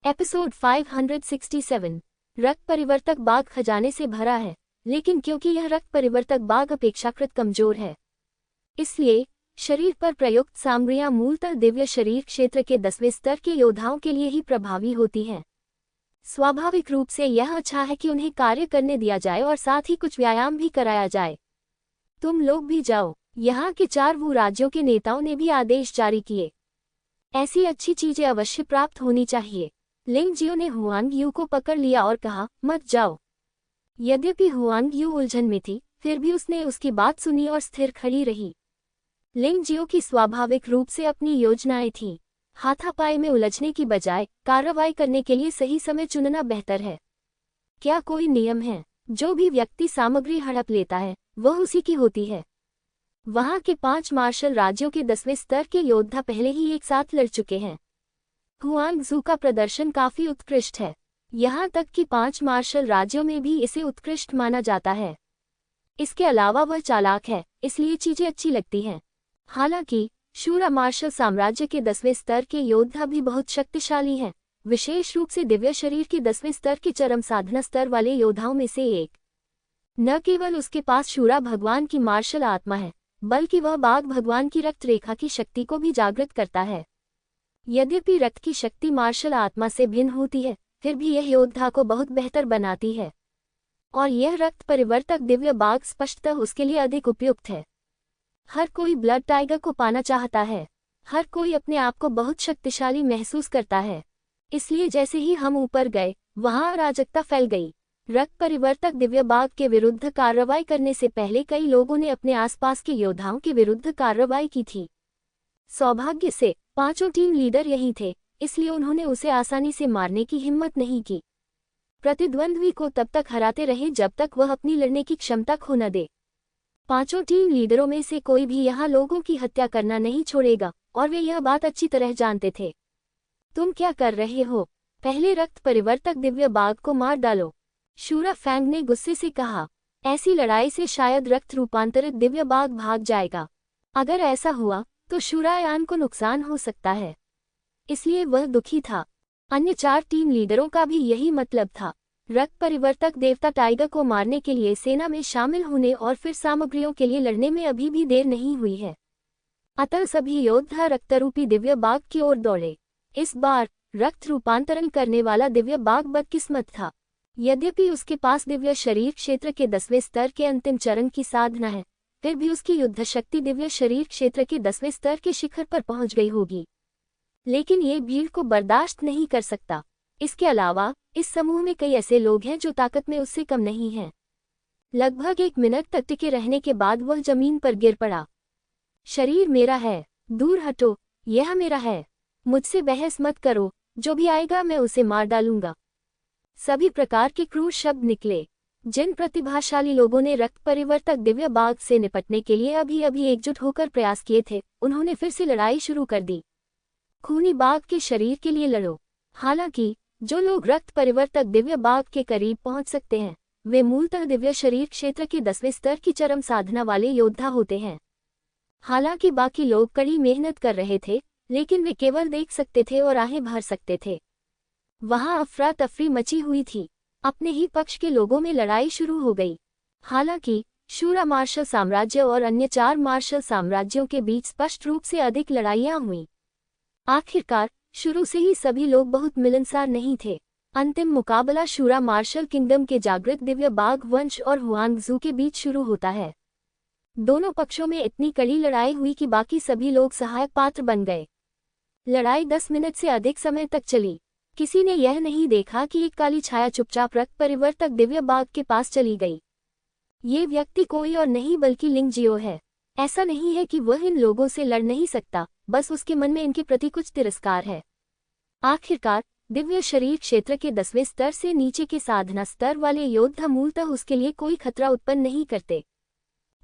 Episode 567। रक्त परिवर्तक बाघ खजाने से भरा है, लेकिन क्योंकि यह रक्त परिवर्तक बाघ अपेक्षाकृत कमजोर है, इसलिए शरीर पर प्रयुक्त सामग्रियां मूलतः दिव्य शरीर क्षेत्र के 10वें स्तर के योद्धाओं के लिए ही प्रभावी होती हैं। स्वाभाविक रूप से यह अच्छा है कि उन्हें कार्य करने दिया जाए और साथ ही कुछ व्यायाम भी कराया जाए। तुम लोग भी जाओ, यहाँ के 4 भू राज्यों के नेताओं ने भी आदेश जारी किए। ऐसी अच्छी चीजें अवश्य प्राप्त होनी चाहिए। लिंग जियो ने हुआंग यू को पकड़ लिया और कहा, मत जाओ। यद्यपि हुआंग यू उलझन में थी, फिर भी उसने उसकी बात सुनी और स्थिर खड़ी रही। लिंग जियो की स्वाभाविक रूप से अपनी योजनाएं थीं। हाथापाई में उलझने की बजाय कार्रवाई करने के लिए सही समय चुनना बेहतर है। क्या कोई नियम है? जो भी व्यक्ति सामग्री हड़प लेता है वह उसी की होती है। वहां के 5 मार्शल राज्यों के 10वें स्तर के योद्धा पहले ही एक साथ लड़ चुके हैं। हुआंग जू का प्रदर्शन काफी उत्कृष्ट है, यहाँ तक कि 5 मार्शल राज्यों में भी इसे उत्कृष्ट माना जाता है। इसके अलावा वह चालाक है, इसलिए चीजें अच्छी लगती हैं। हालांकि शूरा मार्शल साम्राज्य के 10वें स्तर के योद्धा भी बहुत शक्तिशाली हैं, विशेष रूप से दिव्य शरीर के 10वें स्तर के चरम साधना स्तर वाले योद्धाओं में से एक। न केवल उसके पास शूरा भगवान की मार्शल आत्मा है, बल्कि वह बाघ भगवान की रक्त रेखा की शक्ति को भी जागृत करता है। यद्यपि रक्त की शक्ति मार्शल आत्मा से भिन्न होती है, फिर भी यह योद्धा को बहुत बेहतर बनाती है, और यह रक्त परिवर्तक दिव्य बाघ स्पष्टतः उसके लिए अधिक उपयुक्त है। हर कोई ब्लड टाइगर को पाना चाहता है, हर कोई अपने आप को बहुत शक्तिशाली महसूस करता है। इसलिए जैसे ही हम ऊपर गए, वहां अराजकता फैल गई। रक्त परिवर्तक दिव्य बाघ के विरुद्ध कार्रवाई करने से पहले कई लोगों ने अपने आसपास के योद्धाओं के विरुद्ध कार्रवाई की थी। सौभाग्य से 5 टीम लीडर यही थे, इसलिए उन्होंने उसे आसानी से मारने की हिम्मत नहीं की। प्रतिद्वंद्वी को तब तक हराते रहे जब तक वह अपनी लड़ने की क्षमता खो न दे। 5 टीम लीडरों में से कोई भी यहाँ लोगों की हत्या करना नहीं छोड़ेगा, और वे यह बात अच्छी तरह जानते थे। तुम क्या कर रहे हो? पहले रक्त परिवर्तक दिव्य बाघ को मार डालो, शूरा फैंग ने गुस्से से कहा। ऐसी लड़ाई से शायद रक्त रूपांतरित दिव्य बाघ भाग जाएगा। अगर ऐसा हुआ तो शूरायान को नुकसान हो सकता है, इसलिए वह दुखी था। अन्य 4 टीम लीडरों का भी यही मतलब था। रक्त परिवर्तक देवता टाइगर को मारने के लिए सेना में शामिल होने और फिर सामग्रियों के लिए लड़ने में अभी भी देर नहीं हुई है। अतः सभी योद्धा रक्तरूपी दिव्य बाघ की ओर दौड़े। इस बार रक्त रूपांतरण करने वाला दिव्य बाघ बदकिस्मत था। यद्यपि उसके पास दिव्य शरीर क्षेत्र के 10वें स्तर के अंतिम चरण की साधना है, फिर भी उसकी युद्ध शक्ति दिव्य शरीर क्षेत्र के 10वें स्तर के शिखर पर पहुंच गई होगी। लेकिन ये भीड़ को बर्दाश्त नहीं कर सकता। इसके अलावा इस समूह में कई ऐसे लोग हैं जो ताकत में उससे कम नहीं हैं। लगभग 1 मिनट तक टिके रहने के बाद वह जमीन पर गिर पड़ा। शरीर मेरा है, दूर हटो, यह मेरा है, मुझसे बहस मत करो, जो भी आएगा मैं उसे मार डालूंगा। सभी प्रकार के क्रूर शब्द निकले। जिन प्रतिभाशाली लोगों ने रक्त परिवर्तक दिव्य बाघ से निपटने के लिए अभी एकजुट होकर प्रयास किए थे, उन्होंने फिर से लड़ाई शुरू कर दी। खूनी बाघ के शरीर के लिए लड़ो। हालांकि जो लोग रक्त परिवर्तक दिव्य बाघ के करीब पहुंच सकते हैं, वे मूलतः दिव्य शरीर क्षेत्र के 10वें स्तर की चरम साधना वाले योद्धा होते हैं। हालांकि बाकी लोग कड़ी मेहनत कर रहे थे, लेकिन वे केवल देख सकते थे और आहें भर सकते थे। वहां अफरा तफरी मची हुई थी। अपने ही पक्ष के लोगों में लड़ाई शुरू हो गई। हालांकि शूरा मार्शल साम्राज्य और अन्य 4 मार्शल साम्राज्यों के बीच स्पष्ट रूप से अधिक लड़ाइयां हुईं। आखिरकार शुरू से ही सभी लोग बहुत मिलनसार नहीं थे। अंतिम मुकाबला शूरा मार्शल किंगडम के जागृत दिव्य बाघ वंश और हुआंग जू के बीच शुरू होता है। दोनों पक्षों में इतनी कड़ी लड़ाई हुई कि बाकी सभी लोग सहायक पात्र बन गए। लड़ाई 10 मिनट से अधिक समय तक चली। किसी ने यह नहीं देखा कि एक काली छाया चुपचाप रक्त परिवर्तक दिव्य बाघ के पास चली गई। ये व्यक्ति कोई और नहीं बल्कि लिंग जियो है। ऐसा नहीं है कि वह इन लोगों से लड़ नहीं सकता, बस उसके मन में इनके प्रति कुछ तिरस्कार है। आखिरकार दिव्य शरीर क्षेत्र के 10वें स्तर से नीचे के साधना स्तर वाले योद्धा मूलतः उसके लिए कोई खतरा उत्पन्न नहीं करते।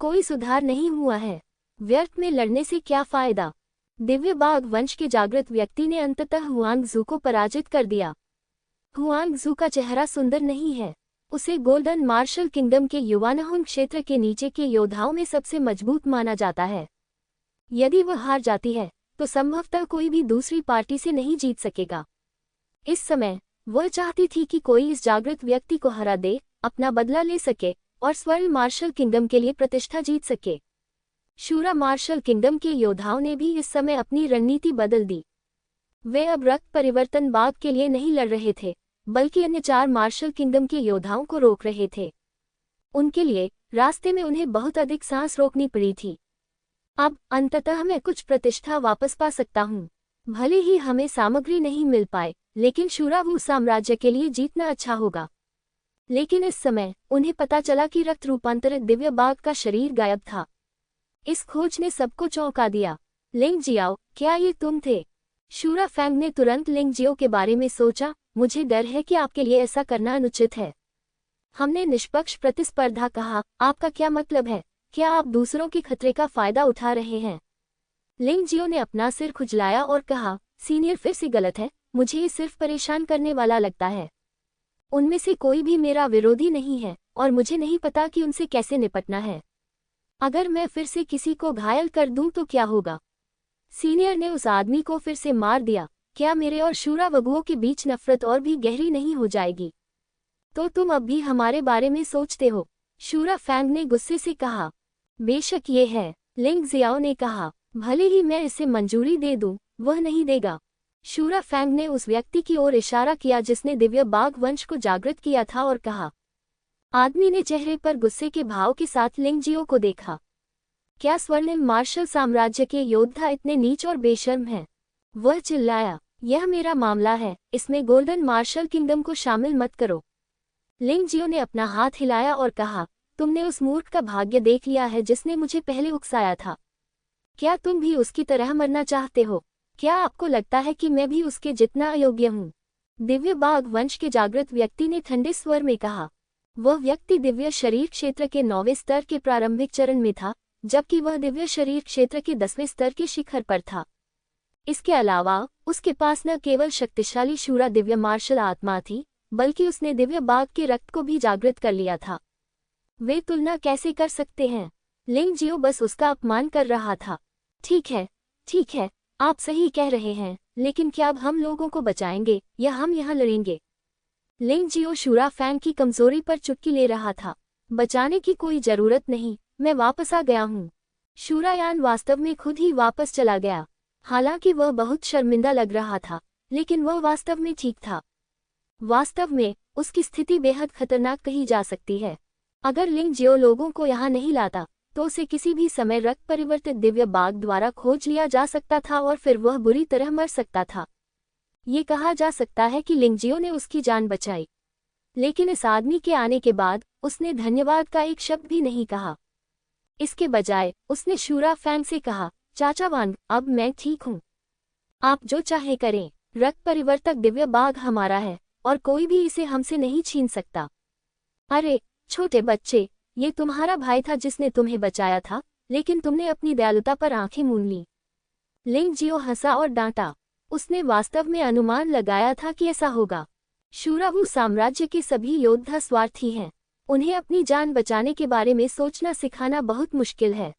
कोई सुधार नहीं हुआ है। व्यर्थ में लड़ने से क्या फायदा? दिव्य बाघ वंश के जागृत व्यक्ति ने अंततः हुआंग जू को पराजित कर दिया। हुआंग जू का चेहरा सुंदर नहीं है। उसे गोल्डन मार्शल किंगडम के युवानहुन क्षेत्र के नीचे के योद्धाओं में सबसे मजबूत माना जाता है। यदि वह हार जाती है तो संभवतः कोई भी दूसरी पार्टी से नहीं जीत सकेगा। इस समय वह चाहती थी कि कोई इस जागृत व्यक्ति को हरा दे, अपना बदला ले सके और स्वर्ण मार्शल किंगडम के लिए प्रतिष्ठा जीत सके। शूरा मार्शल किंगडम के योद्धाओं ने भी इस समय अपनी रणनीति बदल दी। वे अब रक्त परिवर्तन बाग के लिए नहीं लड़ रहे थे, बल्कि अन्य 4 मार्शल किंगडम के योद्धाओं को रोक रहे थे। उनके लिए रास्ते में उन्हें बहुत अधिक सांस रोकनी पड़ी थी। अब अंततः मैं कुछ प्रतिष्ठा वापस पा सकता हूँ। भले ही हमें सामग्री नहीं मिल पाए, लेकिन शूरावू साम्राज्य के लिए जीतना अच्छा होगा। लेकिन इस समय उन्हें पता चला कि रक्त रूपांतरित दिव्य बाघ का शरीर गायब था। इस खोज ने सबको चौंका दिया। लिंग जियाओ, क्या ये तुम थे? शूरा फैंग ने तुरंत लिंग जियो के बारे में सोचा। मुझे डर है कि आपके लिए ऐसा करना अनुचित है। हमने निष्पक्ष प्रतिस्पर्धा कहा। आपका क्या मतलब है? क्या आप दूसरों के खतरे का फायदा उठा रहे हैं? लिंग जियो ने अपना सिर खुजलाया और कहा, सीनियर फिर से गलत है। मुझे ये सिर्फ परेशान करने वाला लगता है। उनमें से कोई भी मेरा विरोधी नहीं है और मुझे नहीं पता कि उनसे कैसे निपटना है। अगर मैं फिर से किसी को घायल कर दूं तो क्या होगा? सीनियर ने उस आदमी को फिर से मार दिया। क्या मेरे और शूरा वगुओं के बीच नफरत और भी गहरी नहीं हो जाएगी? तो तुम अब भी हमारे बारे में सोचते हो? शूरा फैंग ने गुस्से से कहा। बेशक ये है, लिंग जियाओ ने कहा। भले ही मैं इसे मंजूरी दे दूं, वह नहीं देगा। शूरा फैंग ने उस व्यक्ति की ओर इशारा किया जिसने दिव्य बाघ वंश को जागृत किया था और कहा। आदमी ने चेहरे पर गुस्से के भाव के साथ लिंग जियो को देखा। क्या स्वर्णिम मार्शल साम्राज्य के योद्धा इतने नीच और बेशर्म हैं? वह चिल्लाया, यह मेरा मामला है, इसमें गोल्डन मार्शल किंगडम को शामिल मत करो। लिंग जियो ने अपना हाथ हिलाया और कहा, तुमने उस मूर्ख का भाग्य देख लिया है जिसने मुझे पहले उकसाया था। क्या तुम भी उसकी तरह मरना चाहते हो? क्या आपको लगता है कि मैं भी उसके जितना अयोग्य हूँ? दिव्य बाघ वंश के जागृत व्यक्ति ने ठंडे स्वर में कहा। वह व्यक्ति दिव्य शरीर क्षेत्र के 9वें स्तर के प्रारंभिक चरण में था, जबकि वह दिव्य शरीर क्षेत्र के 10वें स्तर के शिखर पर था। इसके अलावा उसके पास न केवल शक्तिशाली शूरा दिव्य मार्शल आत्मा थी, बल्कि उसने दिव्य बाघ के रक्त को भी जागृत कर लिया था। वे तुलना कैसे कर सकते हैं? लिंग जियो बस उसका अपमान कर रहा था। ठीक है, आप सही कह रहे हैं, लेकिन क्या अब हम लोगों को बचाएंगे या हम यहाँ लड़ेंगे? लिंग जियो शूरा फैंग की कमजोरी पर चुटकी ले रहा था। बचाने की कोई जरूरत नहीं, मैं वापस आ गया हूँ। शूरायान वास्तव में खुद ही वापस चला गया। हालांकि वह बहुत शर्मिंदा लग रहा था, लेकिन वह वास्तव में ठीक था। वास्तव में उसकी स्थिति बेहद खतरनाक कही जा सकती है। अगर लिंग जियो लोगों को यहाँ नहीं लाता, तो उसे किसी भी समय रक्त परिवर्तित दिव्य बाघ द्वारा खोज लिया जा सकता था और फिर वह बुरी तरह मर सकता था। ये कहा जा सकता है कि लिंग जियो ने उसकी जान बचाई, लेकिन इस आदमी के आने के बाद उसने धन्यवाद का एक शब्द भी नहीं कहा। इसके बजाय उसने शूरा फैंग से कहा, चाचा वांग, अब मैं ठीक हूँ। आप जो चाहे करें, रक्त परिवर्तक दिव्य बाघ हमारा है और कोई भी इसे हमसे नहीं छीन सकता। अरे छोटे बच्चे, ये तुम्हारा भाई था जिसने तुम्हें बचाया था, लेकिन तुमने अपनी दयालुता पर आंखें मूंद लीं। लिंग जियो हंसा और डांटा। उसने वास्तव में अनुमान लगाया था कि ऐसा होगा। शूरावू साम्राज्य के सभी योद्धा स्वार्थी हैं। उन्हें अपनी जान बचाने के बारे में सोचना सिखाना बहुत मुश्किल है।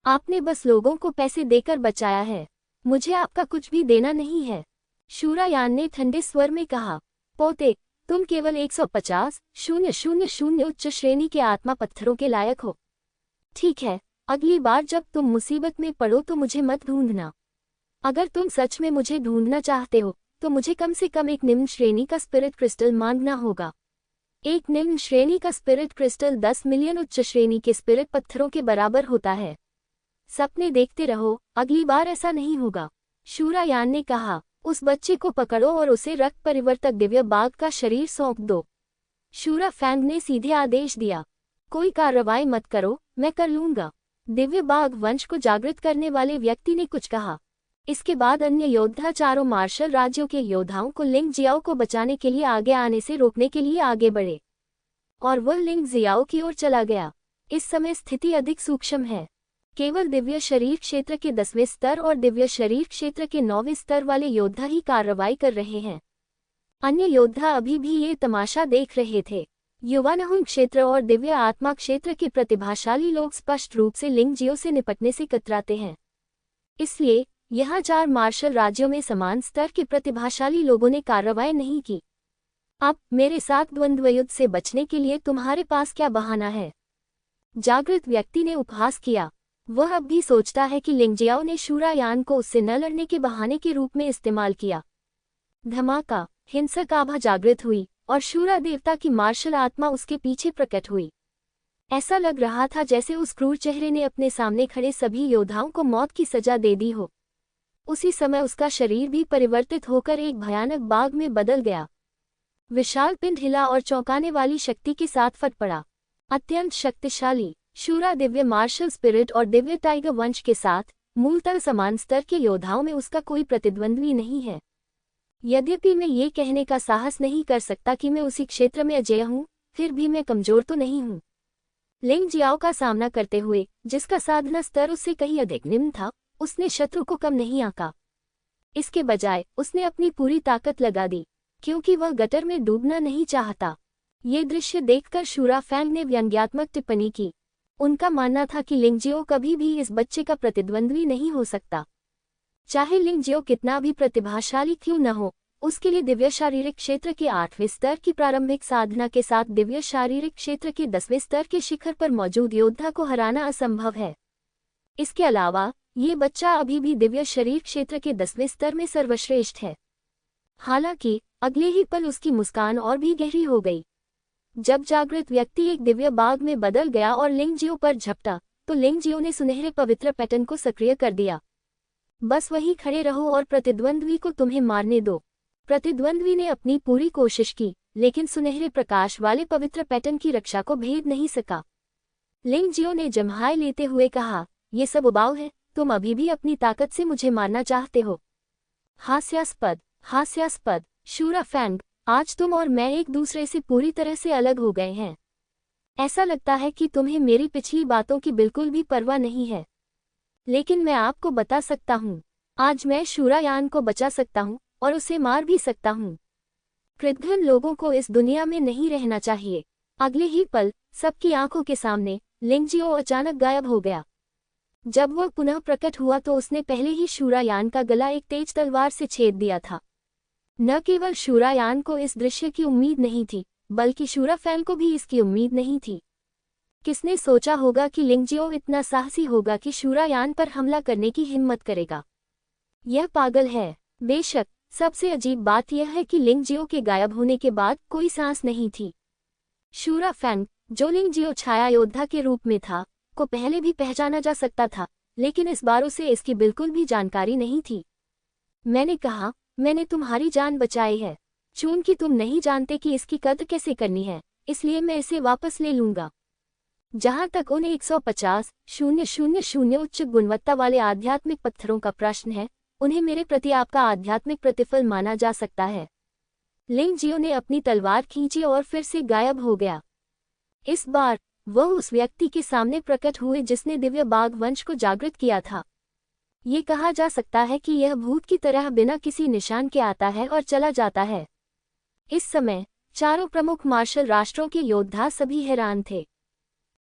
आपने बस लोगों को पैसे देकर बचाया है, मुझे आपका कुछ भी देना नहीं है। शूरायान ने ठंडे स्वर में कहा, पोते, तुम केवल 150,000 उच्च श्रेणी के आत्मा पत्थरों के लायक हो। ठीक है, अगली बार जब तुम मुसीबत में पड़ो तो मुझे मत ढूंढना। अगर तुम सच में मुझे ढूंढना चाहते हो, तो मुझे कम से कम एक निम्न श्रेणी का स्पिरिट क्रिस्टल मांगना होगा। एक निम्न श्रेणी का स्पिरिट क्रिस्टल 10 मिलियन उच्च श्रेणी के स्पिरिट पत्थरों के बराबर होता है। सपने देखते रहो, अगली बार ऐसा नहीं होगा। शूरायान ने कहा, उस बच्चे को पकड़ो और उसे रक्त परिवर्तक दिव्य बाघ का शरीर सौंप दो। शूरा फैंग ने सीधे आदेश दिया, कोई कार्रवाई मत करो, मैं कर लूंगा। दिव्य बाघ वंश को जागृत करने वाले व्यक्ति ने कुछ कहा। इसके बाद अन्य योद्धा चारों मार्शल राज्यों के योद्धाओं को लिंग जियाओ को बचाने के लिए आगे आने से रोकने के लिए आगे बढ़े, और वह लिंग जियाओ की ओर चला गया। इस समय स्थिति अधिक सूक्ष्म है। केवल दिव्य शरीर क्षेत्र के 10वें स्तर और दिव्य शरीर क्षेत्र के 9वें स्तर वाले योद्धा ही कार्रवाई कर रहे हैं। अन्य योद्धा अभी भी ये तमाशा देख रहे थे। युवानहुन क्षेत्र और दिव्य आत्मा क्षेत्र के प्रतिभाशाली लोग स्पष्ट रूप से लिंग जियो से निपटने से कतराते हैं। इसलिए यहाँ 4 मार्शल राज्यों में समान स्तर के प्रतिभाशाली लोगों ने कार्रवाई नहीं की। अब मेरे साथ द्वंद्व युद्ध से बचने के लिए तुम्हारे पास क्या बहाना है? जागृत व्यक्ति ने उपहास किया। वह अब भी सोचता है कि लिंगजियाओ ने शूरायान को उससे न लड़ने के बहाने के रूप में इस्तेमाल किया। धमाका, हिंसक आभा जागृत हुई और शूरा देवता की मार्शल आत्मा उसके पीछे प्रकट हुई। ऐसा लग रहा था जैसे उस क्रूर चेहरे ने अपने सामने खड़े सभी योद्धाओं को मौत की सजा दे दी हो। उसी समय उसका शरीर भी परिवर्तित होकर एक भयानक बाघ में बदल गया। विशाल पिंड हिला और चौंकाने वाली शक्ति के साथ फट पड़ा। अत्यंत शक्तिशाली शूरा दिव्य मार्शल स्पिरिट और दिव्य टाइगर वंश के साथ मूलतः समान स्तर के योद्धाओं में उसका कोई प्रतिद्वंद्वी नहीं है। यद्यपि मैं ये कहने का साहस नहीं कर सकता कि मैं उसी क्षेत्र में अजेय हूँ, फिर भी मैं कमजोर तो नहीं हूँ। लिंगजियाओ का सामना करते हुए, जिसका साधना स्तर उससे कहीं अधिक निम्न था, उसने शत्रु को कम नहीं आंका। इसके बजाय उसने अपनी पूरी ताकत लगा दी, क्योंकि वह गटर में डूबना नहीं चाहता। ये दृश्य देखकर शूरा फैंग ने व्यंग्यात्मक टिप्पणी की। उनका मानना था कि लिंगजियो कभी भी इस बच्चे का प्रतिद्वंद्वी नहीं हो सकता। चाहे लिंगजियो कितना भी प्रतिभाशाली क्यों न हो, उसके लिए दिव्य शारीरिक क्षेत्र के 8वें स्तर की प्रारंभिक साधना के साथ दिव्य शारीरिक क्षेत्र के 10वें स्तर के शिखर पर मौजूद योद्धा को हराना असंभव है। इसके अलावा ये बच्चा अभी भी दिव्य शरीर क्षेत्र के 10वें स्तर में सर्वश्रेष्ठ है। हालांकि अगले ही पल उसकी मुस्कान और भी गहरी हो गई। जब जागृत व्यक्ति एक दिव्य बाघ में बदल गया और लिंगजियो पर झपटा, तो लिंगजियो ने सुनहरे पवित्र पैटर्न को सक्रिय कर दिया। बस वहीं खड़े रहो और प्रतिद्वंद्वी को तुम्हें मारने दो। प्रतिद्वंद्वी ने अपनी पूरी कोशिश की, लेकिन सुनहरे प्रकाश वाले पवित्र पैटर्न की रक्षा को भेद नहीं सका। लिंगजियो ने जम्हाई लेते हुए कहा, ये सब उबाऊ है, तुम अभी भी अपनी ताकत से मुझे मारना चाहते हो। हास्यास्पद, हास्यास्पद, शूरा फैंग, आज तुम और मैं एक दूसरे से पूरी तरह से अलग हो गए हैं। ऐसा लगता है कि तुम्हें मेरी पिछली बातों की बिल्कुल भी परवाह नहीं है। लेकिन मैं आपको बता सकता हूँ, आज मैं शूरायान को बचा सकता हूँ और उसे मार भी सकता हूँ। कृतघ्न लोगों को इस दुनिया में नहीं रहना चाहिए। अगले ही पल सबकी आंखों के सामने लिंगजियो अचानक गायब हो गया। जब वह पुनः प्रकट हुआ तो उसने पहले ही शूरायान का गला एक तेज तलवार से छेद दिया था। न केवल शूरायान को इस दृश्य की उम्मीद नहीं थी, बल्कि शूरा फैंग को भी इसकी उम्मीद नहीं थी। किसने सोचा होगा कि लिंगजियो इतना साहसी होगा कि शूरायान पर हमला करने की हिम्मत करेगा? यह पागल है। बेशक, सबसे अजीब बात यह है कि लिंगजियो के गायब होने के बाद कोई सांस नहीं थी। शूरा फैंग, जो लिंगजियो छाया योद्धा के रूप में था, को पहले भी पहचाना जा सकता था, लेकिन इस बार उसे इसकी बिल्कुल भी जानकारी नहीं थी। मैंने कहा, मैंने तुम्हारी जान बचाई है। चूंकि तुम नहीं जानते कि इसकी कद्र कैसे करनी है, इसलिए मैं इसे वापस ले लूंगा। जहां तक उन 150,000 उच्च गुणवत्ता वाले आध्यात्मिक पत्थरों का प्रश्न है, उन्हें मेरे प्रति आपका आध्यात्मिक प्रतिफल माना जा सकता है। लिंगजियो ने अपनी तलवार खींची और फिर से गायब हो गया। इस बार वह उस व्यक्ति के सामने प्रकट हुए जिसने दिव्य बाघ वंश को जागृत किया था। ये कहा जा सकता है कि यह भूत की तरह बिना किसी निशान के आता है और चला जाता है। इस समय चारों प्रमुख मार्शल राष्ट्रों के योद्धा सभी हैरान थे।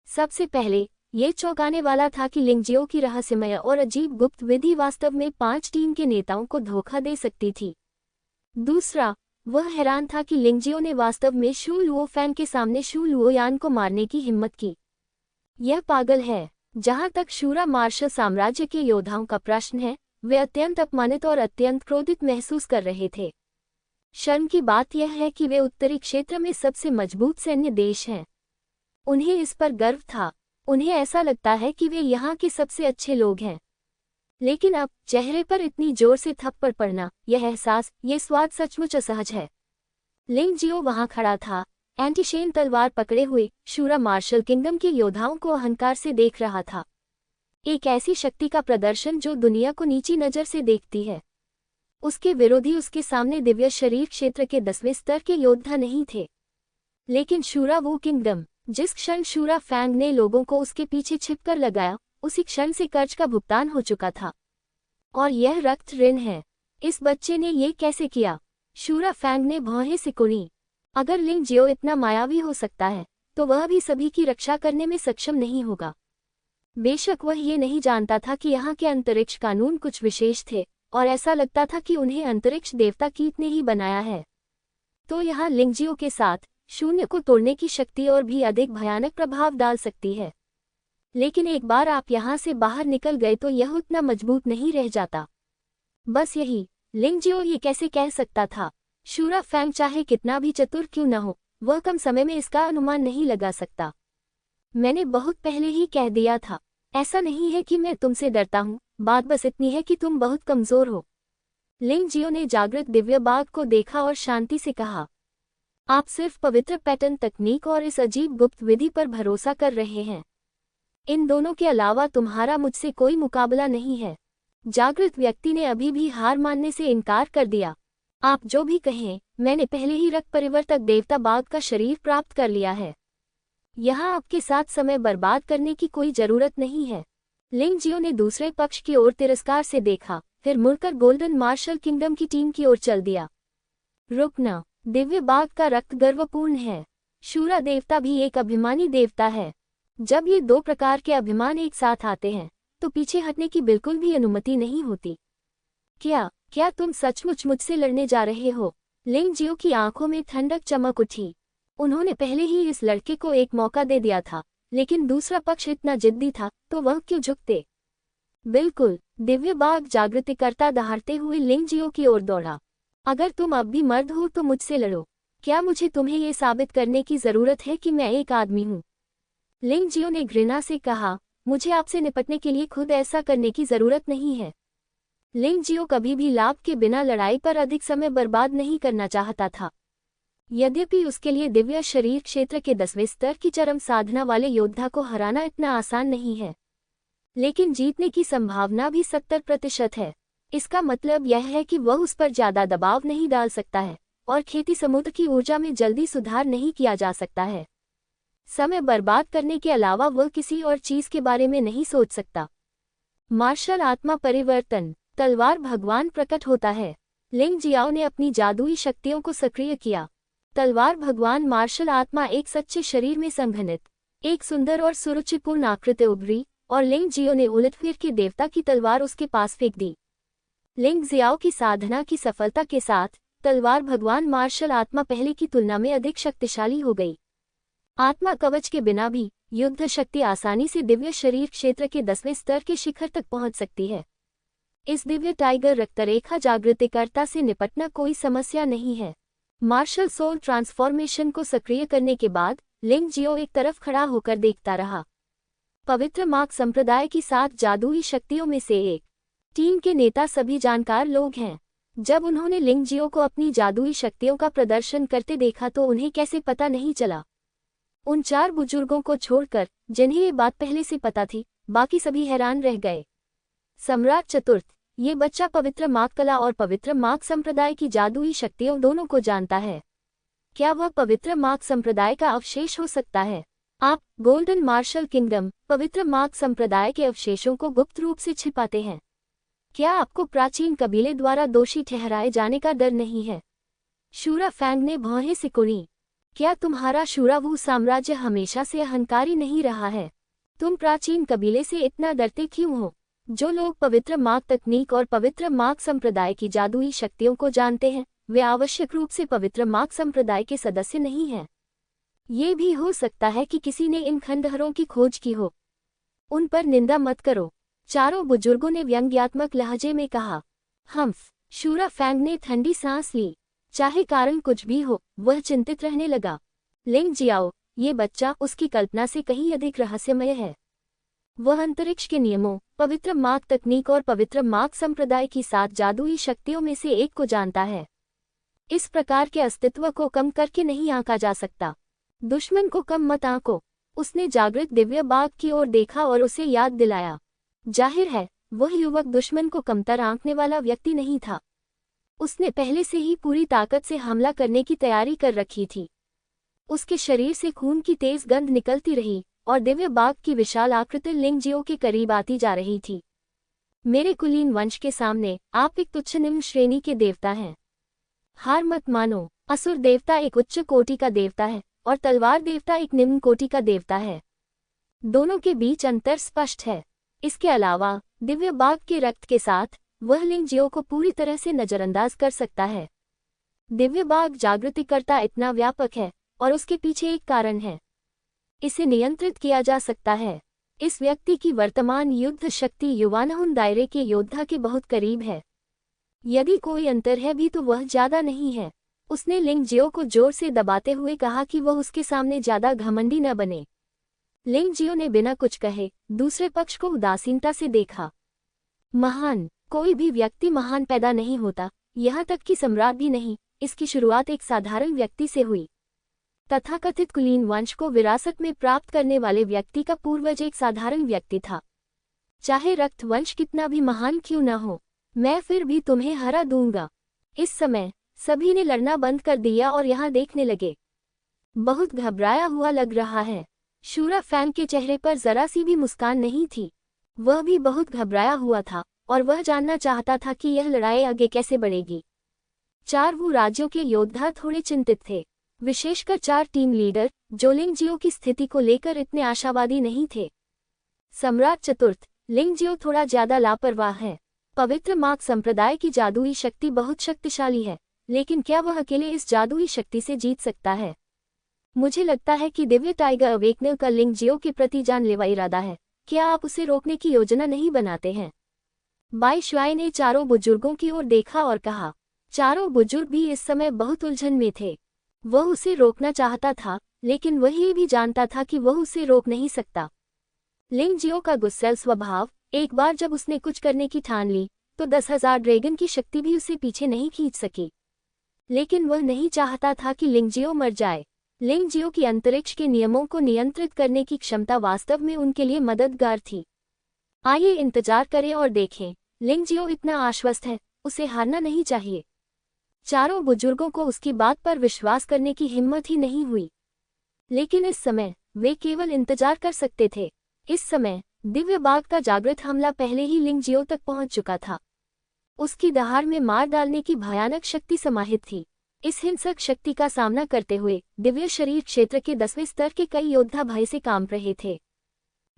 सबसे पहले ये चौंकाने वाला था कि लिंगजियो की रहस्यमय और अजीब गुप्त विधि वास्तव में 5 टीम के नेताओं को धोखा दे सकती थी। दूसरा, वह हैरान था कि लिंगजियो ने वास्तव में शू लुओ फैंग के सामने शू लुओयान को मारने की हिम्मत की। यह पागल है। जहां तक शूरा मार्शल साम्राज्य के योद्धाओं का प्रश्न है, वे अत्यंत अपमानित और अत्यंत क्रोधित महसूस कर रहे थे। शर्म की बात यह है कि वे उत्तरी क्षेत्र में सबसे मजबूत सैन्य देश हैं। उन्हें इस पर गर्व था। उन्हें ऐसा लगता है कि वे यहाँ के सबसे अच्छे लोग हैं। लेकिन अब चेहरे पर इतनी जोर से थप्पड़ पड़ना, यह एहसास, ये स्वाद सचमुच असहज है। लिंगजियो वहां खड़ा था, एंटीशेन तलवार पकड़े हुए, शूरा मार्शल किंगडम के योद्धाओं को अहंकार से देख रहा था। एक ऐसी शक्ति का प्रदर्शन जो दुनिया को नीची नज़र से देखती है। उसके विरोधी उसके सामने दिव्य शरीर क्षेत्र के 10वें स्तर के योद्धा नहीं थे, लेकिन शूरा वो किंगडम। जिस क्षण शूरा फैंग ने लोगों को उसके पीछे छिपकर लगाया, उसी क्षण से कर्ज का भुगतान हो चुका था। और यह रक्त ऋण है। इस बच्चे ने ये कैसे किया? शूरा फैंग ने भौहें सिकुड़ी। अगर लिंगजियो इतना मायावी हो सकता है, तो वह भी सभी की रक्षा करने में सक्षम नहीं होगा। बेशक वह ये नहीं जानता था कि यहाँ के अंतरिक्ष कानून कुछ विशेष थे, और ऐसा लगता था कि उन्हें अंतरिक्ष देवता कीट ने ही बनाया है। तो यहाँ लिंगजियो के साथ शून्य को तोड़ने की शक्ति और भी अधिक भयानक प्रभाव डाल सकती है। लेकिन एक बार आप यहाँ से बाहर निकल गए तो यह उतना मजबूत नहीं रह जाता। बस यही, लिंगजियो ये कैसे कह सकता था? शूरा फैंग चाहे कितना भी चतुर क्यों न हो, वह कम समय में इसका अनुमान नहीं लगा सकता। मैंने बहुत पहले ही कह दिया था। ऐसा नहीं है कि मैं तुमसे डरता हूँ, बात बस इतनी है कि तुम बहुत कमजोर हो। लिंगजियो ने जागृत दिव्य बाघ को देखा और शांति से कहा, आप सिर्फ पवित्र पैटर्न तकनीक और इस अजीब गुप्त विधि पर भरोसा कर रहे हैं। इन दोनों के अलावा तुम्हारा मुझसे कोई मुकाबला नहीं है। जागृत व्यक्ति ने अभी भी हार मानने से इनकार कर दिया। आप जो भी कहें, मैंने पहले ही रक्त परिवर्तक देवता बाघ का शरीर प्राप्त कर लिया है। यहाँ आपके साथ समय बर्बाद करने की कोई जरूरत नहीं है। लिंगजियो ने दूसरे पक्ष की ओर तिरस्कार से देखा, फिर मुड़कर गोल्डन मार्शल किंगडम की टीम की ओर चल दिया। रुकना, दिव्य बाघ का रक्त गर्वपूर्ण है। शूरा देवता भी एक अभिमानी देवता है। जब ये दो प्रकार के अभिमान एक साथ आते हैं तो पीछे हटने की बिल्कुल भी अनुमति नहीं होती। क्या तुम सचमुच मुझसे लड़ने जा रहे हो? लिंगजियो की आंखों में ठंडक चमक उठी। उन्होंने पहले ही इस लड़के को एक मौका दे दिया था, लेकिन दूसरा पक्ष इतना जिद्दी था तो वह क्यों झुकते? बिल्कुल, दिव्य बाघ जागृतिकर्ता दहाड़ते हुए लिंगजियो की ओर दौड़ा। अगर तुम अब भी मर्द हो तो मुझसे लड़ो। क्या मुझे तुम्हें ये साबित करने की जरूरत है कि मैं एक आदमी हूँ? लिंगजियो ने घृणा से कहा, मुझे आपसे निपटने के लिए खुद ऐसा करने की जरूरत नहीं है। लिंगजियो कभी भी लाभ के बिना लड़ाई पर अधिक समय बर्बाद नहीं करना चाहता था। यद्यपि उसके लिए दिव्य शरीर क्षेत्र के 10वें स्तर की चरम साधना वाले योद्धा को हराना इतना आसान नहीं है, लेकिन जीतने की संभावना भी 70% है। इसका मतलब यह है कि वह उस पर ज्यादा दबाव नहीं डाल सकता है और खेती समुद्र की ऊर्जा में जल्दी सुधार नहीं किया जा सकता है। समय बर्बाद करने के अलावा वह किसी और चीज के बारे में नहीं सोच सकता। मार्शल आत्मा परिवर्तन, तलवार भगवान प्रकट होता है। लिंगजियाओ ने अपनी जादुई शक्तियों को सक्रिय किया। तलवार भगवान मार्शल आत्मा एक सच्चे शरीर में संघनित एक सुंदर और सुरुचिपूर्ण आकृति उभरी और लिंगजियो ने उलटफेर के देवता की तलवार उसके पास फेंक दी। लिंगजियाओ की साधना की सफलता के साथ तलवार भगवान मार्शल आत्मा पहले की तुलना में अधिक शक्तिशाली हो गई। आत्मा कवच के बिना भी युद्ध शक्ति आसानी से दिव्य शरीर क्षेत्र के 10वें स्तर के शिखर तक पहुंच सकती है। इस दिव्य टाइगर रक्तरेखा जागृतिकर्ता से निपटना कोई समस्या नहीं है। मार्शल सोल ट्रांसफॉर्मेशन को सक्रिय करने के बाद लिंगजियो एक तरफ खड़ा होकर देखता रहा। पवित्र मार्ग संप्रदाय की 7 जादुई शक्तियों में से एक। टीम के नेता सभी जानकार लोग हैं। जब उन्होंने लिंगजियो को अपनी जादुई शक्तियों का प्रदर्शन करते देखा तो उन्हें कैसे पता नहीं चला। उन 4 बुजुर्गों को छोड़कर जिन्हें ये बात पहले से पता थी, बाकी सभी हैरान रह गए। सम्राट चतुर्थ, ये बच्चा पवित्र मार्ग कला और पवित्र मार्ग संप्रदाय की जादुई शक्तियों दोनों को जानता है। क्या वह पवित्र मार्ग संप्रदाय का अवशेष हो सकता है? आप गोल्डन मार्शल किंगडम पवित्र मार्ग संप्रदाय के अवशेषों को गुप्त रूप से छिपाते हैं। क्या आपको प्राचीन कबीले द्वारा दोषी ठहराए जाने का डर नहीं है? शूरा फैंग ने भौहें सिकुड़ी। क्या तुम्हारा शूरावू साम्राज्य हमेशा से अहंकारी नहीं रहा है? तुम प्राचीन कबीले से इतना डरते क्यों हो? जो लोग पवित्र मार्ग तकनीक और पवित्र मार्ग संप्रदाय की जादुई शक्तियों को जानते हैं, वे आवश्यक रूप से पवित्र मार्ग संप्रदाय के सदस्य नहीं हैं। ये भी हो सकता है कि किसी ने इन खंडहरों की खोज की हो। उन पर निंदा मत करो, चारों बुजुर्गों ने व्यंग्यात्मक लहजे में कहा। हम्फ, शूरा फैंग ने ठंडी सांस ली। चाहे कारण कुछ भी हो, वह चिंतित रहने लगा। लिंगजियाओ, ये बच्चा उसकी कल्पना से कहीं अधिक रहस्यमय है। वह अंतरिक्ष के नियमों, पवित्र मार्ग तकनीक और पवित्र मार्ग संप्रदाय की 7 जादुई शक्तियों में से एक को जानता है। इस प्रकार के अस्तित्व को कम करके नहीं आंका जा सकता। दुश्मन को कम मत आंको। उसने जागृत दिव्य बाघ की ओर देखा और उसे याद दिलाया। जाहिर है, वह युवक दुश्मन को कमतर आंकने वाला व्यक्ति नहीं था। उसने पहले से ही पूरी ताकत से हमला करने की तैयारी कर रखी थी। उसके शरीर से खून की तेज गंध निकलती रही और दिव्य बाघ की विशाल आकृति लिंगजियो के करीब आती जा रही थी। मेरे कुलीन वंश के सामने आप एक तुच्छ निम्न श्रेणी के देवता हैं। हार मत मानो। असुर देवता एक उच्च कोटि का देवता है और तलवार देवता एक निम्न कोटि का देवता है। दोनों के बीच अंतर स्पष्ट है। इसके अलावा दिव्य बाघ के रक्त के साथ वह लिंगजियो को पूरी तरह से नजरअंदाज कर सकता है। दिव्य बाघ जागृतिकर्ता इतना व्यापक है और उसके पीछे एक कारण है। इसे नियंत्रित किया जा सकता है। इस व्यक्ति की वर्तमान युद्ध शक्ति युवानहुन दायरे के योद्धा के बहुत करीब है। यदि कोई अंतर है भी तो वह ज्यादा नहीं है। उसने लिंगजियो को जोर से दबाते हुए कहा कि वह उसके सामने ज्यादा घमंडी न बने। लिंगजियो ने बिना कुछ कहे दूसरे पक्ष को उदासीनता से देखा। महान, कोई भी व्यक्ति महान पैदा नहीं होता, यहाँ तक कि सम्राट भी नहीं। इसकी शुरुआत एक साधारण व्यक्ति से हुई। तथाकथित कुलीन वंश को विरासत में प्राप्त करने वाले व्यक्ति का पूर्वज एक साधारण व्यक्ति था। चाहे रक्त वंश कितना भी महान क्यों न हो, मैं फिर भी तुम्हें हरा दूंगा। इस समय सभी ने लड़ना बंद कर दिया और यहाँ देखने लगे। बहुत घबराया हुआ लग रहा है। शूरा फैंग के चेहरे पर जरा सी भी मुस्कान नहीं थी। वह भी बहुत घबराया हुआ था और वह जानना चाहता था कि यह लड़ाई आगे कैसे बढ़ेगी। चारों राज्यों के योद्धा थोड़े चिंतित थे, विशेषकर 4 टीम लीडर जो लिंगजियो की स्थिति को लेकर इतने आशावादी नहीं थे। सम्राट चतुर्थ, लिंगजियो थोड़ा ज्यादा लापरवाह है। पवित्र मार्ग संप्रदाय की जादुई शक्ति बहुत शक्तिशाली है, लेकिन क्या वह अकेले इस जादुई शक्ति से जीत सकता है? मुझे लगता है कि दिव्य टाइगर अवेकनर का लिंगजियो के प्रति जानलेवा इरादा है। क्या आप उसे रोकने की योजना नहीं बनाते हैं? बाई शुआई ने चारों बुजुर्गों की ओर देखा और कहा। चारों बुजुर्ग भी इस समय बहुत उलझन में थे। वह उसे रोकना चाहता था, लेकिन वह ये भी जानता था कि वह उसे रोक नहीं सकता। लिंगजियो का गुस्सैल स्वभाव, एक बार जब उसने कुछ करने की ठान ली तो 10,000 ड्रैगन की शक्ति भी उसे पीछे नहीं खींच सकी। लेकिन वह नहीं चाहता था कि लिंगजियो मर जाए। लिंगजियो की अंतरिक्ष के नियमों को नियंत्रित करने की क्षमता वास्तव में उनके लिए मददगार थी। आइए इंतजार करें और देखें। लिंगजियो इतना आश्वस्त है, उसे हारना नहीं चाहिए। चारों बुजुर्गों को उसकी बात पर विश्वास करने की हिम्मत ही नहीं हुई। लेकिन इस समय वे केवल इंतजार कर सकते थे। इस समय दिव्य बाघ का जागृत हमला पहले ही लिंगजियो तक पहुंच चुका था। उसकी दहाड़ में मार डालने की भयानक शक्ति समाहित थी। इस हिंसक शक्ति का सामना करते हुए दिव्य शरीर क्षेत्र के 10वें स्तर के कई योद्धा भय से कांप रहे थे।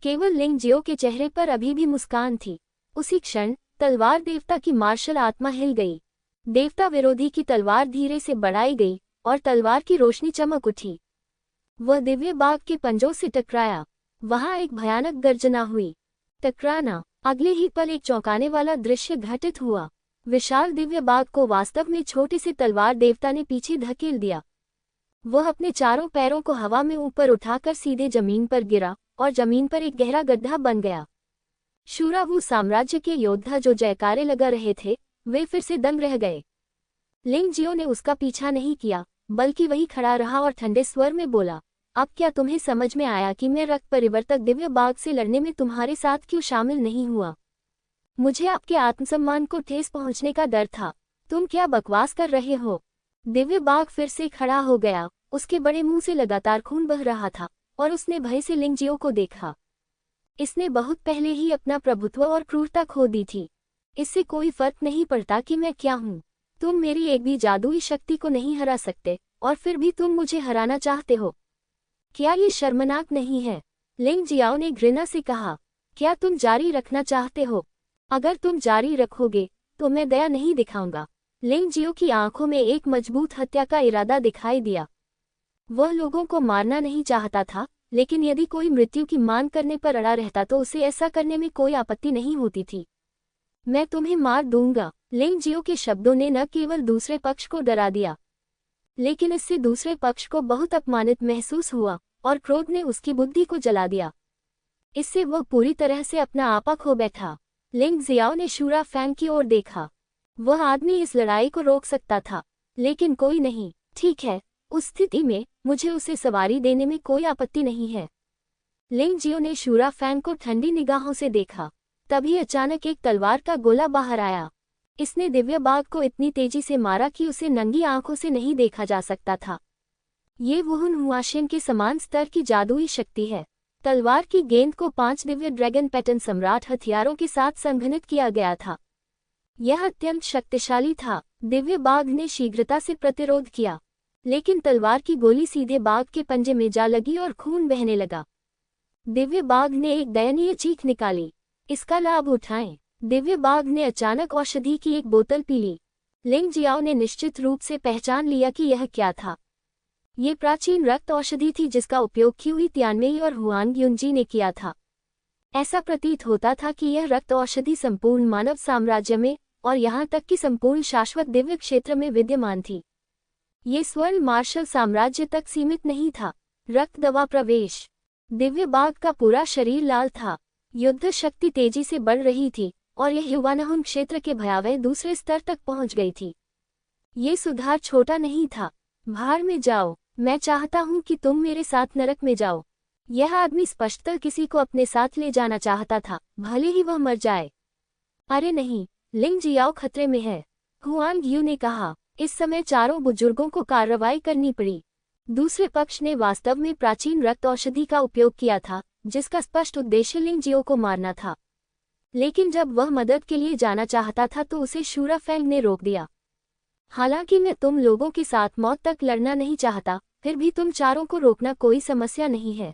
केवल लिंगजियो के चेहरे पर अभी भी मुस्कान थी। उसी क्षण तलवार देवता की मार्शल आत्मा हिल गई। देवता विरोधी की तलवार धीरे से बढ़ाई गई और तलवार की रोशनी चमक उठी। वह दिव्य बाघ के पंजों से टकराया। वहां एक भयानक गर्जना हुई। टकराना, अगले ही पल एक चौंकाने वाला दृश्य घटित हुआ। विशाल दिव्य बाघ को वास्तव में छोटे से तलवार देवता ने पीछे धकेल दिया। वह अपने चारों पैरों को हवा में ऊपर उठाकर सीधे जमीन पर गिरा और जमीन पर एक गहरा गड्ढा बन गया। शूरावू साम्राज्य के योद्धा जो जयकारे लगा रहे थे, वे फिर से दंग रह गए। लिंगजियो ने उसका पीछा नहीं किया, बल्कि वही खड़ा रहा और ठंडे स्वर में बोला, अब क्या तुम्हें समझ में आया कि मैं रक्त परिवर्तक दिव्य बाघ से लड़ने में तुम्हारे साथ क्यों शामिल नहीं हुआ? मुझे आपके आत्मसम्मान को ठेस पहुंचने का डर था। तुम क्या बकवास कर रहे हो? दिव्य बाघ फिर से खड़ा हो गया। उसके बड़े मुंह से लगातार खून बह रहा था और उसने भय से लिंगजियो को देखा। इसने बहुत पहले ही अपना प्रभुत्व और क्रूरता खो दी थी। इससे कोई फर्क नहीं पड़ता कि मैं क्या हूँ। तुम मेरी एक भी जादुई शक्ति को नहीं हरा सकते और फिर भी तुम मुझे हराना चाहते हो। क्या ये शर्मनाक नहीं है? लिंगजियो ने घृणा से कहा। क्या तुम जारी रखना चाहते हो? अगर तुम जारी रखोगे तो मैं दया नहीं दिखाऊंगा। लिंगजियो की आंखों में एक मजबूत हत्या का इरादा दिखाई दिया। वह लोगों को मारना नहीं चाहता था, लेकिन यदि कोई मृत्यु की मांग करने पर अड़ा रहता तो उसे ऐसा करने में कोई आपत्ति नहीं होती थी। मैं तुम्हें मार दूंगा। लिंगजियो के शब्दों ने न केवल दूसरे पक्ष को डरा दिया, लेकिन इससे दूसरे पक्ष को बहुत अपमानित महसूस हुआ और क्रोध ने उसकी बुद्धि को जला दिया। इससे वह पूरी तरह से अपना आपा खो बैठा। लिंगजियो ने शूरा फैंग की ओर देखा। वह आदमी इस लड़ाई को रोक सकता था, लेकिन कोई नहीं। ठीक है, उस स्थिति में मुझे उसे सवारी देने में कोई आपत्ति नहीं है। लिंगजियो ने शूरा फैंग को ठंडी निगाहों से देखा। तभी अचानक एक तलवार का गोला बाहर आया। इसने दिव्य बाघ को इतनी तेजी से मारा कि उसे नंगी आंखों से नहीं देखा जा सकता था। ये वुहुन हुआशिन के समान स्तर की जादुई शक्ति है। तलवार की गेंद को 5 दिव्य ड्रैगन पैटर्न सम्राट हथियारों के साथ संघनित किया गया था। यह अत्यंत शक्तिशाली था। दिव्य बाघ ने शीघ्रता से प्रतिरोध किया, लेकिन तलवार की गोली सीधे बाघ के पंजे में जा लगी और खून बहने लगा। दिव्य बाघ ने एक दयनीय चीख निकाली। इसका लाभ उठाएं। दिव्य बाघ ने अचानक औषधि की एक बोतल पी ली। लिंग जियाओ ने निश्चित रूप से पहचान लिया कि यह क्या था। ये प्राचीन रक्त औषधि थी जिसका उपयोग क्यूई तियानमेई और हुआंग युनजी ने किया था। ऐसा प्रतीत होता था कि यह रक्त औषधि संपूर्ण मानव साम्राज्य में और यहाँ तक कि संपूर्ण शाश्वत दिव्य क्षेत्र में विद्यमान थी। ये स्वर्ण मार्शल साम्राज्य तक सीमित नहीं था। रक्त दवा प्रवेश। दिव्य बाघ का पूरा शरीर लाल था। युद्ध शक्ति तेजी से बढ़ रही थी और यह युवानहुन क्षेत्र के भयावह दूसरे स्तर तक पहुंच गई थी। ये सुधार छोटा नहीं था। बाहर में जाओ, मैं चाहता हूं कि तुम मेरे साथ नरक में जाओ। यह आदमी स्पष्टतः किसी को अपने साथ ले जाना चाहता था, भले ही वह मर जाए। अरे नहीं, लिंग जियाओ खतरे में है, हुआंग यू ने कहा। इस समय चारों बुजुर्गों को कार्रवाई करनी पड़ी। दूसरे पक्ष ने वास्तव में प्राचीन रक्त औषधि का उपयोग किया था, जिसका स्पष्ट उद्देश्य लिंग जियो को मारना था। लेकिन जब वह मदद के लिए जाना चाहता था तो उसे शूरा फेंग ने रोक दिया। हालांकि मैं तुम लोगों के साथ मौत तक लड़ना नहीं चाहता, फिर भी तुम चारों को रोकना कोई समस्या नहीं है।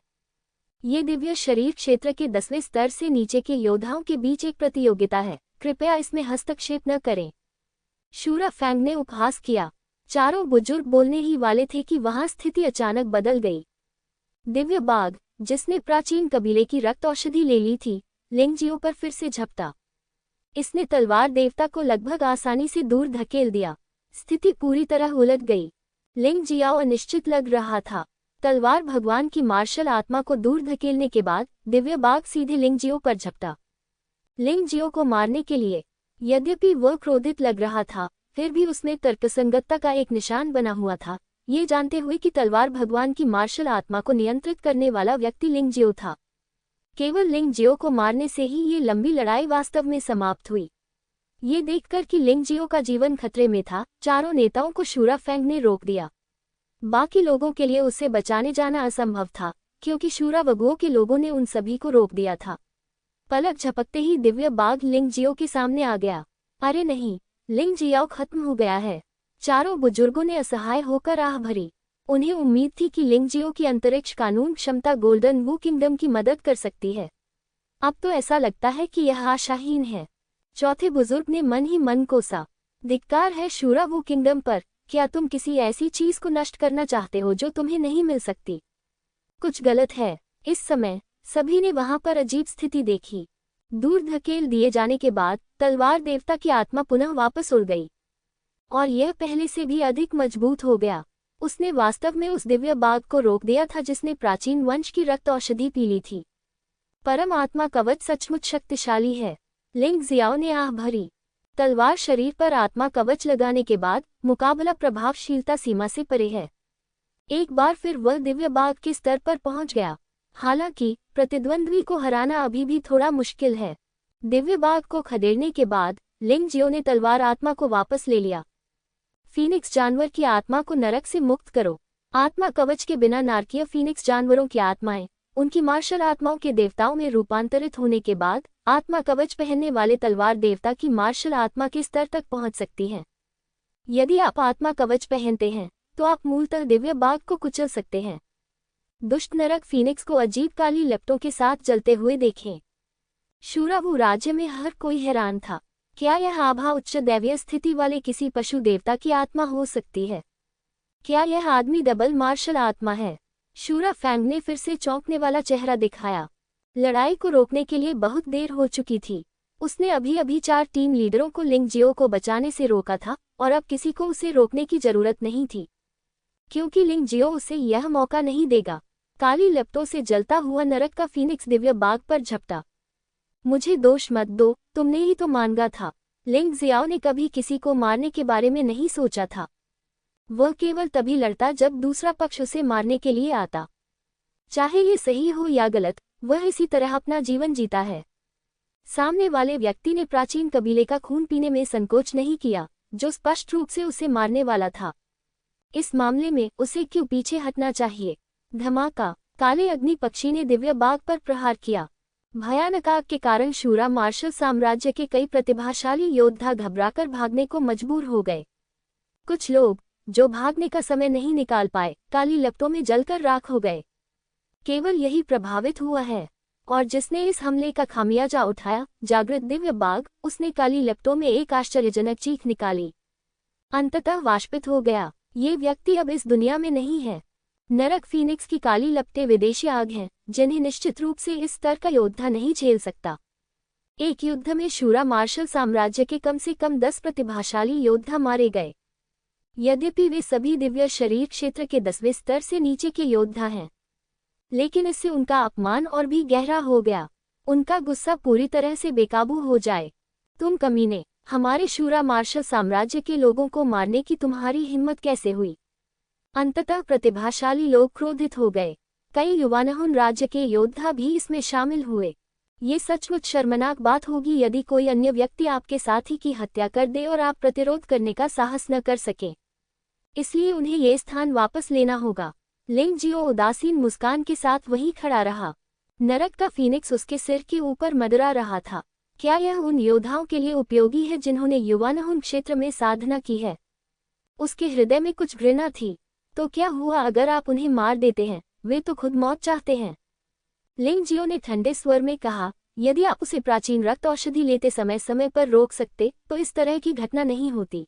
ये दिव्य शरीर क्षेत्र के 10वें स्तर से नीचे के योद्धाओं के बीच एक प्रतियोगिता है, कृपया इसमें हस्तक्षेप न करें। शूरा फेंग ने उपहास किया। चारों बुजुर्ग बोलने ही वाले थे कि वहां स्थिति अचानक बदल गई। दिव्य बाघ, जिसने प्राचीन कबीले की रक्त औषधि ले ली थी, लिंग जियो पर फिर से झपटा। इसने तलवार देवता को लगभग आसानी से दूर धकेल दिया। स्थिति पूरी तरह उलट गई। लिंग जियाओ अनिश्चित लग रहा था। तलवार भगवान की मार्शल आत्मा को दूर धकेलने के बाद दिव्य बाघ सीधे लिंग जियो पर झपटा। लिंग जियो को मारने के लिए। यद्यपि वह क्रोधित लग रहा था, फिर भी उसमें तर्कसंगतता का एक निशान बना हुआ था, ये जानते हुए कि तलवार भगवान की मार्शल आत्मा को नियंत्रित करने वाला व्यक्ति लिंग जियो था। केवल लिंग जियो को मारने से ही ये लंबी लड़ाई वास्तव में समाप्त हुई। ये देखकर कि लिंग जियो का जीवन खतरे में था, चारों नेताओं को शूरा फेंग ने रोक दिया। बाकी लोगों के लिए उसे बचाने जाना असंभव था, क्योंकि शूरा वगुओं के लोगों ने उन सभी को रोक दिया था। पलक झपकते ही दिव्य बाघ लिंग जियो के सामने आ गया। अरे नहीं, लिंग जियाओ खत्म हो गया है। चारों बुजुर्गों ने असहाय होकर आह भरी। उन्हें उम्मीद थी कि लिंग जियो की अंतरिक्ष कानून क्षमता गोल्डन वू किंगडम की मदद कर सकती है। अब तो ऐसा लगता है कि यह आशाहीन है। चौथे बुजुर्ग ने मन ही मन कोसा। धिक्कार है शूरा वू किंगडम पर, क्या तुम किसी ऐसी चीज को नष्ट करना चाहते हो जो तुम्हें नहीं मिल सकती? कुछ गलत है। इस समय सभी ने वहां पर अजीब स्थिति देखी। दूर धकेल दिए जाने के बाद तलवार देवता की आत्मा पुनः वापस उड़ गई और यह पहले से भी अधिक मजबूत हो गया। उसने वास्तव में उस दिव्य बाघ को रोक दिया था जिसने प्राचीन वंश की रक्त औषधि पी ली थी। परम आत्मा कवच सचमुच शक्तिशाली है। लिंग जियाओ ने आह भरी। तलवार शरीर पर आत्मा कवच लगाने के बाद मुकाबला प्रभावशीलता सीमा से परे है। एक बार फिर वह दिव्य बाघ के स्तर पर पहुंच गया। हालांकि प्रतिद्वंद्वी को हराना अभी भी थोड़ा मुश्किल है। दिव्य बाघ को खदेड़ने के बाद लिंग जियो ने तलवार आत्मा को वापस ले लिया। फीनिक्स जानवर की आत्मा को नरक से मुक्त करो। आत्मा कवच के बिना नारकीय फीनिक्स जानवरों की आत्माएं उनकी मार्शल आत्माओं के देवताओं में रूपांतरित होने के बाद आत्मा कवच पहनने वाले तलवार देवता की मार्शल आत्मा के स्तर तक पहुंच सकती हैं। यदि आप आत्मा कवच पहनते हैं तो आप मूलतः दिव्य बाघ को कुचल सकते हैं। दुष्ट नरक फीनिक्स को अजीब काली लपटों के साथ जलते हुए देखें। शूरावू राज्य में हर कोई हैरान था। क्या यह आभा उच्च दैवीय स्थिति वाले किसी पशु देवता की आत्मा हो सकती है? क्या यह आदमी डबल मार्शल आत्मा है? शूरा फेंग ने फिर से चौंकने वाला चेहरा दिखाया। लड़ाई को रोकने के लिए बहुत देर हो चुकी थी। उसने अभी अभी 4 टीम लीडरों को लिंग जियो को बचाने से रोका था और अब किसी को उसे रोकने की जरूरत नहीं थी, क्योंकि लिंग जियो उसे यह मौका नहीं देगा। काली लपटों से जलता हुआ नरक का फीनिक्स दिव्य बाघ पर झपटा। मुझे दोष मत दो, तुमने ही तो मांगा था। लिंग जियाओ ने कभी किसी को मारने के बारे में नहीं सोचा था। वह केवल तभी लड़ता जब दूसरा पक्ष उसे मारने के लिए आता। चाहे ये सही हो या गलत, वह इसी तरह अपना जीवन जीता है। सामने वाले व्यक्ति ने प्राचीन कबीले का खून पीने में संकोच नहीं किया, जो स्पष्ट रूप से उसे मारने वाला था। इस मामले में उसे क्यों पीछे हटना चाहिए? धमाका! काले अग्नि पक्षी ने दिव्य बाघ पर प्रहार किया। भयानक आग के कारण शूरा मार्शल साम्राज्य के कई प्रतिभाशाली योद्धा घबराकर भागने को मजबूर हो गए। कुछ लोग, जो भागने का समय नहीं निकाल पाए, काली लपटों में जलकर राख हो गए। केवल यही प्रभावित हुआ है। और जिसने इस हमले का खामियाजा उठाया, जागृत दिव्य बाघ, उसने काली लपटों में एक आश्चर्यजनक चीख निकाली। अंततः वाष्पित हो गया। ये व्यक्ति अब इस दुनिया में नहीं है। नरक फीनिक्स की काली लपटें विदेशी आग हैं, जिन्हें निश्चित रूप से इस स्तर का योद्धा नहीं झेल सकता। एक युद्ध में शूरा मार्शल साम्राज्य के कम से कम 10 प्रतिभाशाली योद्धा मारे गए। यद्यपि वे सभी दिव्य शरीर क्षेत्र के 10वें स्तर से नीचे के योद्धा हैं, लेकिन इससे उनका अपमान और भी गहरा हो गया। उनका गुस्सा पूरी तरह से बेकाबू हो जाए। तुम कमीने, हमारे शूरा मार्शल साम्राज्य के लोगों को मारने की तुम्हारी हिम्मत कैसे हुई? अंततः प्रतिभाशाली लोग क्रोधित हो गए। कई युवानहुन राज्य के योद्धा भी इसमें शामिल हुए। ये सचमुच शर्मनाक बात होगी यदि कोई अन्य व्यक्ति आपके साथी की हत्या कर दे और आप प्रतिरोध करने का साहस न कर सकें। इसलिए उन्हें ये स्थान वापस लेना होगा। लिंग जियो उदासीन मुस्कान के साथ वहीं खड़ा रहा। नरक का फीनिक्स उसके सिर के ऊपर मदरा रहा था। क्या यह उन योद्धाओं के लिए उपयोगी है जिन्होंने युवानहुन क्षेत्र में साधना की है? उसके हृदय में कुछ घृणा थी। तो क्या हुआ अगर आप उन्हें मार देते हैं? वे तो खुद मौत चाहते हैं। लिंग जियो ने ठंडे स्वर में कहा, यदि आप उसे प्राचीन रक्त औषधि लेते समय समय पर रोक सकते तो इस तरह की घटना नहीं होती।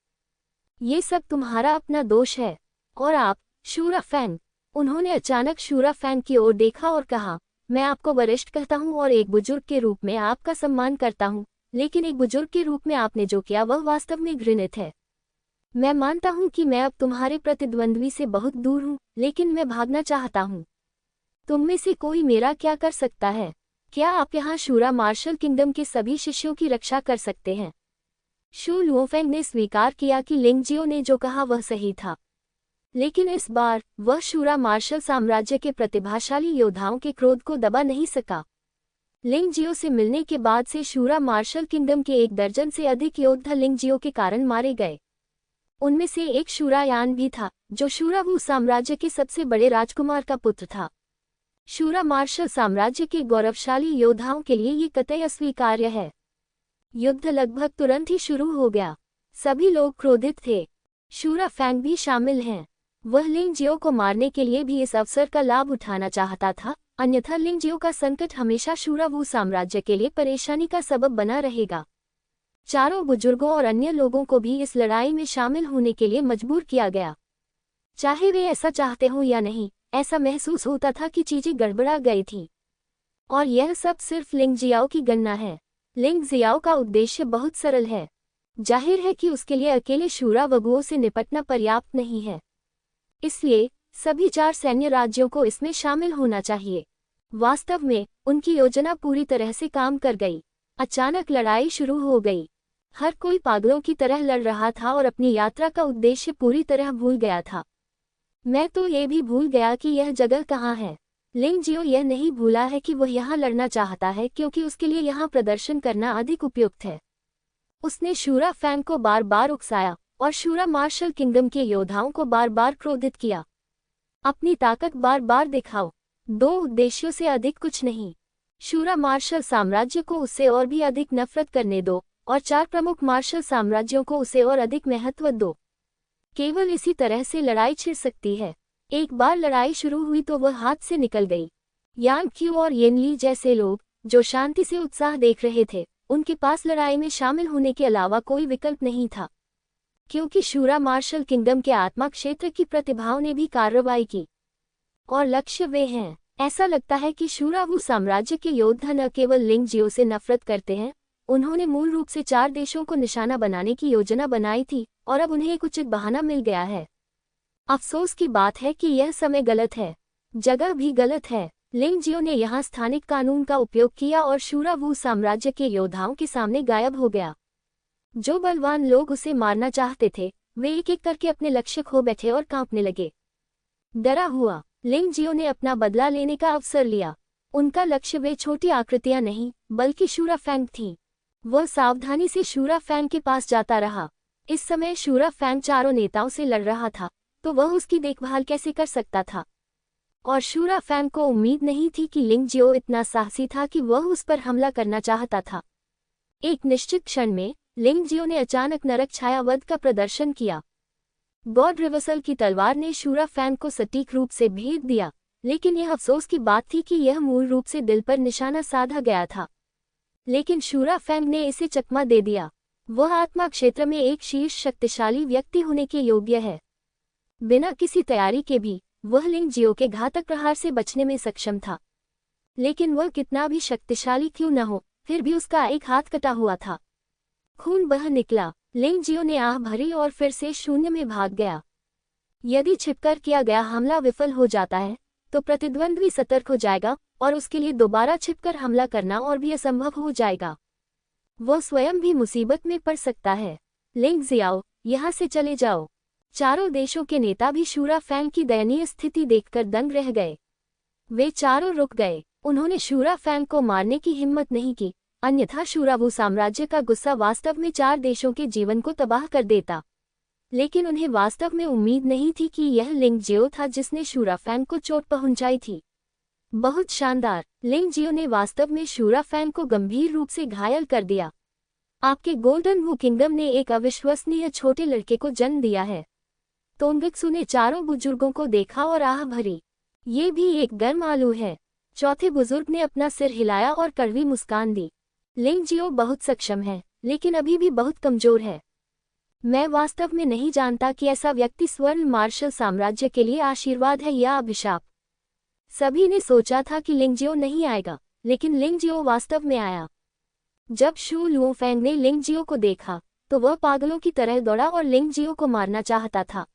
ये सब तुम्हारा अपना दोष है। और आप, शूरा फैंग। उन्होंने अचानक शूरा फैंग की ओर देखा और कहा, मैं आपको वरिष्ठ कहता हूँ और एक बुजुर्ग के रूप में आपका सम्मान करता हूँ, लेकिन एक बुजुर्ग के रूप में आपने जो किया वह वास्तव में घृणित है। मैं मानता हूँ कि मैं अब तुम्हारे प्रतिद्वंद्वी से बहुत दूर हूँ, लेकिन मैं भागना चाहता हूँ। तुम में से कोई मेरा क्या कर सकता है? क्या आप यहाँ शूरा मार्शल किंगडम के सभी शिष्यों की रक्षा कर सकते हैं? शू लुओफेंग ने स्वीकार किया कि लिंग जियो ने जो कहा वह सही था, लेकिन इस बार वह शूरा मार्शल साम्राज्य के प्रतिभाशाली योद्धाओं के क्रोध को दबा नहीं सका। लिंग जियो से मिलने के बाद से शूरा मार्शल किंगडम के 1 दर्जन से अधिक योद्धा लिंग जियो के कारण मारे गए। उनमें से एक शूरायान भी था, जो शूरावू साम्राज्य के सबसे बड़े राजकुमार का पुत्र था। शूरा मार्शल साम्राज्य के गौरवशाली योद्धाओं के लिए ये कतई अस्वीकार्य है। युद्ध लगभग तुरंत ही शुरू हो गया। सभी लोग क्रोधित थे। शूरा फैंग भी शामिल हैं। वह लिंग जियो को मारने के लिए भी इस अवसर का लाभ उठाना चाहता था, अन्यथा लिंग जियो का संकट हमेशा शूरावू साम्राज्य के लिए परेशानी का सबब बना रहेगा। चारों बुजुर्गों और अन्य लोगों को भी इस लड़ाई में शामिल होने के लिए मजबूर किया गया। चाहे वे ऐसा चाहते हों या नहीं, ऐसा महसूस होता था कि चीजें गड़बड़ा गई थीं। और यह सब सिर्फ लिंग जियाओ की गणना है। लिंग जियाओ का उद्देश्य बहुत सरल है। जाहिर है कि उसके लिए अकेले शूरा वगुओं से निपटना पर्याप्त नहीं है। इसलिए सभी 4 सैन्य राज्यों को इसमें शामिल होना चाहिए। वास्तव में उनकी योजना पूरी तरह से काम कर गई। अचानक लड़ाई शुरू हो गई। हर कोई पागलों की तरह लड़ रहा था और अपनी यात्रा का उद्देश्य पूरी तरह भूल गया था। मैं तो ये भी भूल गया कि यह जगह कहाँ है। लिंग जियो यह नहीं भूला है कि वह यहाँ लड़ना चाहता है क्योंकि उसके लिए यहाँ प्रदर्शन करना अधिक उपयुक्त है। उसने शूरा फैंग को बार बार उकसाया और शूरा मार्शल किंगडम के योद्धाओं को बार बार क्रोधित किया। अपनी ताकत बार बार दिखाओ। 2 उद्देश्यों से अधिक कुछ नहीं। शूरा मार्शल साम्राज्य को उससे और भी अधिक नफरत करने दो और 4 प्रमुख मार्शल साम्राज्यों को उसे और अधिक महत्व दो। केवल इसी तरह से लड़ाई छिड़ सकती है। एक बार लड़ाई शुरू हुई तो वह हाथ से निकल गई। यांग क्यू और येनली जैसे लोग, जो शांति से उत्साह देख रहे थे, उनके पास लड़ाई में शामिल होने के अलावा कोई विकल्प नहीं था, क्योंकि शूरा मार्शल किंगडम के आत्मा क्षेत्र की प्रतिभाओं ने भी कार्रवाई की। और लक्ष्य वे हैं। ऐसा लगता है कि शूरावू साम्राज्य के योद्धा न केवल लिंग जियो से नफरत करते हैं, उन्होंने मूल रूप से 4 देशों को निशाना बनाने की योजना बनाई थी और अब उन्हें एक उचित बहाना मिल गया है। अफसोस की बात है कि यह समय गलत है, जगह भी गलत है। लिंग जियो ने यहाँ स्थानिक कानून का उपयोग किया और शूरावू साम्राज्य के योद्धाओं के सामने गायब हो गया। जो बलवान लोग उसे मारना चाहते थे, वे एक एक करके अपने लक्ष्य खो बैठे और कांपने लगे। डरा हुआ लिंग जियो ने अपना बदला लेने का अवसर लिया। उनका लक्ष्य वे छोटी आकृतियां नहीं, बल्कि शूरा फैंग थीं। वह सावधानी से शूरा फैंग के पास जाता रहा। इस समय शूरा फैंग 4 नेताओं से लड़ रहा था, तो वह उसकी देखभाल कैसे कर सकता था? और शूरा फैंग को उम्मीद नहीं थी कि लिंग जियो इतना साहसी था कि वह उस पर हमला करना चाहता था। एक निश्चित क्षण में लिंग जियो ने अचानक नरक छायावध का प्रदर्शन किया। गॉड रिवर्सल की तलवार ने शूरा फैंग को सटीक रूप से भेद दिया। लेकिन यह अफसोस की बात थी कि यह मूल रूप से दिल पर निशाना साधा गया था। लेकिन शूरा फैंग ने इसे चकमा दे दिया। वह आत्मा क्षेत्र में एक शीर्ष शक्तिशाली व्यक्ति होने के योग्य है। बिना किसी तैयारी के भी वह लिंग जियो के घातक प्रहार से बचने में सक्षम था। लेकिन वह कितना भी शक्तिशाली क्यों न हो, फिर भी उसका एक हाथ कटा हुआ था। खून बह निकला। लिंग जियो ने आह भरी और फिर से शून्य में भाग गया। यदि छिपकर किया गया हमला विफल हो जाता है तो प्रतिद्वंद्वी सतर्क हो जाएगा और उसके लिए दोबारा छिपकर हमला करना और भी असंभव हो जाएगा। वह स्वयं भी मुसीबत में पड़ सकता है। लिंग जियाओ, यहाँ से चले जाओ। चारों देशों के नेता भी शूरा फैंग की दयनीय स्थिति देखकर दंग रह गए। वे चारों रुक गए। उन्होंने शूरा फैंग को मारने की हिम्मत नहीं की, अन्यथा शूरावू साम्राज्य का गुस्सा वास्तव में 4 देशों के जीवन को तबाह कर देता। लेकिन उन्हें वास्तव में उम्मीद नहीं थी कि यह लिंग जियो था जिसने शूरा फैंग को चोट पहुंचाई थी। बहुत शानदार। लिंग जियो ने वास्तव में शूरा फैंग को गंभीर रूप से घायल कर दिया। आपके गोल्डन वू किंगडम ने एक अविश्वसनीय छोटे लड़के को जन्म दिया है। तोंगक्सू ने चारों बुजुर्गों को देखा और आह भरी। ये भी एक गर्म आलू है। चौथे बुजुर्ग ने अपना सिर हिलाया और कड़वी मुस्कान दी। लिंग जियो बहुत सक्षम है, लेकिन अभी भी बहुत कमजोर है। मैं वास्तव में नहीं जानता कि ऐसा व्यक्ति स्वर्ण मार्शल साम्राज्य के लिए आशीर्वाद है या अभिशाप। सभी ने सोचा था कि लिंग जियो नहीं आएगा, लेकिन लिंग जियो वास्तव में आया। जब शू लुओफेंग ने लिंग जियो को देखा तो वह पागलों की तरह दौड़ा और लिंग जियो को मारना चाहता था।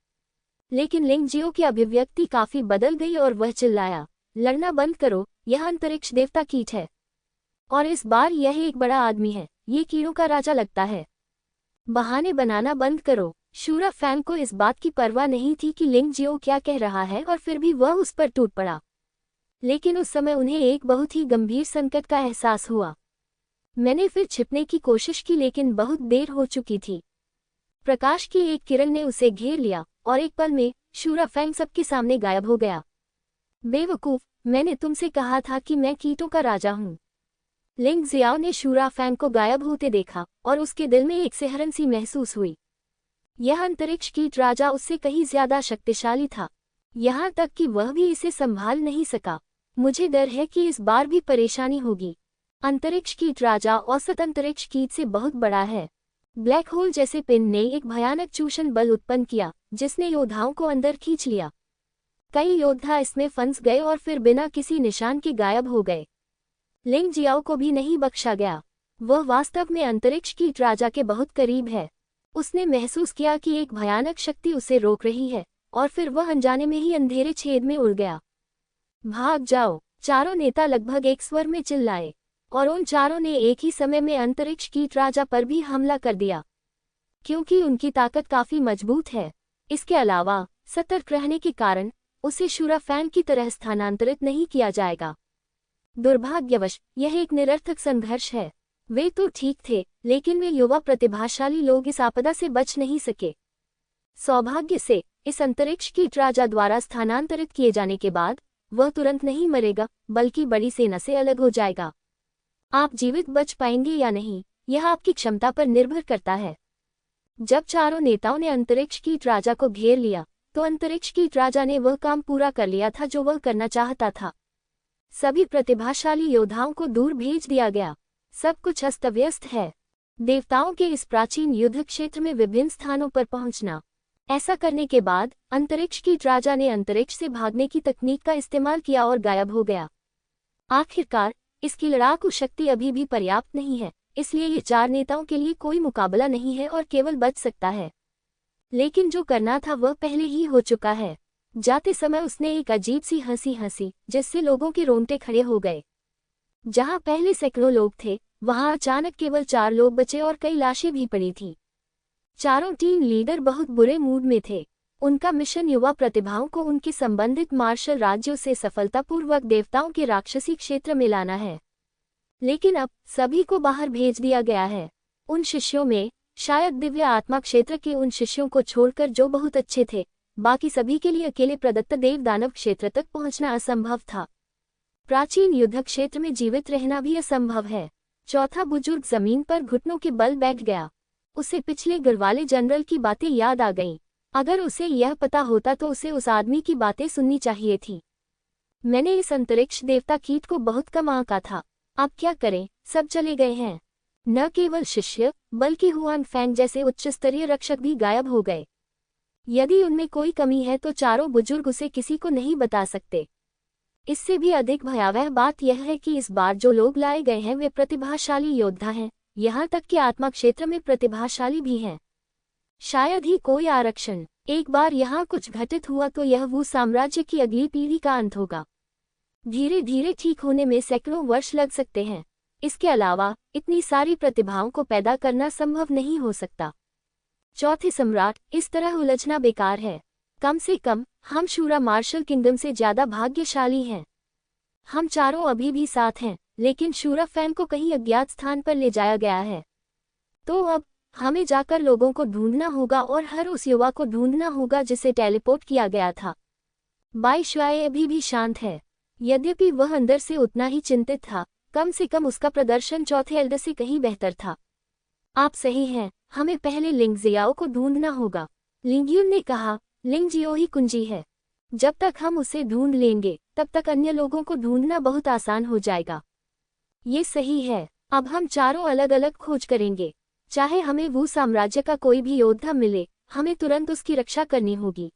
लेकिन लिंग जियो की अभिव्यक्ति काफी बदल गई और वह चिल्लाया, लड़ना बंद करो, यह अंतरिक्ष देवता कीट है। और इस बार यह एक बड़ा आदमी है, ये कीड़ों का राजा लगता है। बहाने बनाना बंद करो। शूरा फैंग को इस बात की परवाह नहीं थी कि लिंग जियो क्या कह रहा है और फिर भी वह उस पर टूट पड़ा। लेकिन उस समय उन्हें एक बहुत ही गंभीर संकट का एहसास हुआ। मैंने फिर छिपने की कोशिश की लेकिन बहुत देर हो चुकी थी। प्रकाश की एक किरण ने उसे घेर लिया और एक पल में शूरा फैंग सबके सामने गायब हो गया। बेवकूफ, मैंने तुमसे कहा था कि मैं कीटों का राजा हूँ। लिंग जियाओ ने शूरा फैंग को गायब होते देखा और उसके दिल में एक सिहरन सी महसूस हुई। यह अंतरिक्ष कीट राजा उससे कहीं ज्यादा शक्तिशाली था, यहाँ तक कि वह भी इसे संभाल नहीं सका। मुझे डर है कि इस बार भी परेशानी होगी। अंतरिक्ष कीट राजा औसत अंतरिक्ष कीट से बहुत बड़ा है। ब्लैक होल जैसे पिन ने एक भयानक चूषण बल उत्पन्न किया जिसने योद्धाओं को अंदर खींच लिया। कई योद्धा इसमें फंस गए और फिर बिना किसी निशान के गायब हो गए। लिंग जियाओ को भी नहीं बख्शा गया। वह वास्तव में अंतरिक्ष कीट राजा के बहुत करीब है। उसने महसूस किया कि एक भयानक शक्ति उसे रोक रही है और फिर वह अनजाने में ही अंधेरे छेद में उड़ गया। भाग जाओ, चारों नेता लगभग एक स्वर में चिल्लाए और उन चारों ने एक ही समय में अंतरिक्ष कीट राजा पर भी हमला कर दिया, क्योंकि उनकी ताकत काफी मजबूत है। इसके अलावा सतर्क रहने के कारण उसे शूरा फैंग की तरह स्थानांतरित नहीं किया जाएगा। दुर्भाग्यवश यह एक निरर्थक संघर्ष है। वे तो ठीक थे, लेकिन वे युवा प्रतिभाशाली लोग इस आपदा से बच नहीं सके। सौभाग्य से इस अंतरिक्ष कीट राजा द्वारा स्थानांतरित किए जाने के बाद वह तुरंत नहीं मरेगा, बल्कि बड़ी सेना से अलग हो जाएगा। आप जीवित बच पाएंगे या नहीं, यह आपकी क्षमता पर निर्भर करता है। जब चारों नेताओं ने अंतरिक्ष कीट राजा को घेर लिया तो अंतरिक्ष कीट राजा ने वह काम पूरा कर लिया था जो वह करना चाहता था। सभी प्रतिभाशाली योद्धाओं को दूर भेज दिया गया। सब कुछ अस्त व्यस्त है। देवताओं के इस प्राचीन युद्ध क्षेत्र में विभिन्न स्थानों पर पहुंचना। ऐसा करने के बाद अंतरिक्ष कीट राजा ने अंतरिक्ष से भागने की तकनीक का इस्तेमाल किया और गायब हो गया। आखिरकार इसकी लड़ाकू शक्ति अभी भी पर्याप्त नहीं है, इसलिए ये 4 नेताओं के लिए कोई मुकाबला नहीं है और केवल बच सकता है। लेकिन जो करना था वह पहले ही हो चुका है। जाते समय उसने एक अजीब सी हंसी हंसी जिससे लोगों के रोंगटे खड़े हो गए। जहां पहले सैकड़ों लोग थे वहां अचानक केवल 4 लोग बचे और कई लाशें भी पड़ी थीं। चारों टीम लीडर बहुत बुरे मूड में थे। उनका मिशन युवा प्रतिभाओं को उनके संबंधित मार्शल राज्यों से सफलतापूर्वक देवताओं के राक्षसी क्षेत्र में लाना है। लेकिन अब सभी को बाहर भेज दिया गया है। उन शिष्यों में शायद दिव्य आत्मा क्षेत्र के उन शिष्यों को छोड़कर जो बहुत अच्छे थे, बाकी सभी के लिए अकेले प्रदत्त देव दानव क्षेत्र तक पहुंचना असंभव था। प्राचीन युद्ध क्षेत्र में जीवित रहना भी असंभव है। चौथा बुजुर्ग जमीन पर घुटनों के बल बैठ गया। उसे पिछले गढ़वाले जनरल की बातें याद आ गईं। अगर उसे यह पता होता तो उसे उस आदमी की बातें सुननी चाहिए थी। मैंने इस अंतरिक्ष देवता कीट को बहुत कम आंका था। अब क्या करें, सब चले गए हैं। न केवल शिष्य बल्कि हुआन फैंग जैसे उच्च स्तरीय रक्षक भी गायब हो गए। यदि उनमें कोई कमी है तो चारों बुजुर्ग उसे किसी को नहीं बता सकते। इससे भी अधिक भयावह बात यह है कि इस बार जो लोग लाए गए हैं वे प्रतिभाशाली योद्धा हैं, यहाँ तक कि आत्मा क्षेत्र में प्रतिभाशाली भी हैं। शायद ही कोई आरक्षण। एक बार यहाँ कुछ घटित हुआ तो यह वू साम्राज्य की अगली पीढ़ी का अंत होगा। धीरे धीरे ठीक होने में सैकड़ों वर्ष लग सकते हैं। इसके अलावा इतनी सारी प्रतिभाओं को पैदा करना संभव नहीं हो सकता। चौथे सम्राट, इस तरह उलझना बेकार है। कम से कम हम शूरा मार्शल किंगडम से ज्यादा भाग्यशाली हैं। हम चारों अभी भी साथ हैं, लेकिन शूरा फैन को कहीं अज्ञात स्थान पर ले जाया गया है। तो अब हमें जाकर लोगों को ढूंढना होगा और हर उस युवा को ढूंढना होगा जिसे टेलीपोर्ट किया गया था। बाई शुआए अभी भी शांत है। यद्यपि वह अंदर से उतना ही चिंतित था, कम से कम उसका प्रदर्शन चौथे एल्डर से कहीं बेहतर था। आप सही हैं, हमें पहले लिंग जियाओ को ढूंढना होगा, लिंगयुन ने कहा। लिंग जियो ही कुंजी है। जब तक हम उसे ढूंढ लेंगे तब तक अन्य लोगों को ढूंढना बहुत आसान हो जाएगा। ये सही है। अब हम चारों अलग अलग खोज करेंगे। चाहे हमें वू साम्राज्य का कोई भी योद्धा मिले, हमें तुरंत उसकी रक्षा करनी होगी,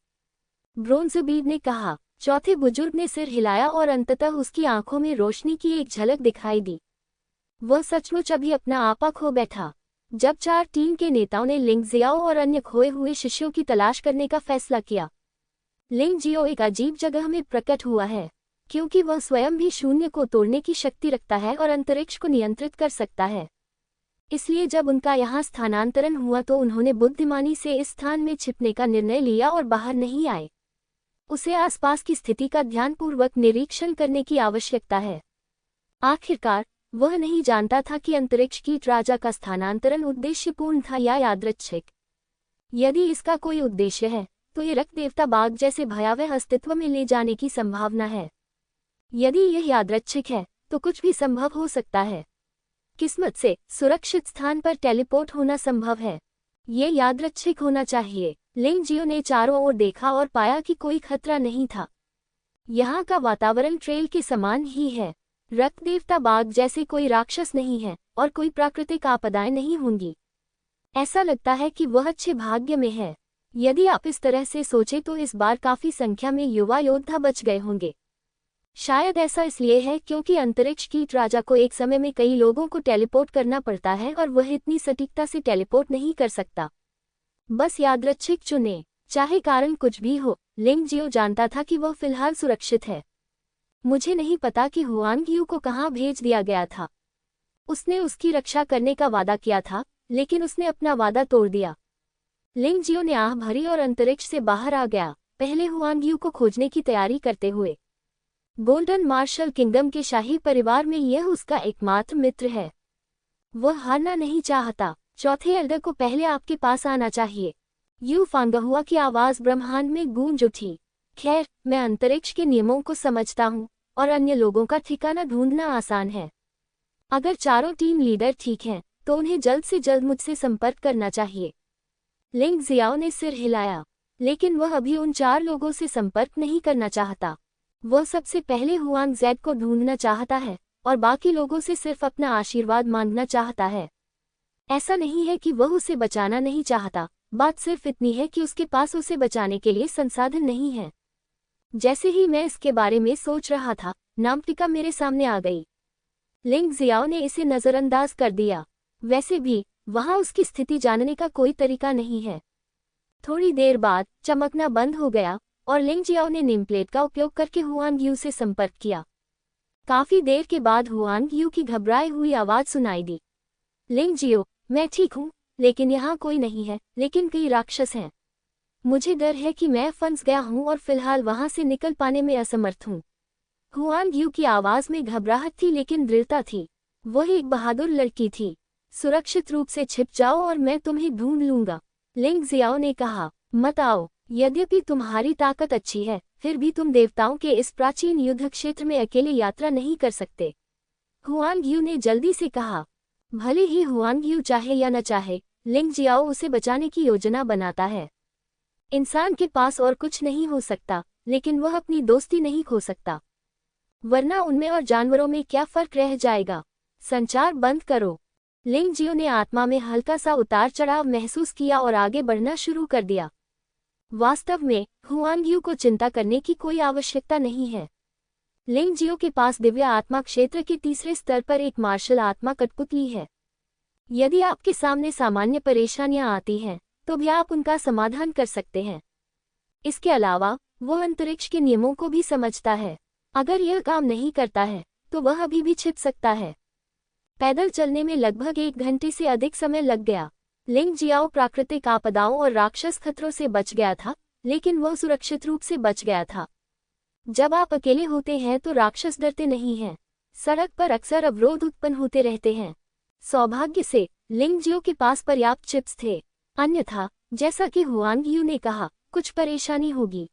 ब्रोंज़बीड ने कहा। चौथे बुजुर्ग ने सिर हिलाया और अंततः उसकी आंखों में रोशनी की एक झलक दिखाई दी। वह सचमुच अभी अपना आपा खो बैठा। जब चार टीम के नेताओं ने लिंग जियाओ और अन्य खोए हुए शिष्यों की तलाश करने का फैसला किया। लिंग जियो एक अजीब जगह में प्रकट हुआ है, क्योंकि वह स्वयं भी शून्य को तोड़ने की शक्ति रखता है और अंतरिक्ष को नियंत्रित कर सकता है। इसलिए जब उनका यहाँ स्थानांतरण हुआ तो उन्होंने बुद्धिमानी से इस स्थान में छिपने का निर्णय लिया और बाहर नहीं आए। उसे आसपास की स्थिति का ध्यानपूर्वक निरीक्षण करने की आवश्यकता है। आखिरकार वह नहीं जानता था कि अंतरिक्ष कीट राजा का स्थानांतरण उद्देश्यपूर्ण था या यादृच्छिक। यदि इसका कोई उद्देश्य है तो ये रक्त देवता बाघ जैसे भयावह अस्तित्व में ले जाने की संभावना है। यदि यह यादृच्छिक है तो कुछ भी संभव हो सकता है। किस्मत से सुरक्षित स्थान पर टेलीपोर्ट होना संभव है। ये यादृच्छिक होना चाहिए। लिंग जियो ने चारों ओर देखा और पाया कि कोई खतरा नहीं था। यहाँ का वातावरण ट्रेल के समान ही है। रक्त देवता बाघ जैसे कोई राक्षस नहीं है और कोई प्राकृतिक आपदाएं नहीं होंगी। ऐसा लगता है कि वह अच्छे भाग्य में है। यदि आप इस तरह से सोचें तो इस बार काफी संख्या में युवा योद्धा बच गए होंगे। शायद ऐसा इसलिए है क्योंकि अंतरिक्ष कीट राजा को एक समय में कई लोगों को टेलीपोर्ट करना पड़ता है और वह इतनी सटीकता से टेलीपोर्ट नहीं कर सकता। बस यादृच्छिक चुने, चाहे कारण कुछ भी हो। लिंग जियो जानता था कि वह फिलहाल सुरक्षित है। मुझे नहीं पता कि हुआंग यू को कहाँ भेज दिया गया था। उसने उसकी रक्षा करने का वादा किया था, लेकिन उसने अपना वादा तोड़ दिया। लिंग जियो ने आह भरी और अंतरिक्ष से बाहर आ गया, पहले हुआंग यू को खोजने की तैयारी करते हुए। गोल्डन मार्शल किंगडम के शाही परिवार में यह उसका एकमात्र मित्र है। वह हारना नहीं चाहता। चौथे एल्डर को पहले आपके पास आना चाहिए। यू फांगहुआ की आवाज ब्रह्मांड में गूंज उठी। खैर, मैं अंतरिक्ष के नियमों को समझता हूँ और अन्य लोगों का ठिकाना ढूंढना आसान है। अगर चारों टीम लीडर ठीक हैं, तो उन्हें जल्द से जल्द मुझसे संपर्क करना चाहिए। लिंग जियाओ ने सिर हिलाया, लेकिन वह अभी उन चार लोगों से संपर्क नहीं करना चाहता। वह सबसे पहले हुआंग जेड को ढूंढना चाहता है और बाकी लोगों से सिर्फ अपना आशीर्वाद मांगना चाहता है। ऐसा नहीं है कि वह उसे बचाना नहीं चाहता, बात सिर्फ इतनी है कि उसके पास उसे बचाने के लिए संसाधन नहीं है। जैसे ही मैं इसके बारे में सोच रहा था, नामटिका मेरे सामने आ गई। लिंग जियाओ ने इसे नजरअंदाज कर दिया। वैसे भी वहां उसकी स्थिति जानने का कोई तरीका नहीं है। थोड़ी देर बाद चमकना बंद हो गया और लिंग जियाओ ने नेमप्लेट का उपयोग करके हुआंग यू से संपर्क किया। काफी देर के बाद हुआंग यू की घबराई हुई आवाज सुनाई दी। लिंग जियो, मैं ठीक हूँ, लेकिन यहाँ कोई नहीं है, लेकिन कई राक्षस हैं। मुझे डर है कि मैं फंस गया हूँ और फिलहाल वहां से निकल पाने में असमर्थ हूँ। हुआंग यू की आवाज में घबराहट थी लेकिन दृढ़ता थी। वह एक बहादुर लड़की थी। सुरक्षित रूप से छिप जाओ और मैं तुम्हें ढूंढ लूंगा, लिंग जियाओ ने कहा। मत आओ। यद्यपि तुम्हारी ताकत अच्छी है, फिर भी तुम देवताओं के इस प्राचीन युद्ध क्षेत्र में अकेले यात्रा नहीं कर सकते, हुआंग यू ने जल्दी से कहा। भले ही हुआंग यू चाहे या न चाहे, लिंग जियाओ उसे बचाने की योजना बनाता है। इंसान के पास और कुछ नहीं हो सकता, लेकिन वह अपनी दोस्ती नहीं खो सकता। वरना उनमें और जानवरों में क्या फर्क रह जाएगा। संचार बंद करो। लिंग जियो ने आत्मा में हल्का सा उतार चढ़ाव महसूस किया और आगे बढ़ना शुरू कर दिया। वास्तव में हुआंग यू को चिंता करने की कोई आवश्यकता नहीं है। लिंग जियो के पास दिव्य आत्मा क्षेत्र के तीसरे स्तर पर एक मार्शल आत्मा कठपुतली है। यदि आपके सामने सामान्य परेशानियां आती हैं, तो भी आप उनका समाधान कर सकते हैं। इसके अलावा वह अंतरिक्ष के नियमों को भी समझता है। अगर यह काम नहीं करता है, तो वह अभी भी छिप सकता है। पैदल चलने में लगभग 1 घंटे से अधिक समय लग गया। लिंग जियाओ प्राकृतिक आपदाओं और राक्षस खतरों से बच गया था, लेकिन वह सुरक्षित रूप से बच गया था। जब आप अकेले होते हैं तो राक्षस डरते नहीं हैं। सड़क पर अक्सर अवरोध उत्पन्न होते रहते हैं। सौभाग्य से लिंग जियो के पास पर्याप्त चिप्स थे, अन्यथा जैसा कि हुआंग यू ने कहा, कुछ परेशानी होगी।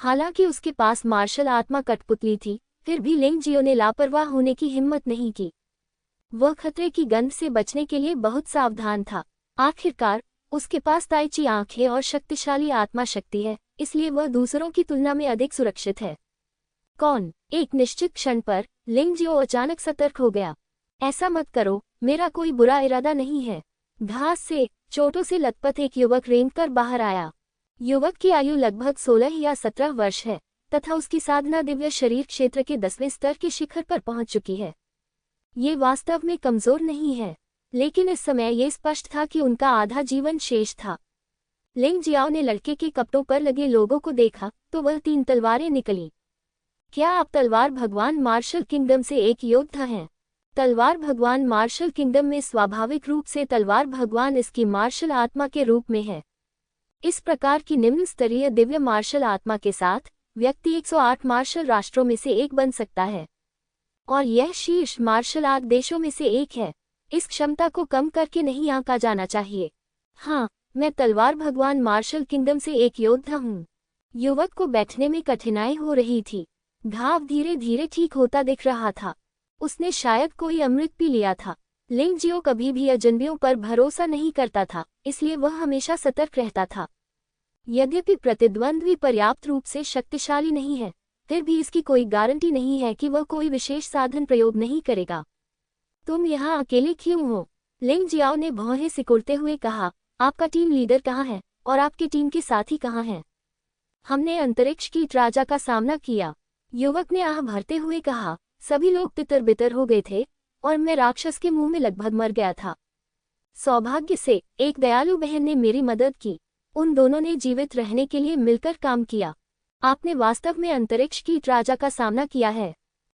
हालांकि उसके पास मार्शल आत्मा कठपुतली थी, फिर भी लिंग जियो ने लापरवाह होने की हिम्मत नहीं की। वह खतरे की गंध से बचने के लिए बहुत सावधान था। आखिरकार उसके पास ताइची आंखें और शक्तिशाली आत्मा शक्ति है, इसलिए वह दूसरों की तुलना में अधिक सुरक्षित है। कौन? एक निश्चित क्षण पर लिंग जियो अचानक सतर्क हो गया। ऐसा मत करो, मेरा कोई बुरा इरादा नहीं है। घास से चोटों से लथपथ एक युवक रेंगकर बाहर आया। युवक की आयु लगभग 16 या 17 वर्ष है तथा उसकी साधना दिव्य शरीर क्षेत्र के 10वें स्तर के शिखर पर पहुंच चुकी है। ये वास्तव में कमजोर नहीं है, लेकिन इस समय ये स्पष्ट था कि उनका आधा जीवन शेष था। लिंग जियाओ ने लड़के के कपड़ों पर लगे लोगों को देखा तो वह 3 तलवारें निकली। क्या आप तलवार भगवान मार्शल किंगडम से एक योद्धा हैं? तलवार भगवान मार्शल किंगडम में स्वाभाविक रूप से तलवार भगवान इसकी मार्शल आत्मा के रूप में है। इस प्रकार की निम्न स्तरीय दिव्य मार्शल आत्मा के साथ व्यक्ति 108 मार्शल राष्ट्रों में से एक बन सकता है, और यह शीर्ष मार्शल आर्ट देशों में से एक है। इस क्षमता को कम करके नहीं आंका जाना चाहिए। हाँ, मैं तलवार भगवान मार्शल किंगडम से एक योद्धा हूँ। युवक को बैठने में कठिनाई हो रही थी। घाव धीरे धीरे ठीक होता दिख रहा था। उसने शायद कोई अमृत पी लिया था। लिंग जियो कभी भी अजनबियों पर भरोसा नहीं करता था, इसलिए वह हमेशा सतर्क रहता था। यद्यपि प्रतिद्वंद्वी पर्याप्त रूप से शक्तिशाली नहीं है, फिर भी इसकी कोई गारंटी नहीं है कि वह कोई विशेष साधन प्रयोग नहीं करेगा। तुम यहाँ अकेले क्यों हो? लिंग जियाओ ने भौहें सिकुड़ते हुए कहा, आपका टीम लीडर कहाँ है और आपके टीम के साथी कहाँ हैं? हमने अंतरिक्ष की राजा का सामना किया। युवक ने आह भरते हुए कहा, सभी लोग तितर बितर हो गए थे और मैं राक्षस के मुंह में लगभग मर गया था। सौभाग्य से एक दयालु बहन ने मेरी मदद की। उन दोनों ने जीवित रहने के लिए मिलकर काम किया। आपने वास्तव में अंतरिक्ष की राजा का सामना किया है।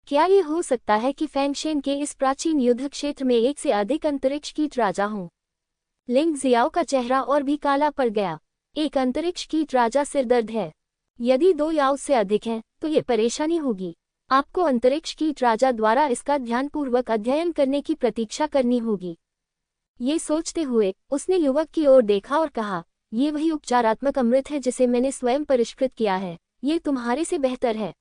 क्या ये हो सकता है कि फैंगशेन के इस प्राचीन युद्ध क्षेत्र में एक से अधिक अंतरिक्ष की राजा हों? लिंग जियाओ का चेहरा और भी काला पड़ गया। एक अंतरिक्ष की राजा सिरदर्द है। यदि 2 या उससे अधिक हैं, तो ये परेशानी होगी। आपको अंतरिक्ष की राजा द्वारा इसका ध्यानपूर्वक अध्ययन करने की प्रतीक्षा करनी होगी। ये सोचते हुए उसने युवक की ओर देखा और कहा, ये वही उपचारात्मक अमृत है जिसे मैंने स्वयं परिष्कृत किया है। ये तुम्हारे से बेहतर है।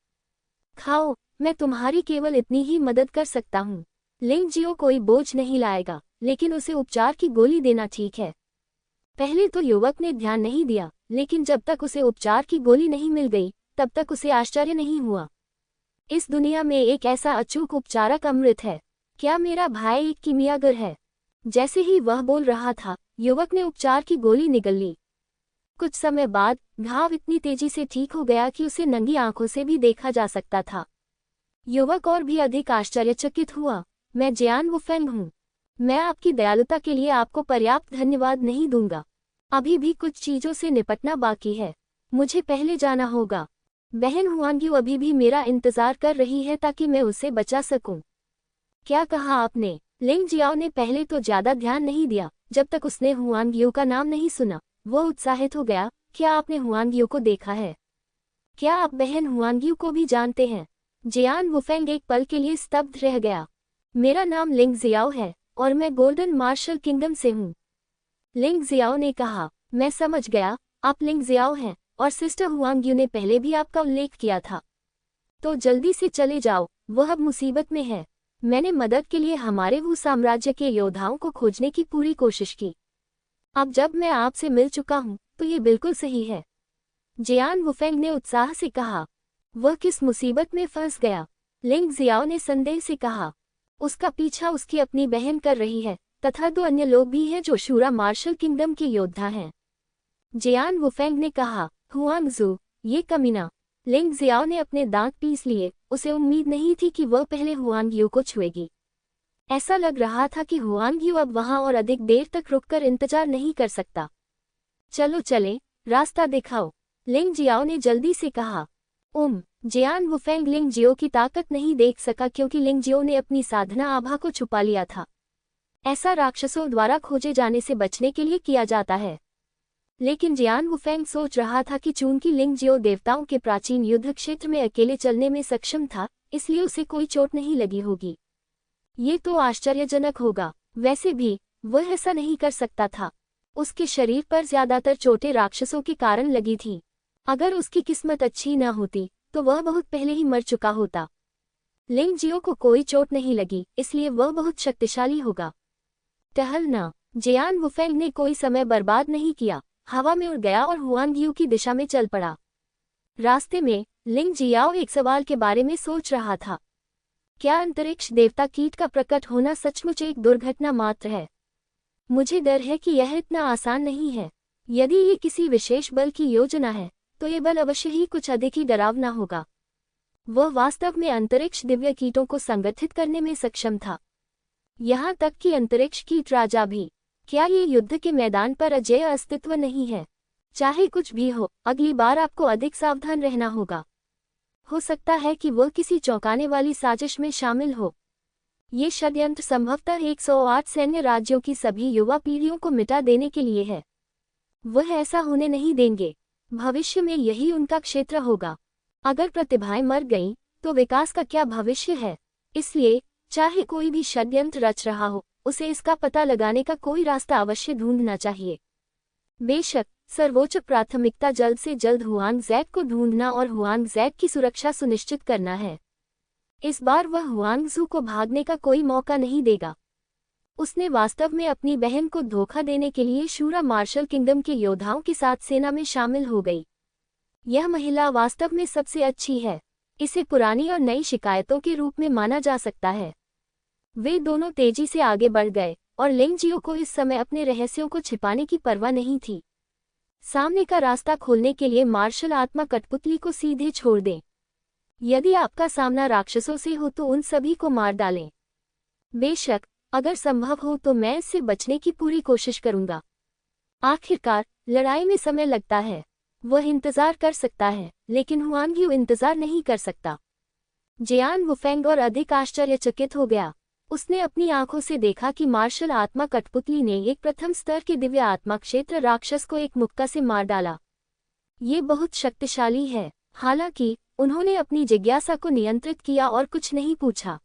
खाओ, मैं तुम्हारी केवल इतनी ही मदद कर सकता हूँ। लिंग जियो कोई बोझ नहीं लाएगा, लेकिन उसे उपचार की गोली देना ठीक है। पहले तो युवक ने ध्यान नहीं दिया, लेकिन जब तक उसे उपचार की गोली नहीं मिल गई, तब तक उसे आश्चर्य नहीं हुआ। इस दुनिया में एक ऐसा अचूक उपचारक अमृत है। क्या मेरा भाई एक कीमियागर है? जैसे ही वह बोल रहा था, युवक ने उपचार की गोली निगल ली। कुछ समय बाद घाव इतनी तेजी से ठीक हो गया कि उसे नंगी आंखों से भी देखा जा सकता था। युवक और भी अधिक आश्चर्यचकित हुआ। मैं जियान वुफेंग हूँ। मैं आपकी दयालुता के लिए आपको पर्याप्त धन्यवाद नहीं दूंगा। अभी भी कुछ चीजों से निपटना बाकी है। मुझे पहले जाना होगा। बहन हुआंग यू अभी भी मेरा इंतजार कर रही है ताकि मैं उसे बचा सकूं। क्या कहा आपने? लिंग जियाओ ने पहले तो ज्यादा ध्यान नहीं दिया। जब तक उसने हुआंग यू का नाम नहीं सुना, वह उत्साहित हो गया। क्या आपने हुआंग यू को देखा है? क्या आप बहन हुआंग यू को भी जानते हैं? जियान वुफेंग एक पल के लिए स्तब्ध रह गया। मेरा नाम लिंग जियाओ है और मैं गोल्डन मार्शल किंगडम से हूँ। लिंग जियाओ ने कहा, मैं समझ गया, आप लिंग जियाओ हैं और सिस्टर हुआंग यू ने पहले भी आपका उल्लेख किया था। तो जल्दी से चले जाओ, वह अब मुसीबत में है। मैंने मदद के लिए हमारे वू साम्राज्य के योद्धाओं को खोजने की पूरी कोशिश की। अब जब मैं आपसे मिल चुका हूँ, तो ये बिल्कुल सही है। जियान वुफेंग ने उत्साह से कहा। वह किस मुसीबत में फंस गया? लिंग जियाओ ने संदेह से कहा। उसका पीछा उसकी अपनी बहन कर रही है तथा 2 अन्य लोग भी हैं जो शूरा मार्शल किंगडम के योद्धा हैं। जियान वुफेंग ने कहा, हुआंगजू, ये कमीना। लिंग जियाओ ने अपने दांत पीस लिए। उसे उम्मीद नहीं थी कि वह पहले हुआंगयू को छुएगी। ऐसा लग रहा था कि हुआंगयू अब वहां और अधिक देर तक रुककर इंतजार नहीं कर सकता। चलो चले, रास्ता दिखाओ, लिंग जियाओ ने जल्दी से कहा। जियान वुफेंग लिंग जियो की ताकत नहीं देख सका क्योंकि लिंग जियो ने अपनी साधना आभा को छुपा लिया था। ऐसा राक्षसों द्वारा खोजे जाने से बचने के लिए किया जाता है। लेकिन जियान वुफेंग सोच रहा था कि चूंकि लिंग जियो देवताओं के प्राचीन युद्ध क्षेत्र में अकेले चलने में सक्षम था, इसलिए उसे कोई चोट नहीं लगी होगी। ये तो आश्चर्यजनक होगा। वैसे भी वह ऐसा नहीं कर सकता था। उसके शरीर पर ज्यादातर चोटें राक्षसों के कारण लगी थीं। अगर उसकी किस्मत अच्छी न होती तो वह बहुत पहले ही मर चुका होता। लिंग जियो को कोई चोट नहीं लगी, इसलिए वह बहुत शक्तिशाली होगा। टहलना। जियान वुफेंग ने कोई समय बर्बाद नहीं किया, हवा में उड़ गया और हुआंगयू की दिशा में चल पड़ा। रास्ते में लिंग जियाओ एक सवाल के बारे में सोच रहा था। क्या अंतरिक्ष देवता कीट का प्रकट होना सचमुच एक दुर्घटना मात्र है? मुझे डर है कि यह इतना आसान नहीं है। यदि ये किसी विशेष बल की योजना है तो ये बल अवश्य ही कुछ अधिक ही डरावना होगा। वह वास्तव में अंतरिक्ष दिव्य कीटों को संगठित करने में सक्षम था, यहाँ तक कि अंतरिक्ष कीट राजा भी। क्या ये युद्ध के मैदान पर अजेय अस्तित्व नहीं है? चाहे कुछ भी हो, अगली बार आपको अधिक सावधान रहना होगा। हो सकता है कि वह किसी चौंकाने वाली साजिश में शामिल हो। ये षड्यंत्र संभवतः 108 सैन्य राज्यों की सभी युवा पीढ़ियों को मिटा देने के लिए है। वह ऐसा होने नहीं देंगे। भविष्य में यही उनका क्षेत्र होगा। अगर प्रतिभाएं मर गईं, तो विकास का क्या भविष्य है? इसलिए चाहे कोई भी षड्यंत्र रच रहा हो, उसे इसका पता लगाने का कोई रास्ता अवश्य ढूंढना चाहिए। बेशक सर्वोच्च प्राथमिकता जल्द से जल्द हुआंगजैक को ढूंढना और हुआंगजैक की सुरक्षा सुनिश्चित करना है। इस बार वह हुआंगजू को भागने का कोई मौका नहीं देगा। उसने वास्तव में अपनी बहन को धोखा देने के लिए शूरा मार्शल किंगडम के योद्धाओं के साथ सेना में शामिल हो गई। यह महिला वास्तव में सबसे अच्छी है। इसे पुरानी और नई शिकायतों के रूप में माना जा सकता है। वे दोनों तेजी से आगे बढ़ गए और लिंग जियो को इस समय अपने रहस्यों को छिपाने की परवाह नहीं थी। सामने का रास्ता खोलने के लिए मार्शल आत्मा कठपुतली को सीधे छोड़ दें। यदि आपका सामना राक्षसों से हो तो उन सभी को मार डालें। बेशक अगर संभव हो तो मैं इससे बचने की पूरी कोशिश करूंगा। आखिरकार लड़ाई में समय लगता है। वह इंतजार कर सकता है, लेकिन हुआंगयू इंतजार नहीं कर सकता। जियान वुफेंग और अधिक आश्चर्यचकित हो गया। उसने अपनी आंखों से देखा कि मार्शल आत्मा कठपुतली ने एक प्रथम स्तर के दिव्य आत्मा क्षेत्र राक्षस को एक मुक्का से मार डाला। ये बहुत शक्तिशाली है। हालांकि उन्होंने अपनी जिज्ञासा को नियंत्रित किया और कुछ नहीं पूछा।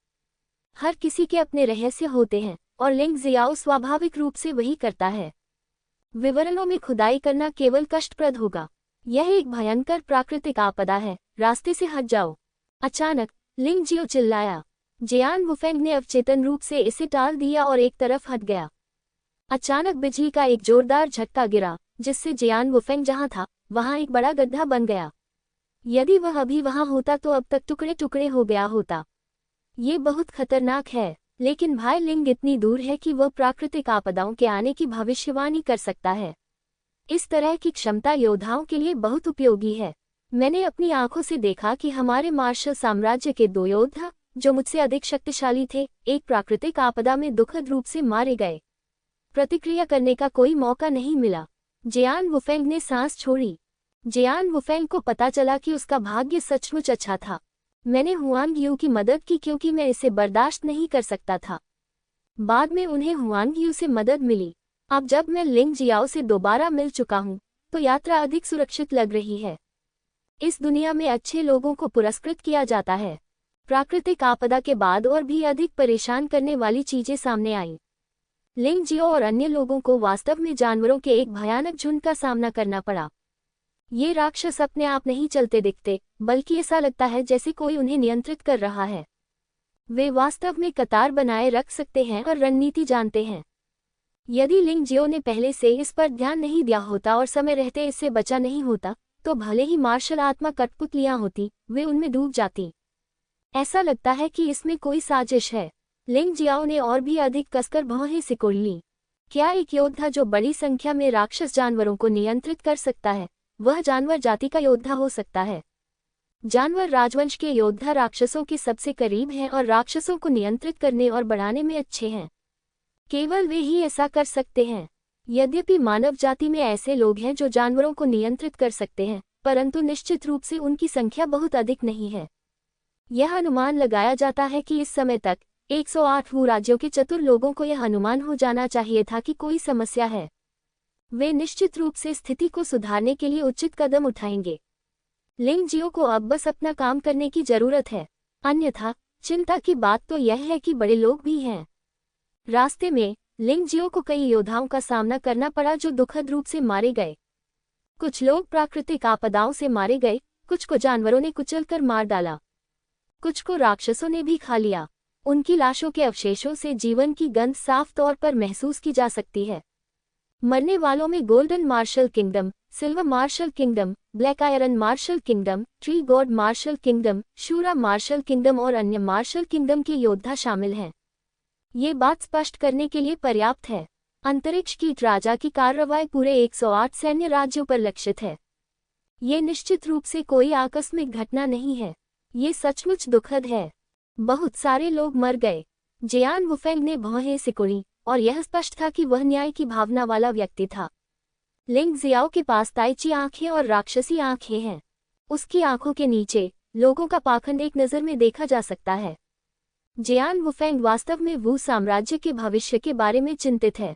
हर किसी के अपने रहस्य होते हैं और लिंग जियाओ स्वाभाविक रूप से वही करता है। विवरणों में खुदाई करना केवल कष्टप्रद होगा। यह एक भयंकर प्राकृतिक आपदा है, रास्ते से हट जाओ। अचानक लिंग जियो चिल्लाया। जियान वुफेंग ने अवचेतन रूप से इसे टाल दिया और एक तरफ हट गया। अचानक बिजली का एक जोरदार झटका गिरा, जिससे जियान वुफेंग जहां था वहां एक बड़ा गड्ढा बन गया। यदि वह अभी वहां होता तो अब तक टुकड़े टुकड़े हो गया होता। ये बहुत खतरनाक है, लेकिन भाई लिंग इतनी दूर है कि वह प्राकृतिक आपदाओं के आने की भविष्यवाणी कर सकता है। इस तरह की क्षमता योद्धाओं के लिए बहुत उपयोगी है। मैंने अपनी आंखों से देखा कि हमारे मार्शल साम्राज्य के 2 योद्धा, जो मुझसे अधिक शक्तिशाली थे, एक प्राकृतिक आपदा में दुखद रूप से मारे गए। प्रतिक्रिया करने का कोई मौका नहीं मिला। जियान वुफेंग ने सांस छोड़ी। जियान वुफेंग को पता चला कि उसका भाग्य सचमुच अच्छा था। मैंने हुआंगयू की मदद की क्योंकि मैं इसे बर्दाश्त नहीं कर सकता था। बाद में उन्हें हुआंगयू से मदद मिली। अब जब मैं लिंग जियाओ से दोबारा मिल चुका हूं, तो यात्रा अधिक सुरक्षित लग रही है। इस दुनिया में अच्छे लोगों को पुरस्कृत किया जाता है। प्राकृतिक आपदा के बाद और भी अधिक परेशान करने वाली चीजें सामने आईं। लिंग जियो और अन्य लोगों को वास्तव में जानवरों के एक भयानक झुंड का सामना करना पड़ा। ये राक्षस अपने आप नहीं चलते दिखते, बल्कि ऐसा लगता है जैसे कोई उन्हें नियंत्रित कर रहा है। वे वास्तव में कतार बनाए रख सकते हैं और रणनीति जानते हैं। यदि लिंग जियो ने पहले से इस पर ध्यान नहीं दिया होता और समय रहते इससे बचा नहीं होता, तो भले ही मार्शल आत्मा कठपुतलियां होती, वे उनमें डूब जाती। ऐसा लगता है कि इसमें कोई साजिश है। लिंग जियाओ ने और भी अधिक कसकर भौहें सिकोड़ लीं। क्या एक योद्धा जो बड़ी संख्या में राक्षस जानवरों को नियंत्रित कर सकता है, वह जानवर जाति का योद्धा हो सकता है? जानवर राजवंश के योद्धा राक्षसों के सबसे करीब हैं और राक्षसों को नियंत्रित करने और बढ़ाने में अच्छे हैं। केवल वे ही ऐसा कर सकते हैं। यद्यपि मानव जाति में ऐसे लोग हैं जो जानवरों को नियंत्रित कर सकते हैं, परंतु निश्चित रूप से उनकी संख्या बहुत अधिक नहीं है। यह अनुमान लगाया जाता है कि इस समय तक 108 राज्यों के चतुर लोगों को यह अनुमान हो जाना चाहिए था कि कोई समस्या है। वे निश्चित रूप से स्थिति को सुधारने के लिए उचित कदम उठाएंगे। लिंग जियो को अब बस अपना काम करने की जरूरत है, अन्यथा चिंता की बात तो यह है कि बड़े लोग भी हैं। रास्ते में लिंग जियो को कई योद्धाओं का सामना करना पड़ा जो दुखद रूप से मारे गए। कुछ लोग प्राकृतिक आपदाओं से मारे गए, कुछ को जानवरों ने कुचलकर मार डाला, कुछ को राक्षसों ने भी खा लिया। उनकी लाशों के अवशेषों से जीवन की गंध साफ तौर पर महसूस की जा सकती है। मरने वालों में golden martial kingdom, silver martial kingdom, black iron martial kingdom, tree god martial kingdom, शूरा मार्शल किंगडम और अन्य मार्शल किंगडम के योद्धा शामिल हैं। ये बात स्पष्ट करने के लिए पर्याप्त है, अंतरिक्ष कीट राजा की कार्रवाई पूरे 108 सैन्य राज्यों पर लक्षित है। ये निश्चित रूप से कोई आकस्मिक घटना नहीं है, ये सचमुच दुखद है। बहुत सारे लोग मर गए। जियान वुफेंग ने भौहें सिकोड़ी और यह स्पष्ट था कि वह न्याय की भावना वाला व्यक्ति था। लिंग जियाओ के पास ताइची आंखें और राक्षसी आंखें हैं। उसकी आंखों के नीचे लोगों का पाखंड एक नज़र में देखा जा सकता है। जियान वुफेंग वास्तव में वू साम्राज्य के भविष्य के बारे में चिंतित है,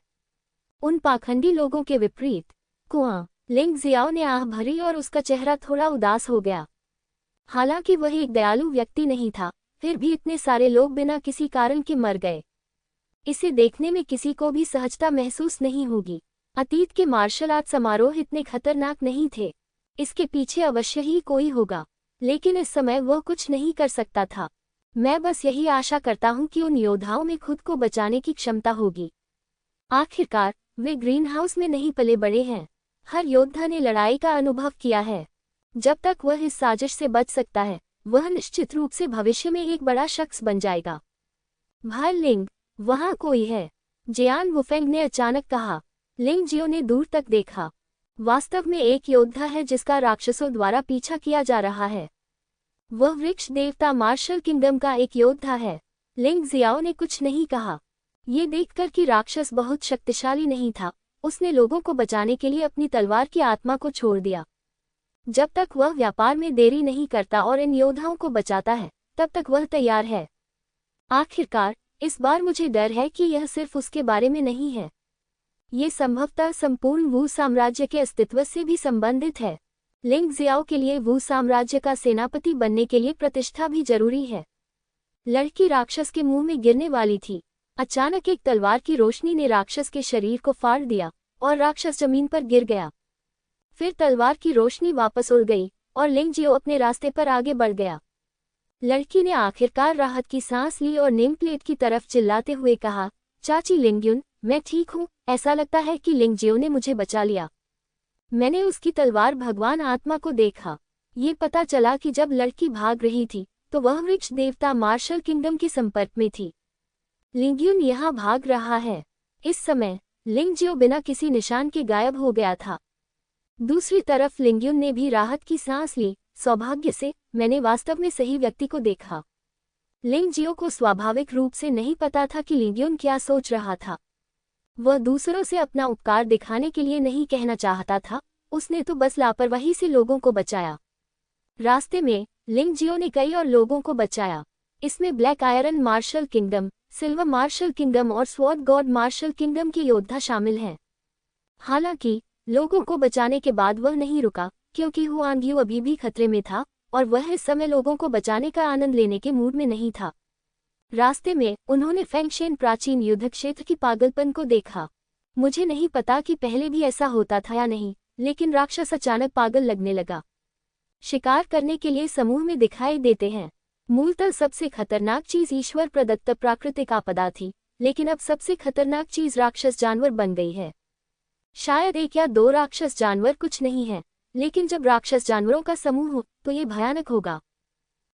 उन पाखंडी लोगों के विपरीत। कुआं लिंग जियाओ ने आह भरी और उसका चेहरा थोड़ा उदास हो गया। हालांकि वह एक दयालु व्यक्ति नहीं था, फिर भी इतने सारे लोग बिना किसी कारण के मर गए। इसे देखने में किसी को भी सहजता महसूस नहीं होगी। अतीत के मार्शल आर्ट समारोह इतने खतरनाक नहीं थे, इसके पीछे अवश्य ही कोई होगा, लेकिन इस समय वह कुछ नहीं कर सकता था। मैं बस यही आशा करता हूं कि उन योद्धाओं में खुद को बचाने की क्षमता होगी। आखिरकार वे ग्रीन हाउस में नहीं पले बड़े हैं। हर योद्धा ने लड़ाई का अनुभव किया है। जब तक वह इस साजिश से बच सकता है, वह निश्चित रूप से भविष्य में एक बड़ा शख्स बन जाएगा। भाई लिंग, वहां कोई है, जियान वुफेंग ने अचानक कहा। लिंग जियो ने दूर तक देखा। वास्तव में एक योद्धा है जिसका राक्षसों द्वारा पीछा किया जा रहा है। वह वृक्ष देवता मार्शल किंगडम का एक योद्धा है। लिंग जियाओ ने कुछ नहीं कहा। ये देखकर कि राक्षस बहुत शक्तिशाली नहीं था, उसने लोगों को बचाने के लिए अपनी तलवार की आत्मा को छोड़ दिया। जब तक वह व्यापार में देरी नहीं करता और इन योद्धाओं को बचाता है, तब तक वह तैयार है। आखिरकार इस बार मुझे डर है कि यह सिर्फ उसके बारे में नहीं है, ये संभवतः संपूर्ण वू साम्राज्य के अस्तित्व से भी संबंधित है। लिंग जियाओ के लिए वू साम्राज्य का सेनापति बनने के लिए प्रतिष्ठा भी जरूरी है। लड़की राक्षस के मुंह में गिरने वाली थी। अचानक एक तलवार की रोशनी ने राक्षस के शरीर को फाड़ दिया और राक्षस जमीन पर गिर गया। फिर तलवार की रोशनी वापस उड़ गई और लिंग जियो अपने रास्ते पर आगे बढ़ गया। लड़की ने आखिरकार राहत की सांस ली और नेम प्लेट की तरफ चिल्लाते हुए कहा, चाची लिंगयुन, मैं ठीक हूँ। ऐसा लगता है कि लिंग जियो ने मुझे बचा लिया। मैंने उसकी तलवार भगवान आत्मा को देखा। ये पता चला कि जब लड़की भाग रही थी तो वह वृक्ष देवता मार्शल किंगडम के संपर्क में थी। लिंगयुन यहाँ भाग रहा है। इस समय लिंग जियो बिना किसी निशान के गायब हो गया था। दूसरी तरफ लिंगयुन ने भी राहत की सांस ली। सौभाग्य से मैंने वास्तव में सही व्यक्ति को देखा। लिंग जियो को स्वाभाविक रूप से नहीं पता था कि लिंगयुन क्या सोच रहा था। वह दूसरों से अपना उपकार दिखाने के लिए नहीं कहना चाहता था, उसने तो बस लापरवाही से लोगों को बचाया। रास्ते में लिंग जियो ने कई और लोगों को बचाया। इसमें black iron martial kingdom, silver martial kingdom और स्वॉर्ड गॉड मार्शल किंगडम के योद्धा शामिल हैं। हालांकि लोगों को बचाने के बाद वह नहीं रुका, क्योंकि हुआंग अभी भी खतरे में था और वह इस समय लोगों को बचाने का आनंद लेने के मूड में नहीं था। रास्ते में उन्होंने फेंगशेन प्राचीन युद्ध क्षेत्र की पागलपन को देखा। मुझे नहीं पता कि पहले भी ऐसा होता था या नहीं, लेकिन राक्षस अचानक पागल लगने लगा। शिकार करने के लिए समूह में दिखाई देते हैं। मूलतः सबसे खतरनाक चीज ईश्वर प्रदत्त प्राकृतिक आपदा थी, लेकिन अब सबसे खतरनाक चीज राक्षस जानवर बन गई है। शायद एक या दो राक्षस जानवर कुछ नहीं है, लेकिन जब राक्षस जानवरों का समूह हो तो ये भयानक होगा।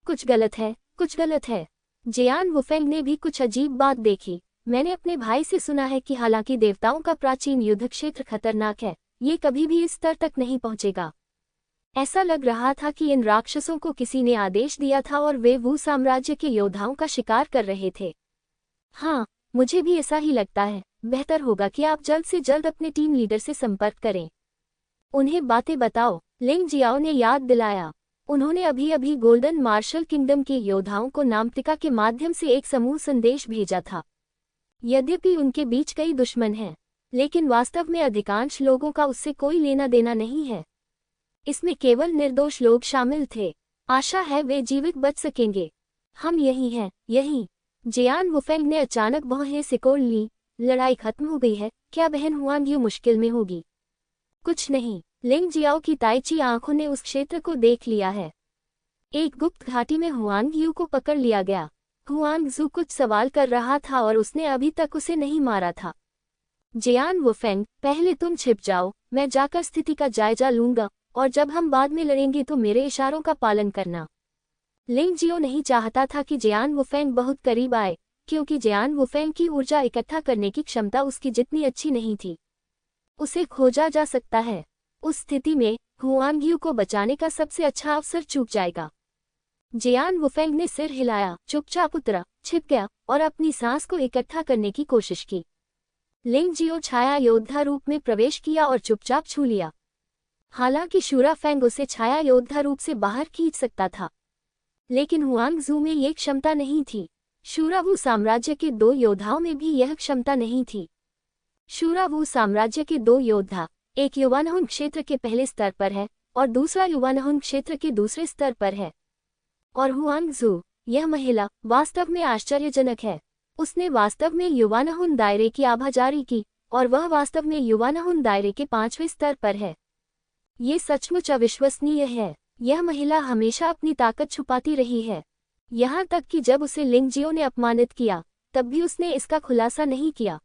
कुछ गलत है, कुछ गलत है। जियान वुफेंग ने भी कुछ अजीब बात देखी। मैंने अपने भाई से सुना है कि हालांकि देवताओं का प्राचीन युद्ध क्षेत्र खतरनाक है, ये कभी भी इस स्तर तक नहीं पहुंचेगा। ऐसा लग रहा था कि इन राक्षसों को किसी ने आदेश दिया था और वे वू साम्राज्य के योद्धाओं का शिकार कर रहे थे। हाँ, मुझे भी ऐसा ही लगता है। बेहतर होगा कि आप जल्द से जल्द अपने टीम लीडर से संपर्क करें। उन्हें बातें बताओ, लिंग जियाओ ने याद दिलाया। उन्होंने अभी अभी गोल्डन मार्शल किंगडम के योद्धाओं को नामटिका के माध्यम से एक समूह संदेश भेजा था। यद्यपि उनके बीच कई दुश्मन हैं, लेकिन वास्तव में अधिकांश लोगों का उससे कोई लेना देना नहीं है। इसमें केवल निर्दोष लोग शामिल थे। आशा है वे जीवित बच सकेंगे। हम यही हैं, यही। जियान वुफेंग ने अचानक बाहें सिकोड़ ली। लड़ाई खत्म हो गई है, क्या बहन हुआंग मुश्किल में होगी? कुछ नहीं। लिंग जियाओ की ताइची आंखों ने उस क्षेत्र को देख लिया है। एक गुप्त घाटी में हुआंग यू को पकड़ लिया गया। हुआंग जू कुछ सवाल कर रहा था और उसने अभी तक उसे नहीं मारा था। जियान वुफेंग, पहले तुम छिप जाओ, मैं जाकर स्थिति का जायजा लूंगा, और जब हम बाद में लड़ेंगे तो मेरे इशारों का पालन करना। लिंग जियो नहीं चाहता था कि जियान वुफेंग बहुत करीब आए, क्योंकि जियान वुफेंग की ऊर्जा इकट्ठा करने की क्षमता उसकी जितनी अच्छी नहीं थी। उसे खोजा जा सकता है। उस स्थिति में हुआंग यू को बचाने का सबसे अच्छा अवसर चूक जाएगा। जियान वुफेंग ने सिर हिलाया, चुपचाप उतरा, छिप गया और अपनी सांस को इकट्ठा करने की कोशिश की। लिंग जियो छाया योद्धा रूप में प्रवेश किया और चुपचाप छू लिया। हालांकि शूरा फेंग उसे छाया योद्धा रूप से बाहर खींच सकता था, लेकिन हुआंग जू में ये क्षमता नहीं थी। शूरावू साम्राज्य के 2 योद्धाओं में भी यह क्षमता नहीं थी। शूरावू साम्राज्य के 2 योद्धा, एक युवानहुन क्षेत्र के पहले स्तर पर है और दूसरा युवानहुन क्षेत्र के दूसरे स्तर पर है। और हुआंग जू, यह महिला, वास्तव में आश्चर्यजनक है। उसने वास्तव में युवानहुन दायरे की आभा जारी की, और वह वास्तव में युवानहुन दायरे के 5वें स्तर पर है। ये सचमुच अविश्वसनीय है। यह महिला हमेशा अपनी ताकत छुपाती रही है। यहाँ तक कि जब उसे लिंग जियो ने अपमानित किया, तब भी उसने इसका खुलासा नहीं किया।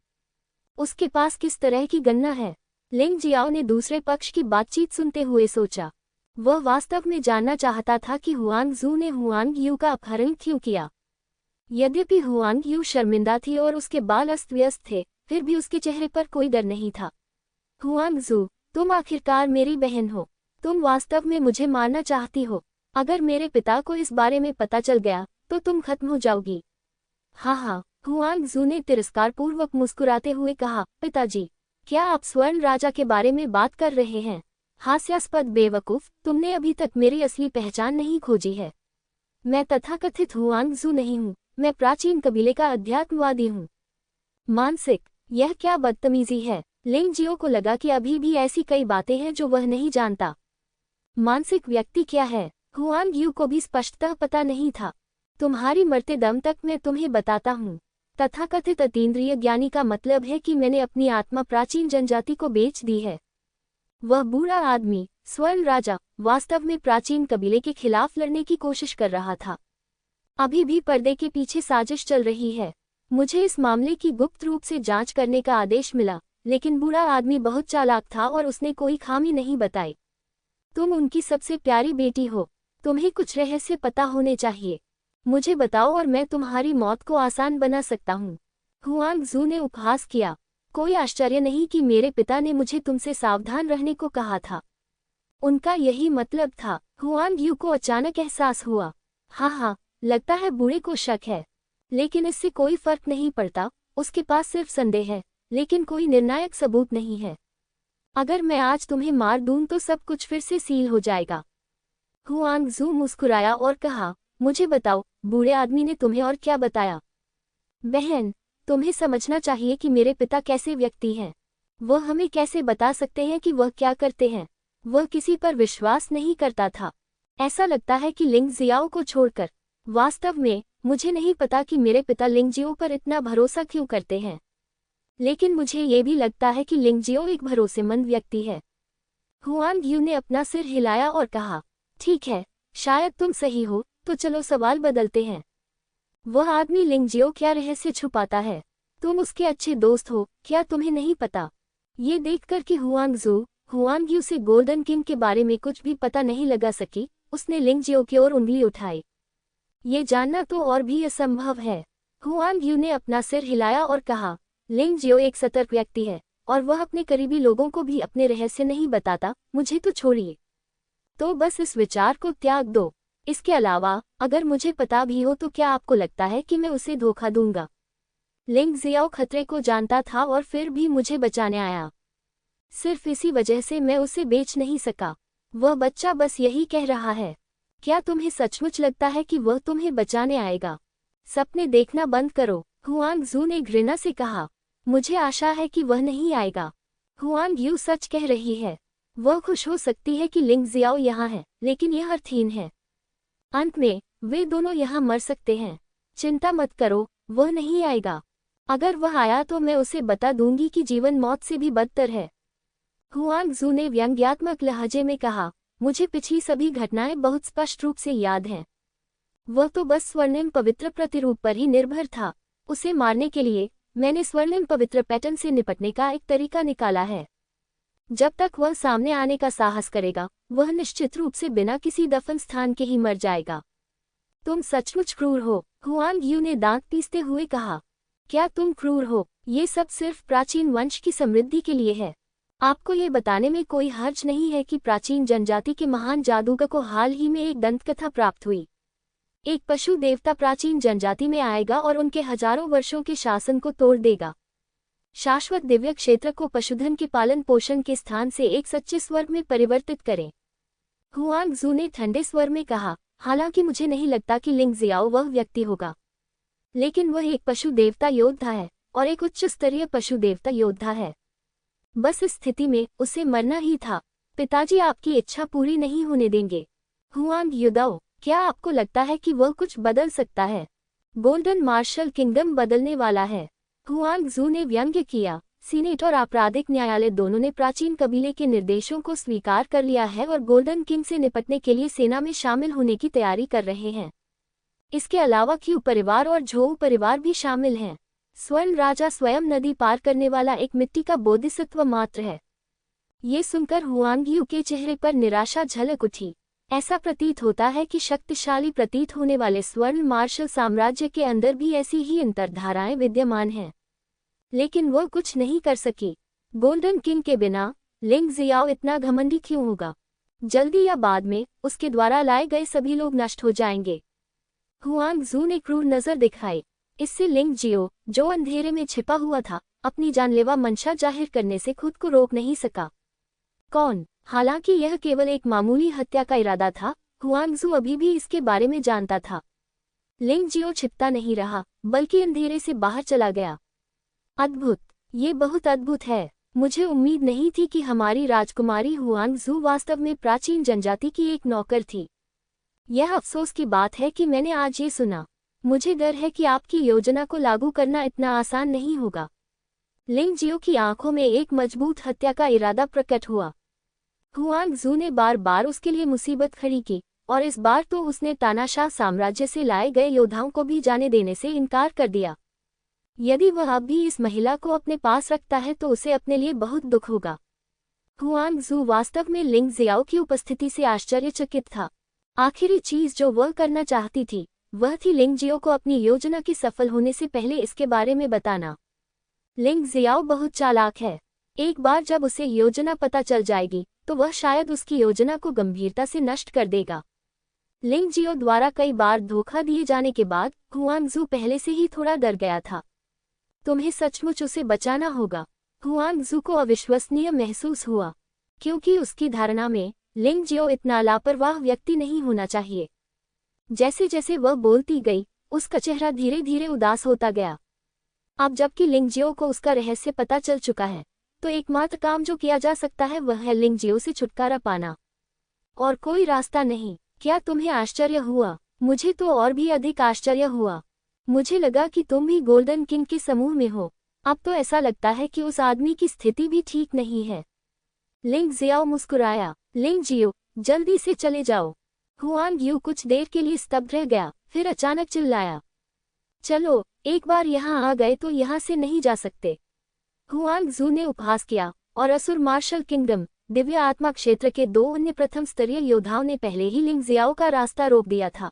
उसके पास किस तरह की गन्ना है? लिंग जियाओ ने दूसरे पक्ष की बातचीत सुनते हुए सोचा। वह वास्तव में जानना चाहता था कि हुआंग जू ने हुआंग यू का अपहरण क्यों किया। यद्यपि हुआंग यू शर्मिंदा थी और उसके बाल अस्त व्यस्त थे, फिर भी उसके चेहरे पर कोई डर नहीं था। हुआंग जू, तुम आखिरकार मेरी बहन हो। तुम वास्तव में मुझे मारना चाहती हो। अगर मेरे पिता को इस बारे में पता चल गया तो तुम खत्म हो जाओगी। हाँ, हुआंग जू ने तिरस्कारपूर्वक मुस्कुराते हुए कहा, पिताजी, क्या आप स्वर्ण राजा के बारे में बात कर रहे हैं? हास्यास्पद बेवकूफ, तुमने अभी तक मेरी असली पहचान नहीं खोजी है। मैं तथाकथित हुआंग जू नहीं हूँ, मैं प्राचीन कबीले का अध्यात्मवादी हूँ। मानसिक, यह क्या बदतमीजी है? लिंग जियो को लगा कि अभी भी ऐसी कई बातें हैं जो वह नहीं जानता। मानसिक व्यक्ति क्या है? हुआंग यू को भी स्पष्टतः पता नहीं था। तुम्हारी मरते दम तक मैं तुम्हें बताता हूँ। तथाकथित अतीन्द्रिय ज्ञानी का मतलब है कि मैंने अपनी आत्मा प्राचीन जनजाति को बेच दी है। वह बूढ़ा आदमी, स्वर्ण राजा, वास्तव में प्राचीन कबीले के खिलाफ लड़ने की कोशिश कर रहा था। अभी भी पर्दे के पीछे साजिश चल रही है। मुझे इस मामले की गुप्त रूप से जांच करने का आदेश मिला, लेकिन बूढ़ा आदमी बहुत चालाक था और उसने कोई खामी नहीं बताई। तुम उनकी सबसे प्यारी बेटी हो। तुम्हें कुछ रहस्य पता होने चाहिए। मुझे बताओ और मैं तुम्हारी मौत को आसान बना सकता हूँ। हुआंग जू ने उपहास किया। कोई आश्चर्य नहीं कि मेरे पिता ने मुझे तुमसे सावधान रहने को कहा था। उनका यही मतलब था। हुआंग यू को अचानक एहसास हुआ। हाँ, लगता है बूढ़े को शक है, लेकिन इससे कोई फर्क नहीं पड़ता। उसके पास सिर्फ संदेह है, लेकिन कोई निर्णायक सबूत नहीं है। अगर मैं आज तुम्हें मार दूं तो सब कुछ फिर से सील हो जाएगा। हुआंग जू मुस्कुराया और कहा, मुझे बताओ, बूढ़े आदमी ने तुम्हें और क्या बताया? बहन, तुम्हें समझना चाहिए कि मेरे पिता कैसे व्यक्ति हैं। वह हमें कैसे बता सकते हैं कि वह क्या करते हैं? वह किसी पर विश्वास नहीं करता था। ऐसा लगता है कि लिंग जियाओ को छोड़कर। वास्तव में मुझे नहीं पता कि मेरे पिता लिंग जियो पर इतना भरोसा क्यों करते हैं, लेकिन मुझे ये भी लगता है कि लिंग जियो एक भरोसेमंद व्यक्ति है। हुआंग यू ने अपना सिर हिलाया और कहा, ठीक है, शायद तुम सही हो, तो चलो सवाल बदलते हैं। वह आदमी लिंग जियो क्या रहस्य छुपाता है? तुम उसके अच्छे दोस्त हो, क्या तुम्हें नहीं पता? ये देखकर कि हुआंग यू से गोल्डन किंग के बारे में कुछ भी पता नहीं लगा सकी, उसने लिंग जियो की ओर उंगली उठाई। ये जानना तो और भी असंभव है। हुआंग यू ने अपना सिर हिलाया और कहा, लिंग जियो एक सतर्क व्यक्ति है और वह अपने करीबी लोगों को भी अपने रहस्य नहीं बताता। मुझे तो छोड़िए, तो बस इस विचार को त्याग दो। इसके अलावा अगर मुझे पता भी हो तो क्या आपको लगता है कि मैं उसे धोखा दूंगा? लिंग जियाओ खतरे को जानता था और फिर भी मुझे बचाने आया। सिर्फ इसी वजह से मैं उसे बेच नहीं सका। वह बच्चा बस यही कह रहा है। क्या तुम्हें सचमुच लगता है कि वह तुम्हें बचाने आएगा? सपने देखना बंद करो, हुआंग जू ने घृणा से कहा। मुझे आशा है कि वह नहीं आएगा। हुआंग यू सच कह रही है। वह खुश हो सकती है कि लिंग जियाओ यहाँ है, लेकिन यह अर्थहीन है। अंत में वे दोनों यहाँ मर सकते हैं। चिंता मत करो, वह नहीं आएगा। अगर वह आया तो मैं उसे बता दूंगी कि जीवन मौत से भी बदतर है। हुआंग जू ने व्यंग्यात्मक लहजे में कहा, मुझे पिछली सभी घटनाएं बहुत स्पष्ट रूप से याद हैं। वह तो बस स्वर्णिम पवित्र प्रतिरूप पर ही निर्भर था। उसे मारने के लिए मैंने स्वर्णिम पवित्र पैटर्न से निपटने का एक तरीका निकाला है। जब तक वह सामने आने का साहस करेगा, वह निश्चित रूप से बिना किसी दफन स्थान के ही मर जाएगा। तुम सचमुच क्रूर हो, हुआंग यू ने दांत पीसते हुए कहा। क्या तुम क्रूर हो? ये सब सिर्फ प्राचीन वंश की समृद्धि के लिए है। आपको ये बताने में कोई हर्ज नहीं है कि प्राचीन जनजाति के महान जादूगर को हाल ही में एक दंतकथा प्राप्त हुई। एक पशु देवता प्राचीन जनजाति में आएगा और उनके हजारों वर्षों के शासन को तोड़ देगा। शाश्वत दिव्य क्षेत्र को पशुधन के पालन पोषण के स्थान से एक सच्चे स्वर्ग में परिवर्तित करें। हुआंग जू ने ठंडे स्वर में कहा, हालांकि मुझे नहीं लगता कि लिंग जियाओ वह व्यक्ति होगा, लेकिन वह एक पशु देवता योद्धा है और एक उच्च स्तरीय पशु देवता योद्धा है। बस इस स्थिति में उसे मरना ही था। पिताजी आपकी इच्छा पूरी नहीं होने देंगे। हुआंग युदाओ, क्या आपको लगता है कि वह कुछ बदल सकता है? गोल्डन मार्शल किंगडम बदलने वाला है, हुआंग जू ने व्यंग्य किया। सीनेट और आपराधिक न्यायालय दोनों ने प्राचीन कबीले के निर्देशों को स्वीकार कर लिया है और गोल्डन किंग से निपटने के लिए सेना में शामिल होने की तैयारी कर रहे हैं। इसके अलावा क्यू परिवार और झोऊ परिवार भी शामिल हैं। स्वर्ण राजा स्वयं नदी पार करने वाला एक मिट्टी का बोधिसत्व मात्र है। ये सुनकर हुआंग यू के चेहरे पर निराशा झलक उठी। ऐसा प्रतीत होता है कि शक्तिशाली प्रतीत होने वाले स्वर्ण मार्शल साम्राज्य के अंदर भी ऐसी ही अंतर्धाराएं विद्यमान हैं, लेकिन वह कुछ नहीं कर सकी। गोल्डन किंग के बिना लिंग जियाओ इतना घमंडी क्यों होगा? जल्दी या बाद में उसके द्वारा लाए गए सभी लोग नष्ट हो जाएंगे। हुआंग जू ने क्रूर नजर दिखाई। इससे लिंग जियो, जो अंधेरे में छिपा हुआ था, अपनी जानलेवा मंशा जाहिर करने से खुद को रोक नहीं सका। कौन? हालांकि यह केवल एक मामूली हत्या का इरादा था, हुआंग जू अभी भी इसके बारे में जानता था। लिंग जियो छिपता नहीं रहा, बल्कि अंधेरे से बाहर चला गया। अद्भुत, ये बहुत अद्भुत है। मुझे उम्मीद नहीं थी कि हमारी राजकुमारी हुआंग जू वास्तव में प्राचीन जनजाति की एक नौकर थी। यह अफसोस की बात है कि मैंने आज ये सुना। मुझे डर है कि आपकी योजना को लागू करना इतना आसान नहीं होगा। लिंग जियो की आंखों में एक मजबूत हत्या का इरादा प्रकट हुआ। हुआंग जू ने बार बार उसके लिए मुसीबत खड़ी की, और इस बार तो उसने तानाशाह साम्राज्य से लाए गए योद्धाओं को भी जाने देने से इनकार कर दिया। यदि वह अब भी इस महिला को अपने पास रखता है तो उसे अपने लिए बहुत दुख होगा। हुआंग जू वास्तव में लिंग जियाओ की उपस्थिति से आश्चर्यचकित था। आखिरी चीज जो वह करना चाहती थी, वह थी लिंग जियो को अपनी योजना की सफल होने से पहले इसके बारे में बताना। लिंग जियाओ बहुत चालाक है। एक बार जब उसे योजना पता चल जाएगी तो वह शायद उसकी योजना को गंभीरता से नष्ट कर देगा। लिंग जियो द्वारा कई बार धोखा दिए जाने के बाद हुआंग जू पहले से ही थोड़ा डर गया था। तुम्हें सचमुच उसे बचाना होगा। हुआंग जू को अविश्वसनीय महसूस हुआ, क्योंकि उसकी धारणा में लिंग जियो इतना लापरवाह व्यक्ति नहीं होना चाहिए। जैसे जैसे वह बोलती गई, उसका चेहरा धीरे धीरे उदास होता गया। अब जबकि लिंग जियो को उसका रहस्य पता चल चुका है, तो एकमात्र काम जो किया जा सकता है वह है लिंग जियो से छुटकारा पाना, और कोई रास्ता नहीं। क्या तुम्हें आश्चर्य हुआ? मुझे तो और भी अधिक आश्चर्य हुआ। मुझे लगा कि तुम भी गोल्डन किंग के समूह में हो। अब तो ऐसा लगता है कि उस आदमी की स्थिति भी ठीक नहीं है। लिंग जियाओ मुस्कुराया। लिंग जियो, जल्दी से चले जाओ। हुआंग यू कुछ देर के लिए स्तब्ध रह गया, फिर अचानक चिल्लाया, चलो, एक बार यहाँ आ गए तो यहाँ से नहीं जा सकते। हुआंग जू ने उपहास किया, और असुर मार्शल किंगडम दिव्य आत्मा क्षेत्र के 2 अन्य प्रथम स्तरीय योद्धाओं ने पहले ही लिंग जियाओ का रास्ता रोक दिया था।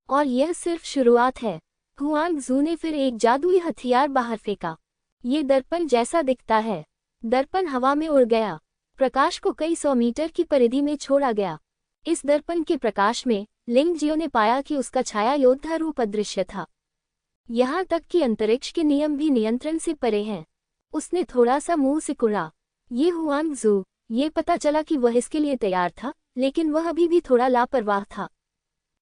और यह सिर्फ शुरुआत है। हुआंग जू ने फिर एक जादुई हथियार बाहर फेंका। ये दर्पण जैसा दिखता है। दर्पण हवा में उड़ गया। प्रकाश को कई 100 मीटर की परिधि में छोड़ा गया। इस दर्पण के प्रकाश में लिंग जियो ने पाया कि उसका छाया योद्धा रूप अदृश्य था। यहाँ तक कि अंतरिक्ष के नियम भी नियंत्रण से परे हैं। उसने थोड़ा सा मुंह सिकुड़ा। ये हुआंग जू, ये पता चला कि वह इसके लिए तैयार था, लेकिन वह अभी भी थोड़ा लापरवाह था।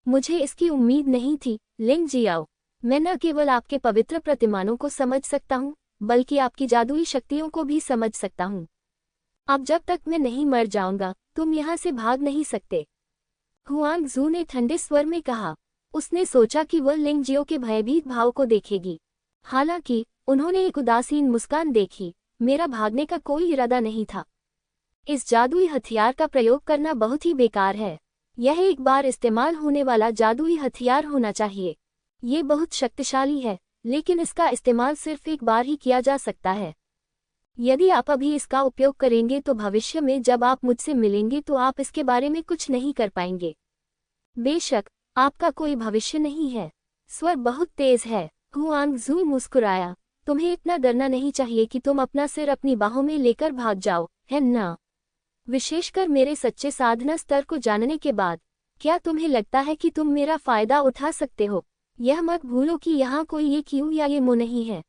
मुझे इसकी उम्मीद नहीं थी, लिंग जियाओ। मैं न केवल आपके पवित्र प्रतिमानों को समझ सकता हूँ, बल्कि आपकी जादुई शक्तियों को भी समझ सकता हूँ। अब जब तक मैं नहीं मर जाऊंगा, तुम यहाँ से भाग नहीं सकते, हुआंग जू ने ठंडे स्वर में कहा। उसने सोचा कि वह लिंग जियो के भयभीत भाव को देखेगी। हालांकि उन्होंने एक उदासीन मुस्कान देखी। मेरा भागने का कोई इरादा नहीं था। इस जादुई हथियार का प्रयोग करना बहुत ही बेकार है। यह एक बार इस्तेमाल होने वाला जादुई हथियार होना चाहिए। ये बहुत शक्तिशाली है, लेकिन इसका इस्तेमाल सिर्फ एक बार ही किया जा सकता है। यदि आप अभी इसका उपयोग करेंगे तो भविष्य में जब आप मुझसे मिलेंगे तो आप इसके बारे में कुछ नहीं कर पाएंगे। बेशक आपका कोई भविष्य नहीं है। स्वर बहुत तेज है। हुआंग जू मुस्कुराया। तुम्हें इतना डरना नहीं चाहिए कि तुम अपना सिर अपनी बाहों में लेकर भाग जाओ, है ना? विशेषकर मेरे सच्चे साधना स्तर को जानने के बाद। क्या तुम्हें लगता है कि तुम मेरा फायदा उठा सकते हो? यह मत भूलो कि यहाँ कोई ये क्यों या ये मो नहीं है।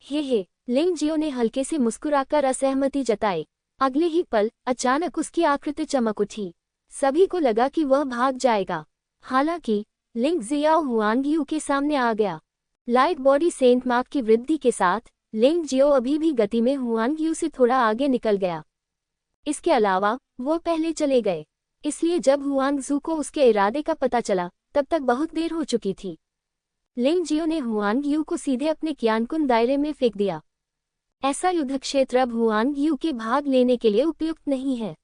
हे, लिंग जियो ने हल्के से मुस्कुराकर असहमति जताई। अगले ही पल अचानक उसकी आकृति चमक उठी। सभी को लगा कि वह भाग जाएगा। हालांकि लिंग जियाओ हुआंग यू के सामने आ गया। लाइट बॉडी सेंट मार्क की वृद्धि के साथ लिंग जियो अभी भी गति में हुआंग यू से थोड़ा आगे निकल गया। इसके अलावा वो पहले चले गए, इसलिए जब हुआंग जू को उसके इरादे का पता चला तब तक बहुत देर हो चुकी थी। लिंग जियो ने हुआंग यू को सीधे अपने क्यानकुन दायरे में फेंक दिया। ऐसा युद्ध क्षेत्र अब हुआंग यू के भाग लेने के लिए उपयुक्त नहीं है।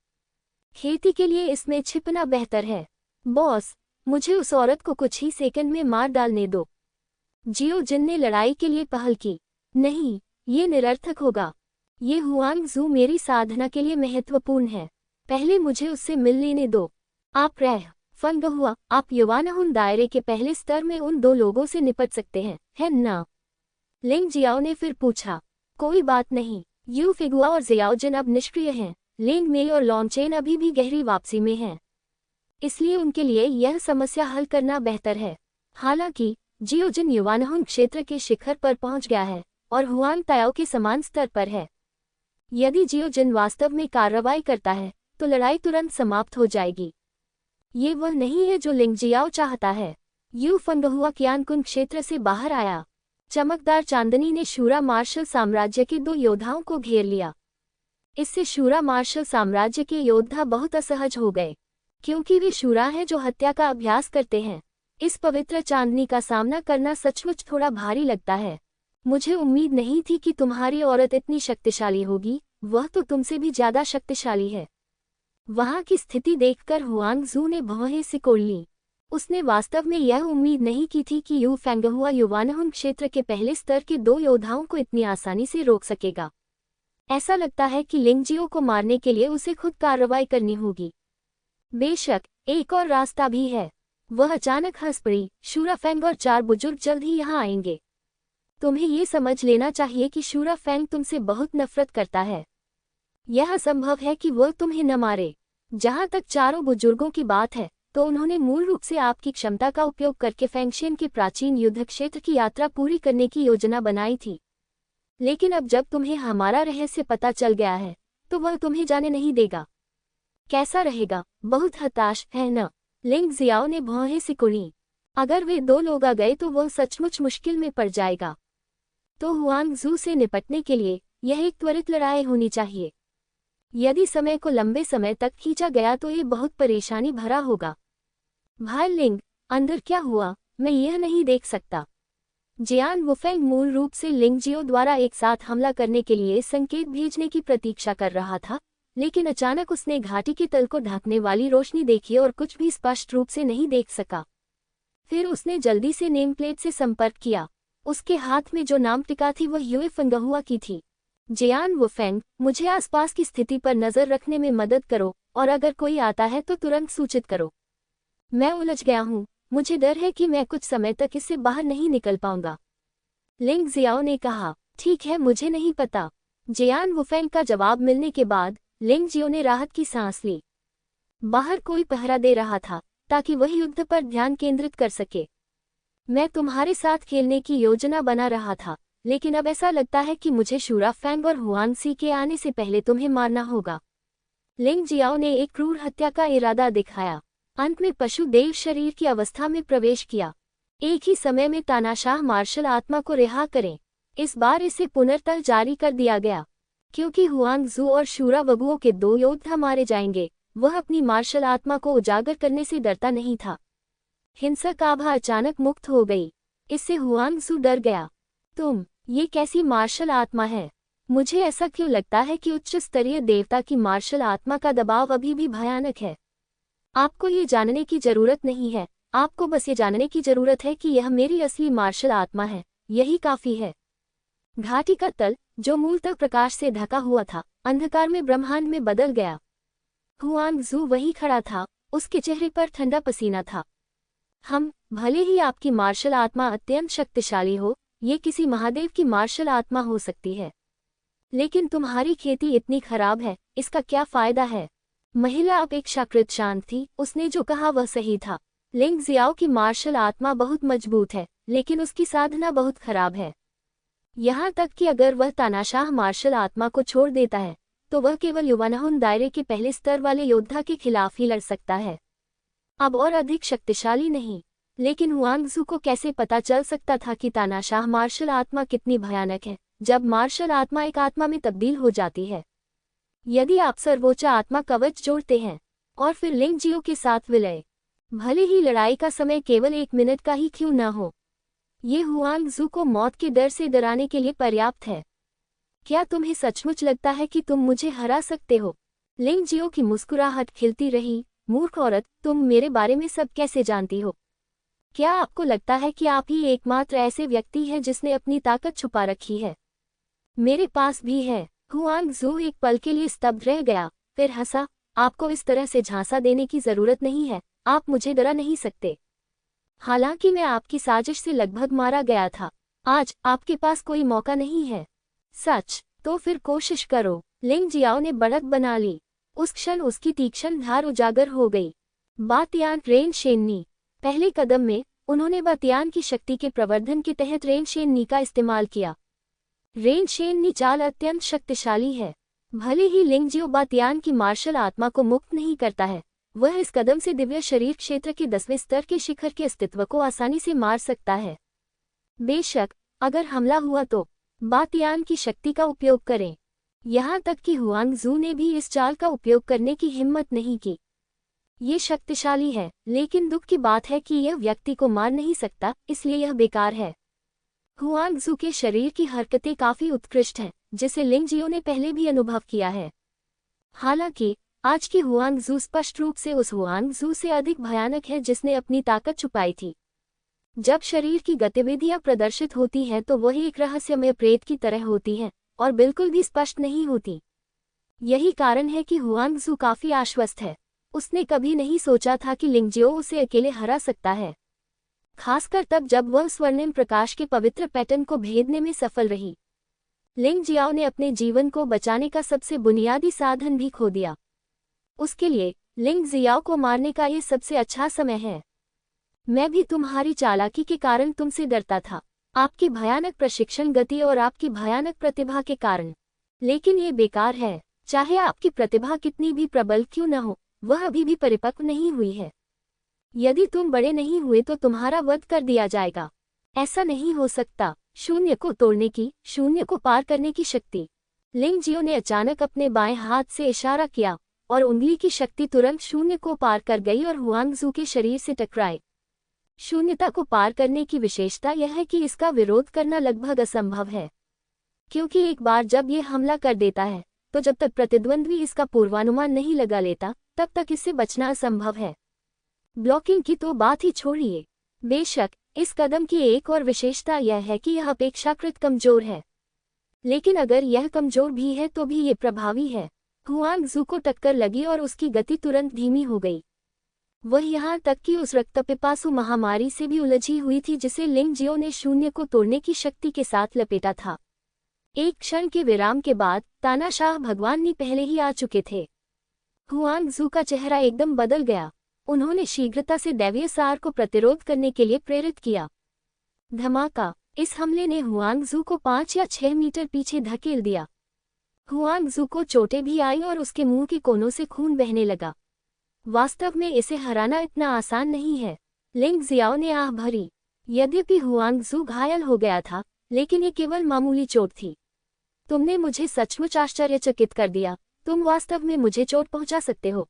खेती के लिए इसमें छिपना बेहतर है। बॉस, मुझे उस औरत को कुछ ही सेकंड में मार डालने दो। जियो जिन ने लड़ाई के लिए पहल की। नहीं, ये निरर्थक होगा। ये हुआंग जू मेरी साधना के लिए महत्वपूर्ण है। पहले मुझे उससे मिल लेने दो। आप फंग हुआ, आप युवानहुन दायरे के पहले स्तर में उन दो लोगों से निपट सकते हैं, है ना? लिंग जियाओ ने फिर पूछा। कोई बात नहीं। यू फिगुआ और जियाओ जिन अब निष्क्रिय हैं। लिंग मेई और लॉन्गचेन अभी भी गहरी वापसी में हैं, इसलिए उनके लिए यह समस्या हल करना बेहतर है। हालांकि जियो जिन युवानहुन क्षेत्र के शिखर पर पहुंच गया है और हुआंग ताओ के समान स्तर पर है। यदि जियो जिन वास्तव में कार्रवाई करता है तो लड़ाई तुरंत समाप्त हो जाएगी। ये वह नहीं है जो लिंग जियाओ चाहता है। यू फंगहुआ क्यानकुन क्षेत्र से बाहर आया। चमकदार चांदनी ने शूरा मार्शल साम्राज्य के 2 योद्धाओं को घेर लिया। इससे शूरा मार्शल साम्राज्य के योद्धा बहुत असहज हो गए, क्योंकि वे शूरा हैं जो हत्या का अभ्यास करते हैं। इस पवित्र चांदनी का सामना करना सचमुच थोड़ा भारी लगता है। मुझे उम्मीद नहीं थी कि तुम्हारी औरत इतनी शक्तिशाली होगी। वह तो तुमसे भी ज्यादा शक्तिशाली है। वहां की स्थिति देखकर हुआंग जू ने भौहें सिकोड़ ली। उसने वास्तव में यह उम्मीद नहीं की थी कि यू फेंगहुआ युवानहुन क्षेत्र के पहले स्तर के 2 योद्धाओं को इतनी आसानी से रोक सकेगा। ऐसा लगता है कि लिंग जियो को मारने के लिए उसे खुद कार्रवाई करनी होगी। बेशक एक और रास्ता भी है। वह अचानक हंस पड़ी। शूरा फेंग और 4 बुजुर्ग जल्द ही यहाँ आएंगे। तुम्हें ये समझ लेना चाहिए कि शूरा फेंग तुमसे बहुत नफरत करता है। यह असंभव है कि वह तुम्हें न मारे। जहाँ तक 4 बुजुर्गों की बात है तो उन्होंने मूल रूप से आपकी क्षमता का उपयोग करके फेंगशियन के प्राचीन युद्ध क्षेत्र की यात्रा पूरी करने की योजना बनाई थी। लेकिन अब जब तुम्हें हमारा रहस्य पता चल गया है तो वह तुम्हें जाने नहीं देगा। कैसा रहेगा? बहुत हताश है न? लिंग जियाओ ने भौहें सिकुड़ी। अगर वे 2 लोग आ गए तो वह सचमुच मुश्किल में पड़ जाएगा। तो हुआंग जू से निपटने के लिए यह एक त्वरित लड़ाई होनी चाहिए। यदि समय को लंबे समय तक खींचा गया तो ये बहुत परेशानी भरा होगा। भाई लिंग, अंदर क्या हुआ? मैं यह नहीं देख सकता। जियान वुफेंग मूल रूप से लिंग जियो द्वारा एक साथ हमला करने के लिए संकेत भेजने की प्रतीक्षा कर रहा था, लेकिन अचानक उसने घाटी के तल को ढकने वाली रोशनी देखी और कुछ भी स्पष्ट रूप से नहीं देख सका। फिर उसने जल्दी से नेम प्लेट से संपर्क किया। उसके हाथ में जो नाम टिका थी वह युए फंगहुआ की थी। जियान वुफेंग, मुझे आसपास की स्थिति पर नजर रखने में मदद करो और अगर कोई आता है तो तुरंत सूचित करो। मैं उलझ गया हूँ। मुझे डर है कि मैं कुछ समय तक इससे बाहर नहीं निकल पाऊंगा। लिंग जियाओ ने कहा, ठीक है, मुझे नहीं पता। जियान वुफेंग का जवाब मिलने के बाद लिंग जियो ने राहत की सांस ली। बाहर कोई पहरा दे रहा था ताकि वह युद्ध पर ध्यान केंद्रित कर सके। मैं तुम्हारे साथ खेलने की योजना बना रहा था, लेकिन अब ऐसा लगता है कि मुझे शूरा फैंग और हुआन सी के आने से पहले तुम्हें मारना होगा। लिंग जियाओ ने एक क्रूर हत्या का इरादा दिखाया। अंत में पशु देव शरीर की अवस्था में प्रवेश किया। एक ही समय में तानाशाह मार्शल आत्मा को रिहा करें। इस बार इसे पुनर्तः जारी कर दिया गया। क्योंकि हुआंग जू और शूरा वगुओं के 2 योद्धा मारे जाएंगे, वह अपनी मार्शल आत्मा को उजागर करने से डरता नहीं था। हिंसक आभा अचानक मुक्त हो गई। इससे हुआंग जू डर गया। ये कैसी मार्शल आत्मा है? मुझे ऐसा क्यों लगता है कि उच्च स्तरीय देवता की मार्शल आत्मा का दबाव अभी भी भयानक है। आपको ये जानने की जरूरत नहीं है, आपको बस ये जानने की जरूरत है कि यह मेरी असली मार्शल आत्मा है, यही काफी है। घाटी का तल, जो मूलतः प्रकाश से ढका हुआ था, अंधकार में ब्रह्मांड में बदल गया। हुआंग जू वहीं खड़ा था, उसके चेहरे पर ठंडा पसीना था। भले ही आपकी मार्शल आत्मा अत्यंत शक्तिशाली हो, ये किसी महादेव की मार्शल आत्मा हो सकती है, लेकिन तुम्हारी खेती इतनी खराब है, इसका क्या फायदा है? महिला अपेक्षाकृत शांत थी, उसने जो कहा वह सही था। लिंग जियाओ की मार्शल आत्मा बहुत मजबूत है, लेकिन उसकी साधना बहुत खराब है। यहाँ तक कि अगर वह तानाशाह मार्शल आत्मा को छोड़ देता है, तो वह केवल युवानहुन दायरे के पहले स्तर वाले योद्धा के खिलाफ ही लड़ सकता है, अब और अधिक शक्तिशाली नहीं। लेकिन हुआंग जू को कैसे पता चल सकता था कि तानाशाह मार्शल आत्मा कितनी भयानक है, जब मार्शल आत्मा एक आत्मा में तब्दील हो जाती है? यदि आप सर्वोच्च आत्मा कवच जोड़ते हैं और फिर लिंग जियो के साथ विलय, भले ही लड़ाई का समय केवल 1 मिनट का ही क्यों न हो, ये हुआंग जू को मौत के डर से डराने के लिए पर्याप्त है। क्या तुम्हें सचमुच लगता है कि तुम मुझे हरा सकते हो? लिंग जियो की मुस्कुराहट खिलती रही। मूर्ख औरत, तुम मेरे बारे में सब कैसे जानती हो? क्या आपको लगता है कि आप ही एकमात्र ऐसे व्यक्ति हैं जिसने अपनी ताकत छुपा रखी है? मेरे पास भी है। हुआंग जू एक पल के लिए स्तब्ध रह गया, फिर हंसा। आपको इस तरह से झांसा देने की जरूरत नहीं है, आप मुझे डरा नहीं सकते। हालांकि मैं आपकी साजिश से लगभग मारा गया था। आज आपके पास कोई मौका नहीं है। सच? तो फिर कोशिश करो। लिंग जियाओ ने बढ़त बना ली। उस क्षण उसकी तीक्ष्ण धार उजागर हो गई। बातियान रेन शेन्नी। पहले कदम में उन्होंने बातियान की शक्ति के प्रवर्धन के तहत रेन शेन्नी का इस्तेमाल किया। रेन शेन्नी चाल अत्यंत शक्तिशाली है। भले ही लिंग जियो बातियान की मार्शल आत्मा को मुक्त नहीं करता है, वह इस कदम से दिव्य शरीर क्षेत्र के 10वें स्तर के शिखर के अस्तित्व को आसानी से मार सकता है। बेशक अगर हमला हुआ तो बातियान की शक्ति का उपयोग करें। यहाँ तक कि हुआंग जू ने भी इस चाल का उपयोग करने की हिम्मत नहीं की। ये शक्तिशाली है, लेकिन दुख की बात है कि यह व्यक्ति को मार नहीं सकता, इसलिए यह बेकार है। हुआंग जू के शरीर की हरकतें काफी उत्कृष्ट हैं, जिसे लिंग जियो ने पहले भी अनुभव किया है। हालांकि आज की हुआंग जू स्पष्ट रूप से उस हुआंग जू से अधिक भयानक है जिसने अपनी ताकत छुपाई थी। जब शरीर की गतिविधियां प्रदर्शित होती हैं तो वही एक रहस्यमय प्रेत की तरह होती हैं और बिल्कुल भी स्पष्ट नहीं होती। यही कारण है कि हुआंग जू काफी आश्वस्त है। उसने कभी नहीं सोचा था कि लिंग जियो उसे अकेले हरा सकता है, खासकर तब जब वह स्वर्णिम प्रकाश के पवित्र पैटर्न को भेदने में सफल रही। लिंग जियाओ ने अपने जीवन को बचाने का सबसे बुनियादी साधन भी खो दिया। उसके लिए लिंग जियाओ को मारने का ये सबसे अच्छा समय है। मैं भी तुम्हारी चालाकी के कारण तुमसे डरता था, आपकी भयानक प्रशिक्षण गति और आपकी भयानक प्रतिभा के कारण। लेकिन ये बेकार है। चाहे आपकी प्रतिभा कितनी भी प्रबल क्यों न हो, वह अभी भी परिपक्व नहीं हुई है। यदि तुम बड़े नहीं हुए तो तुम्हारा वध कर दिया जाएगा। ऐसा नहीं हो सकता। शून्य को तोड़ने की, शून्य को पार करने की शक्ति। लिंग जियो ने अचानक अपने बाएं हाथ से इशारा किया और उंगली की शक्ति तुरंत शून्य को पार कर गई और हुआंग जू के शरीर से टकराई। शून्यता को पार करने की विशेषता यह है कि इसका विरोध करना लगभग असंभव है, क्योंकि एक बार जब यह हमला कर देता है तो जब तक प्रतिद्वंद्वी इसका पूर्वानुमान नहीं लगा लेता तब तक इससे बचना असंभव है। ब्लॉकिंग की तो बात ही छोड़िए। बेशक इस कदम की एक और विशेषता यह है कि यह अपेक्षाकृत कमजोर है, लेकिन अगर यह कमजोर भी है तो भी ये प्रभावी है। हुआंग जू को टक्कर लगी और उसकी गति तुरंत धीमी हो गई। वह यहाँ तक कि उस रक्तपिपासु महामारी से भी उलझी हुई थी जिसे लिंग जियो ने शून्य को तोड़ने की शक्ति के साथ लपेटा था। एक क्षण के विराम के बाद तानाशाह भगवान नी पहले ही आ चुके थे। हुआंगजू का चेहरा एकदम बदल गया। उन्होंने शीघ्रता से दैवीय सार को प्रतिरोध करने के लिए प्रेरित किया। धमाका! इस हमले ने हुआंगजू को 5 या 6 मीटर पीछे धकेल दिया। हुआंगजू को चोटें भी आई और उसके मुंह के कोनों से खून बहने लगा। वास्तव में इसे हराना इतना आसान नहीं है, लिंग जियाओ ने आह भरी। यद्यपि हुआंगजू घायल हो गया था, लेकिन ये केवल मामूली चोट थी। तुमने मुझे सचमुच आश्चर्यचकित कर दिया। तुम वास्तव में मुझे चोट पहुंचा सकते हो,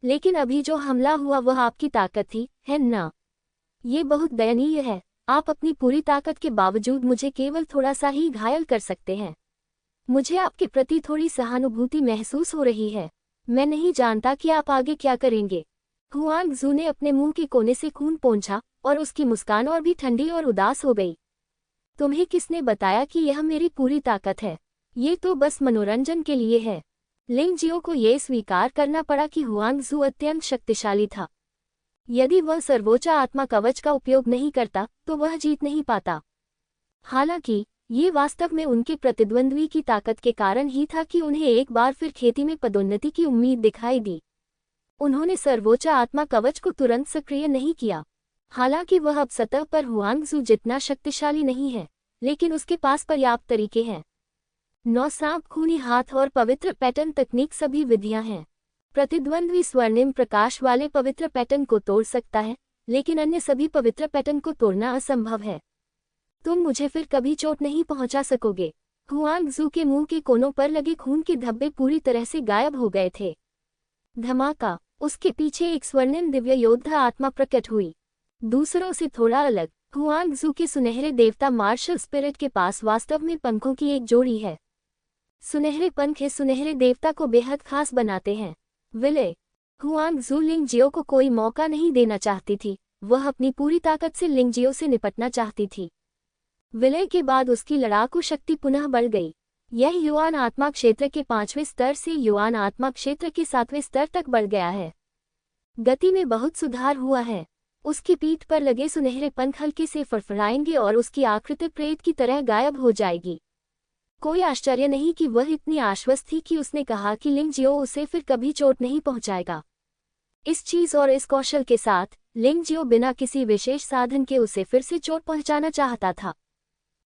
लेकिन अभी जो हमला हुआ वह आपकी ताकत थी, है ना? ये बहुत दयनीय है। आप अपनी पूरी ताकत के बावजूद मुझे केवल थोड़ा सा ही घायल कर सकते हैं। मुझे आपके प्रति थोड़ी सहानुभूति महसूस हो रही है। मैं नहीं जानता कि आप आगे क्या करेंगे। हुआंगजू ने अपने मुंह के कोने से खून पोंछा और उसकी मुस्कान और भी ठंडी और उदास हो गई। तुम्हें किसने बताया कि यह मेरी पूरी ताकत है? ये तो बस मनोरंजन के लिए है। लिंग जियो को यह स्वीकार करना पड़ा कि हुआंगजू अत्यंत शक्तिशाली था। यदि वह सर्वोच्च आत्मा कवच का उपयोग नहीं करता तो वह जीत नहीं पाता। हालांकि ये वास्तव में उनके प्रतिद्वंद्वी की ताकत के कारण ही था कि उन्हें एक बार फिर खेती में पदोन्नति की उम्मीद दिखाई दी। उन्होंने सर्वोच्च आत्मा कवच को तुरंत सक्रिय नहीं किया। हालांकि वह अब सतह पर हुआंगजू जितना शक्तिशाली नहीं है, लेकिन उसके पास पर्याप्त तरीके हैं। 9 सांप, खूनी हाथ और पवित्र पैटर्न तकनीक सभी विधियां हैं। प्रतिद्वंद्वी स्वर्णिम प्रकाश वाले पवित्र पैटर्न को तोड़ सकता है, लेकिन अन्य सभी पवित्र पैटर्न को तोड़ना असंभव है। तुम मुझे फिर कभी चोट नहीं पहुंचा सकोगे। हुआंगजू के मुंह के कोनों पर लगे खून के धब्बे पूरी तरह से गायब हो गए थे। धमाका! उसके पीछे एक स्वर्णिम दिव्य योद्धा आत्मा प्रकट हुई। दूसरों से थोड़ा अलग, हुआंगजू के सुनहरे देवता मार्शल स्पिरिट के पास वास्तव में पंखों की एक जोड़ी है। सुनहरे पंख इस सुनहरे देवता को बेहद खास बनाते हैं। विलय! हुआंगजू लिंग जियो को कोई मौका नहीं देना चाहती थी। वह अपनी पूरी ताकत से लिंग जियो से निपटना चाहती थी। विलय के बाद उसकी लड़ाकू शक्ति पुनः बढ़ गई। यह युआन आत्मा क्षेत्र के 5वें स्तर से युआन आत्मा क्षेत्र के 7वें स्तर तक बढ़ गया है। गति में बहुत सुधार हुआ है। उसकी पीठ पर लगे सुनहरे पंख हल्के से फड़फड़ाएंगे और उसकी आकृति प्रेत की तरह गायब हो जाएगी। कोई आश्चर्य नहीं कि वह इतनी आश्वस्त थी कि उसने कहा कि लिंग जियो उसे फिर कभी चोट नहीं पहुंचाएगा। इस चीज और इस कौशल के साथ लिंग जियो बिना किसी विशेष साधन के उसे फिर से चोट पहुंचाना चाहता था।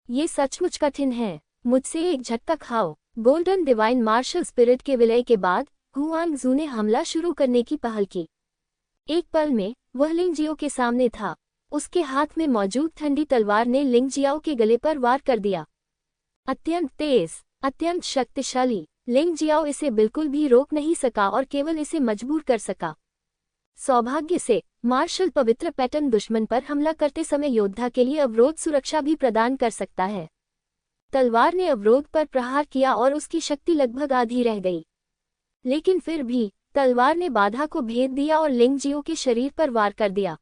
ये सचमुच कठिन है। मुझसे एक झटका खाओ। गोल्डन डिवाइन मार्शल स्पिरिट के विलय के बाद हुआंगजू ने हमला शुरू करने की पहल की। एक पल में वह लिंग जियो के सामने था। उसके हाथ में मौजूद ठंडी तलवार ने लिंग जियाओ के गले पर वार कर दिया। अत्यंत तेज, अत्यंत शक्तिशाली। लिंग जियाओ इसे बिल्कुल भी रोक नहीं सका और केवल इसे मजबूर कर सका। सौभाग्य से मार्शल पवित्र पैटर्न दुश्मन पर हमला करते समय योद्धा के लिए अवरोध सुरक्षा भी प्रदान कर सकता है। तलवार ने अवरोध पर प्रहार किया और उसकी शक्ति लगभग आधी रह गई, लेकिन फिर भी तलवार ने बाधा को भेद दिया और लिंग जियो के शरीर पर वार कर दिया।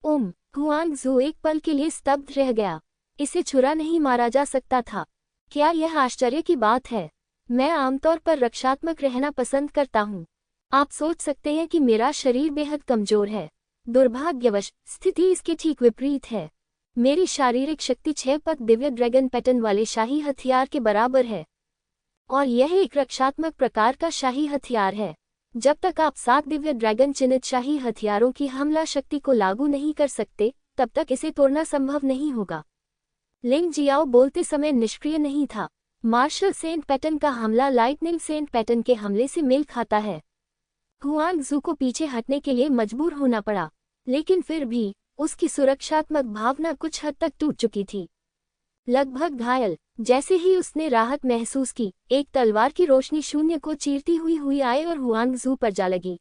हुआंगजू एक पल के लिए स्तब्ध रह गया। इसे छुरा नहीं मारा जा सकता था। क्या यह आश्चर्य की बात है? मैं आमतौर पर रक्षात्मक रहना पसंद करता हूँ। आप सोच सकते हैं कि मेरा शरीर बेहद कमजोर है। दुर्भाग्यवश स्थिति इसके ठीक विपरीत है। मेरी शारीरिक शक्ति 6 पद दिव्य ड्रैगन पैटर्न वाले शाही हथियार के बराबर है, और यह एक रक्षात्मक प्रकार का शाही हथियार है। जब तक आप 7 दिव्य ड्रैगन चिन्हित शाही हथियारों की हमला शक्ति को लागू नहीं कर सकते, तब तक इसे तोड़ना संभव नहीं होगा। लिंग जियाओ बोलते समय निष्क्रिय नहीं था। मार्शल सेंट पैटर्न का हमला लाइटनिंग सेंट पैटर्न के हमले से मेल खाता है। हुआंगजू को पीछे हटने के लिए मजबूर होना पड़ा, लेकिन फिर भी उसकी सुरक्षात्मक भावना कुछ हद तक टूट चुकी थी। लगभग घायल। जैसे ही उसने राहत महसूस की, एक तलवार की रोशनी शून्य को चीरती हुई आई और हुआंगजू पर जा लगी।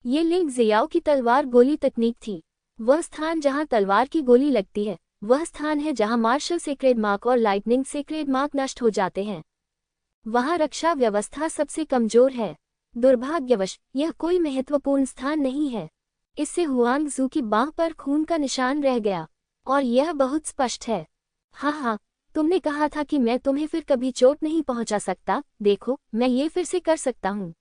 ये लिंग जियाओ की तलवार गोली तकनीक थी। वह स्थान जहां तलवार की गोली लगती है, वह स्थान है जहां मार्शल सेक्रेड मार्क और लाइटनिंग सेक्रेड मार्क नष्ट हो जाते हैं। वहां रक्षा व्यवस्था सबसे कमजोर है। दुर्भाग्यवश यह कोई महत्वपूर्ण स्थान नहीं है। इससे हुआंगजू की बांह पर खून का निशान रह गया, और यह बहुत स्पष्ट है। हाँ, तुमने कहा था कि मैं तुम्हें फिर कभी चोट नहीं पहुंचा सकता। देखो, मैं ये फिर से कर सकता हूँ।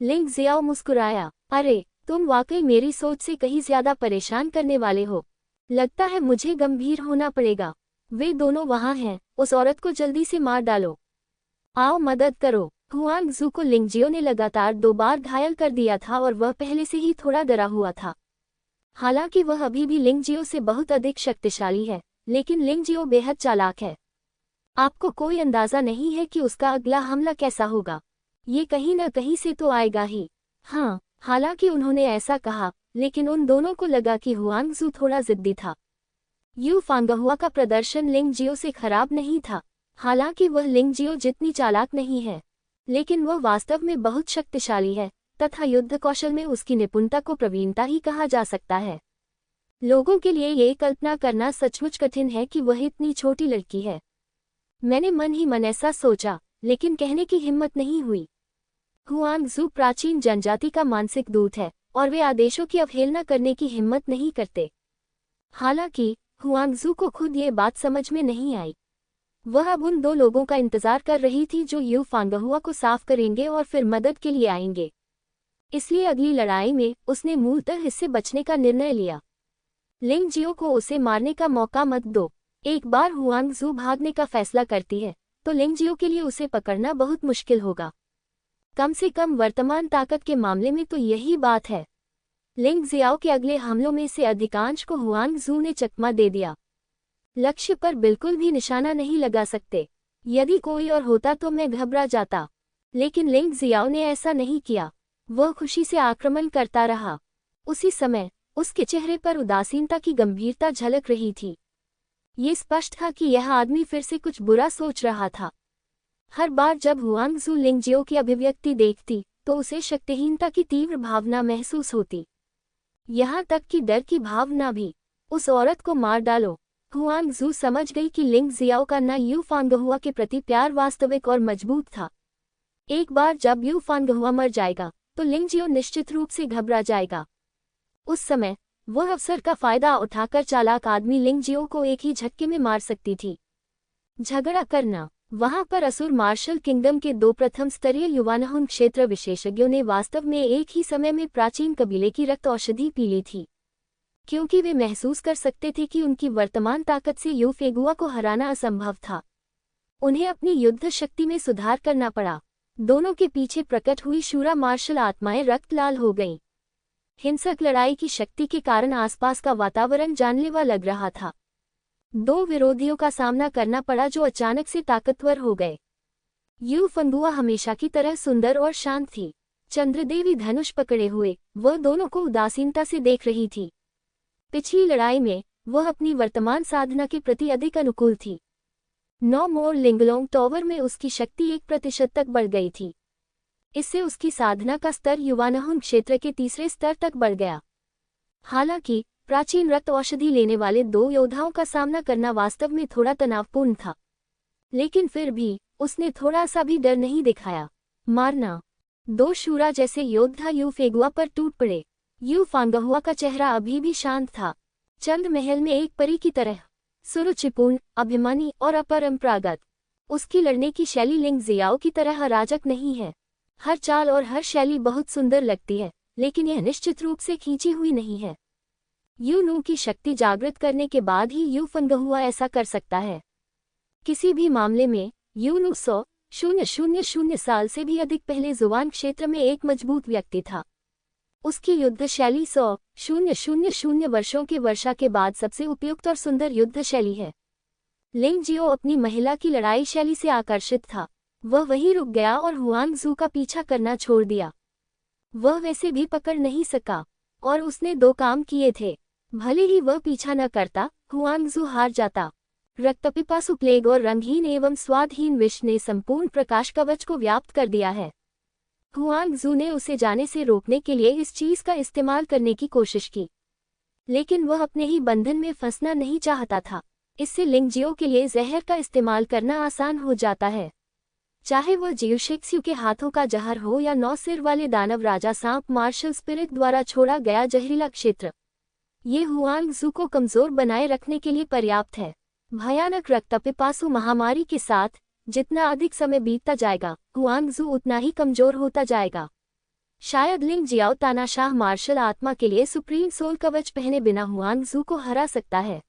लिंग जियाओ मुस्कुराया। अरे, तुम वाकई मेरी सोच से कहीं ज्यादा परेशान करने वाले हो। लगता है मुझे गंभीर होना पड़ेगा। वे दोनों वहां हैं, उस औरत को जल्दी से मार डालो। आओ मदद करो। हुआंग-जू को लिंगजियो ने लगातार 2 बार घायल कर दिया था और वह पहले से ही थोड़ा डरा हुआ था। हालांकि वह अभी भी लिंगजियो से बहुत अधिक शक्तिशाली है, लेकिन लिंगजियो बेहद चालाक है। आपको कोई अंदाजा नहीं है कि उसका अगला हमला कैसा होगा। ये कहीं न कहीं से तो आएगा ही। हाँ, हालांकि उन्होंने ऐसा कहा, लेकिन उन दोनों को लगा कि हुआंग-जू थोड़ा जिद्दी था। यू फांगहुआ का प्रदर्शन लिंगजियो से खराब नहीं था। हालांकि वह लिंगजियो जितनी चालाक नहीं है, लेकिन वह वास्तव में बहुत शक्तिशाली है, तथा युद्ध कौशल में उसकी निपुणता को प्रवीणता ही कहा जा सकता है। लोगों के लिए ये कल्पना करना सचमुच कठिन है कि वह इतनी छोटी लड़की है। मैंने मन ही मन ऐसा सोचा, लेकिन कहने की हिम्मत नहीं हुई। हुआंग-जू प्राचीन जनजाति का मानसिक दूत है, और वे आदेशों की अवहेलना करने की हिम्मत नहीं करते। हालांकि हुआंग-जू को खुद ये बात समझ में नहीं आई। वह अब उन 2 लोगों का इंतजार कर रही थी जो यू फांगहुआ को साफ करेंगे और फिर मदद के लिए आएंगे। इसलिए अगली लड़ाई में उसने मूलतः इससे बचने का निर्णय लिया। लिंगजियो को उसे मारने का मौका मत दो। एक बार हुआंग-जू भागने का फैसला करती है, तो लिंगजियो के लिए उसे पकड़ना बहुत मुश्किल होगा। कम से कम वर्तमान ताकत के मामले में तो यही बात है। लिंगजियाओ के अगले हमलों में से अधिकांश को हुआंग-जू ने चकमा दे दिया। लक्ष्य पर बिल्कुल भी निशाना नहीं लगा सकते। यदि कोई और होता तो मैं घबरा जाता, लेकिन लिंगजियाओ ने ऐसा नहीं किया। वह खुशी से आक्रमण करता रहा। उसी समय उसके चेहरे पर उदासीनता की गंभीरता झलक रही थी। ये स्पष्ट था कि यह आदमी फिर से कुछ बुरा सोच रहा था। हर बार जब हुआंग-जू लिंगजियो की अभिव्यक्ति देखती, तो उसे शक्तिहीनता की तीव्र भावना महसूस होती। यहाँ तक कि डर की भावना भी। उस औरत को मार डालो। हुआंग-जू समझ गई कि लिंगजियाओ का न यू फांगहुआ के प्रति प्यार वास्तविक और मजबूत था। एक बार जब यू फांगहुआ मर जाएगा, तो लिंगजियो निश्चित रूप से घबरा जाएगा। उस समय वह अवसर का फायदा उठाकर चालाक आदमी लिंगजियो को एक ही झटके में मार सकती थी। झगड़ा करना। वहां पर असुर मार्शल किंगडम के 2 प्रथम स्तरीय युवानहुन क्षेत्र विशेषज्ञों ने वास्तव में एक ही समय में प्राचीन कबीले की रक्त औषधि पी ली थी, क्योंकि वे महसूस कर सकते थे कि उनकी वर्तमान ताकत से यू फेगुआ को हराना असंभव था। उन्हें अपनी युद्ध शक्ति में सुधार करना पड़ा। दोनों के पीछे प्रकट हुई शूरा मार्शल आत्माएं रक्त लाल हो गईं। हिंसक लड़ाई की शक्ति के कारण आसपास का वातावरण जानलेवा लग रहा था। 2 विरोधियों का सामना करना पड़ा जो अचानक से ताकतवर हो गए। यू फांगहुआ हमेशा की तरह सुंदर और शांत थी। चंद्रदेवी धनुष पकड़े हुए वह दोनों को उदासीनता से देख रही थी। पिछली लड़ाई में वह अपनी वर्तमान साधना के प्रति अधिक अनुकूल थी। नो मोर लिंगलोंग टॉवर में उसकी शक्ति 1% तक बढ़ गई थी। इससे उसकी साधना का स्तर युवानहुन क्षेत्र के 3रे स्तर तक बढ़ गया। हालांकि प्राचीन रक्त औषधि लेने वाले 2 योद्धाओं का सामना करना वास्तव में थोड़ा तनावपूर्ण था, लेकिन फिर भी उसने थोड़ा सा भी डर नहीं दिखाया। मारना। 2 शूरा जैसे योद्धा यू फेगुआ पर टूट पड़े। यू फांगहुआ का चेहरा अभी भी शांत था, चंद महल में एक परी की तरह, सुरुचिपूर्ण, अभिमानी और अपरंपरागत। उसकी लड़ने की शैली लिंगजियाओ की तरह अराजक नहीं है। हर चाल और हर शैली बहुत सुंदर लगती है, लेकिन यह निश्चित रूप से खींची हुई नहीं है। यू नू की शक्ति जागृत करने के बाद ही यू फांगहुआ ऐसा कर सकता है। किसी भी मामले में यू नू 100,000 साल से भी अधिक पहले जुवान क्षेत्र में एक मजबूत व्यक्ति था। उसकी युद्ध शैली 100,000 वर्षों की वर्षा के बाद सबसे उपयुक्त और सुंदर युद्ध शैली है। लिंगजियो अपनी महिला की लड़ाई शैली से आकर्षित था। वह वहीं रुक गया और हुआंग-जू का पीछा करना छोड़ दिया। वह वैसे भी पकड़ नहीं सका, और उसने 2 काम किए थे। भले ही वह पीछा न करता, हुआंग-जू हार जाता। रक्तपिपासु प्लेग और रंगहीन एवं स्वादहीन विष ने संपूर्ण प्रकाश कवच को व्याप्त कर दिया है। हुआंग-जू ने उसे जाने से रोकने के लिए इस चीज का इस्तेमाल करने की कोशिश की, लेकिन वह अपने ही बंधन में फंसना नहीं चाहता था। इससे लिंगजियो के लिए जहर का इस्तेमाल करना आसान हो जाता है, चाहे वह जियोशिक्स्यू के हाथों का जहर हो या 9 सिर वाले दानव राजा सांप मार्शल स्पिरिट द्वारा छोड़ा गया जहरीला क्षेत्र। ये हुआंग-जू को कमजोर बनाए रखने के लिए पर्याप्त है। भयानक रक्तपिपासु महामारी के साथ जितना अधिक समय बीतता जाएगा, हुआंग-जू उतना ही कमजोर होता जाएगा। शायद लिंग जियाओ तानाशाह मार्शल आत्मा के लिए सुप्रीम सोल कवच पहने बिना हुआंग जू को हरा सकता है।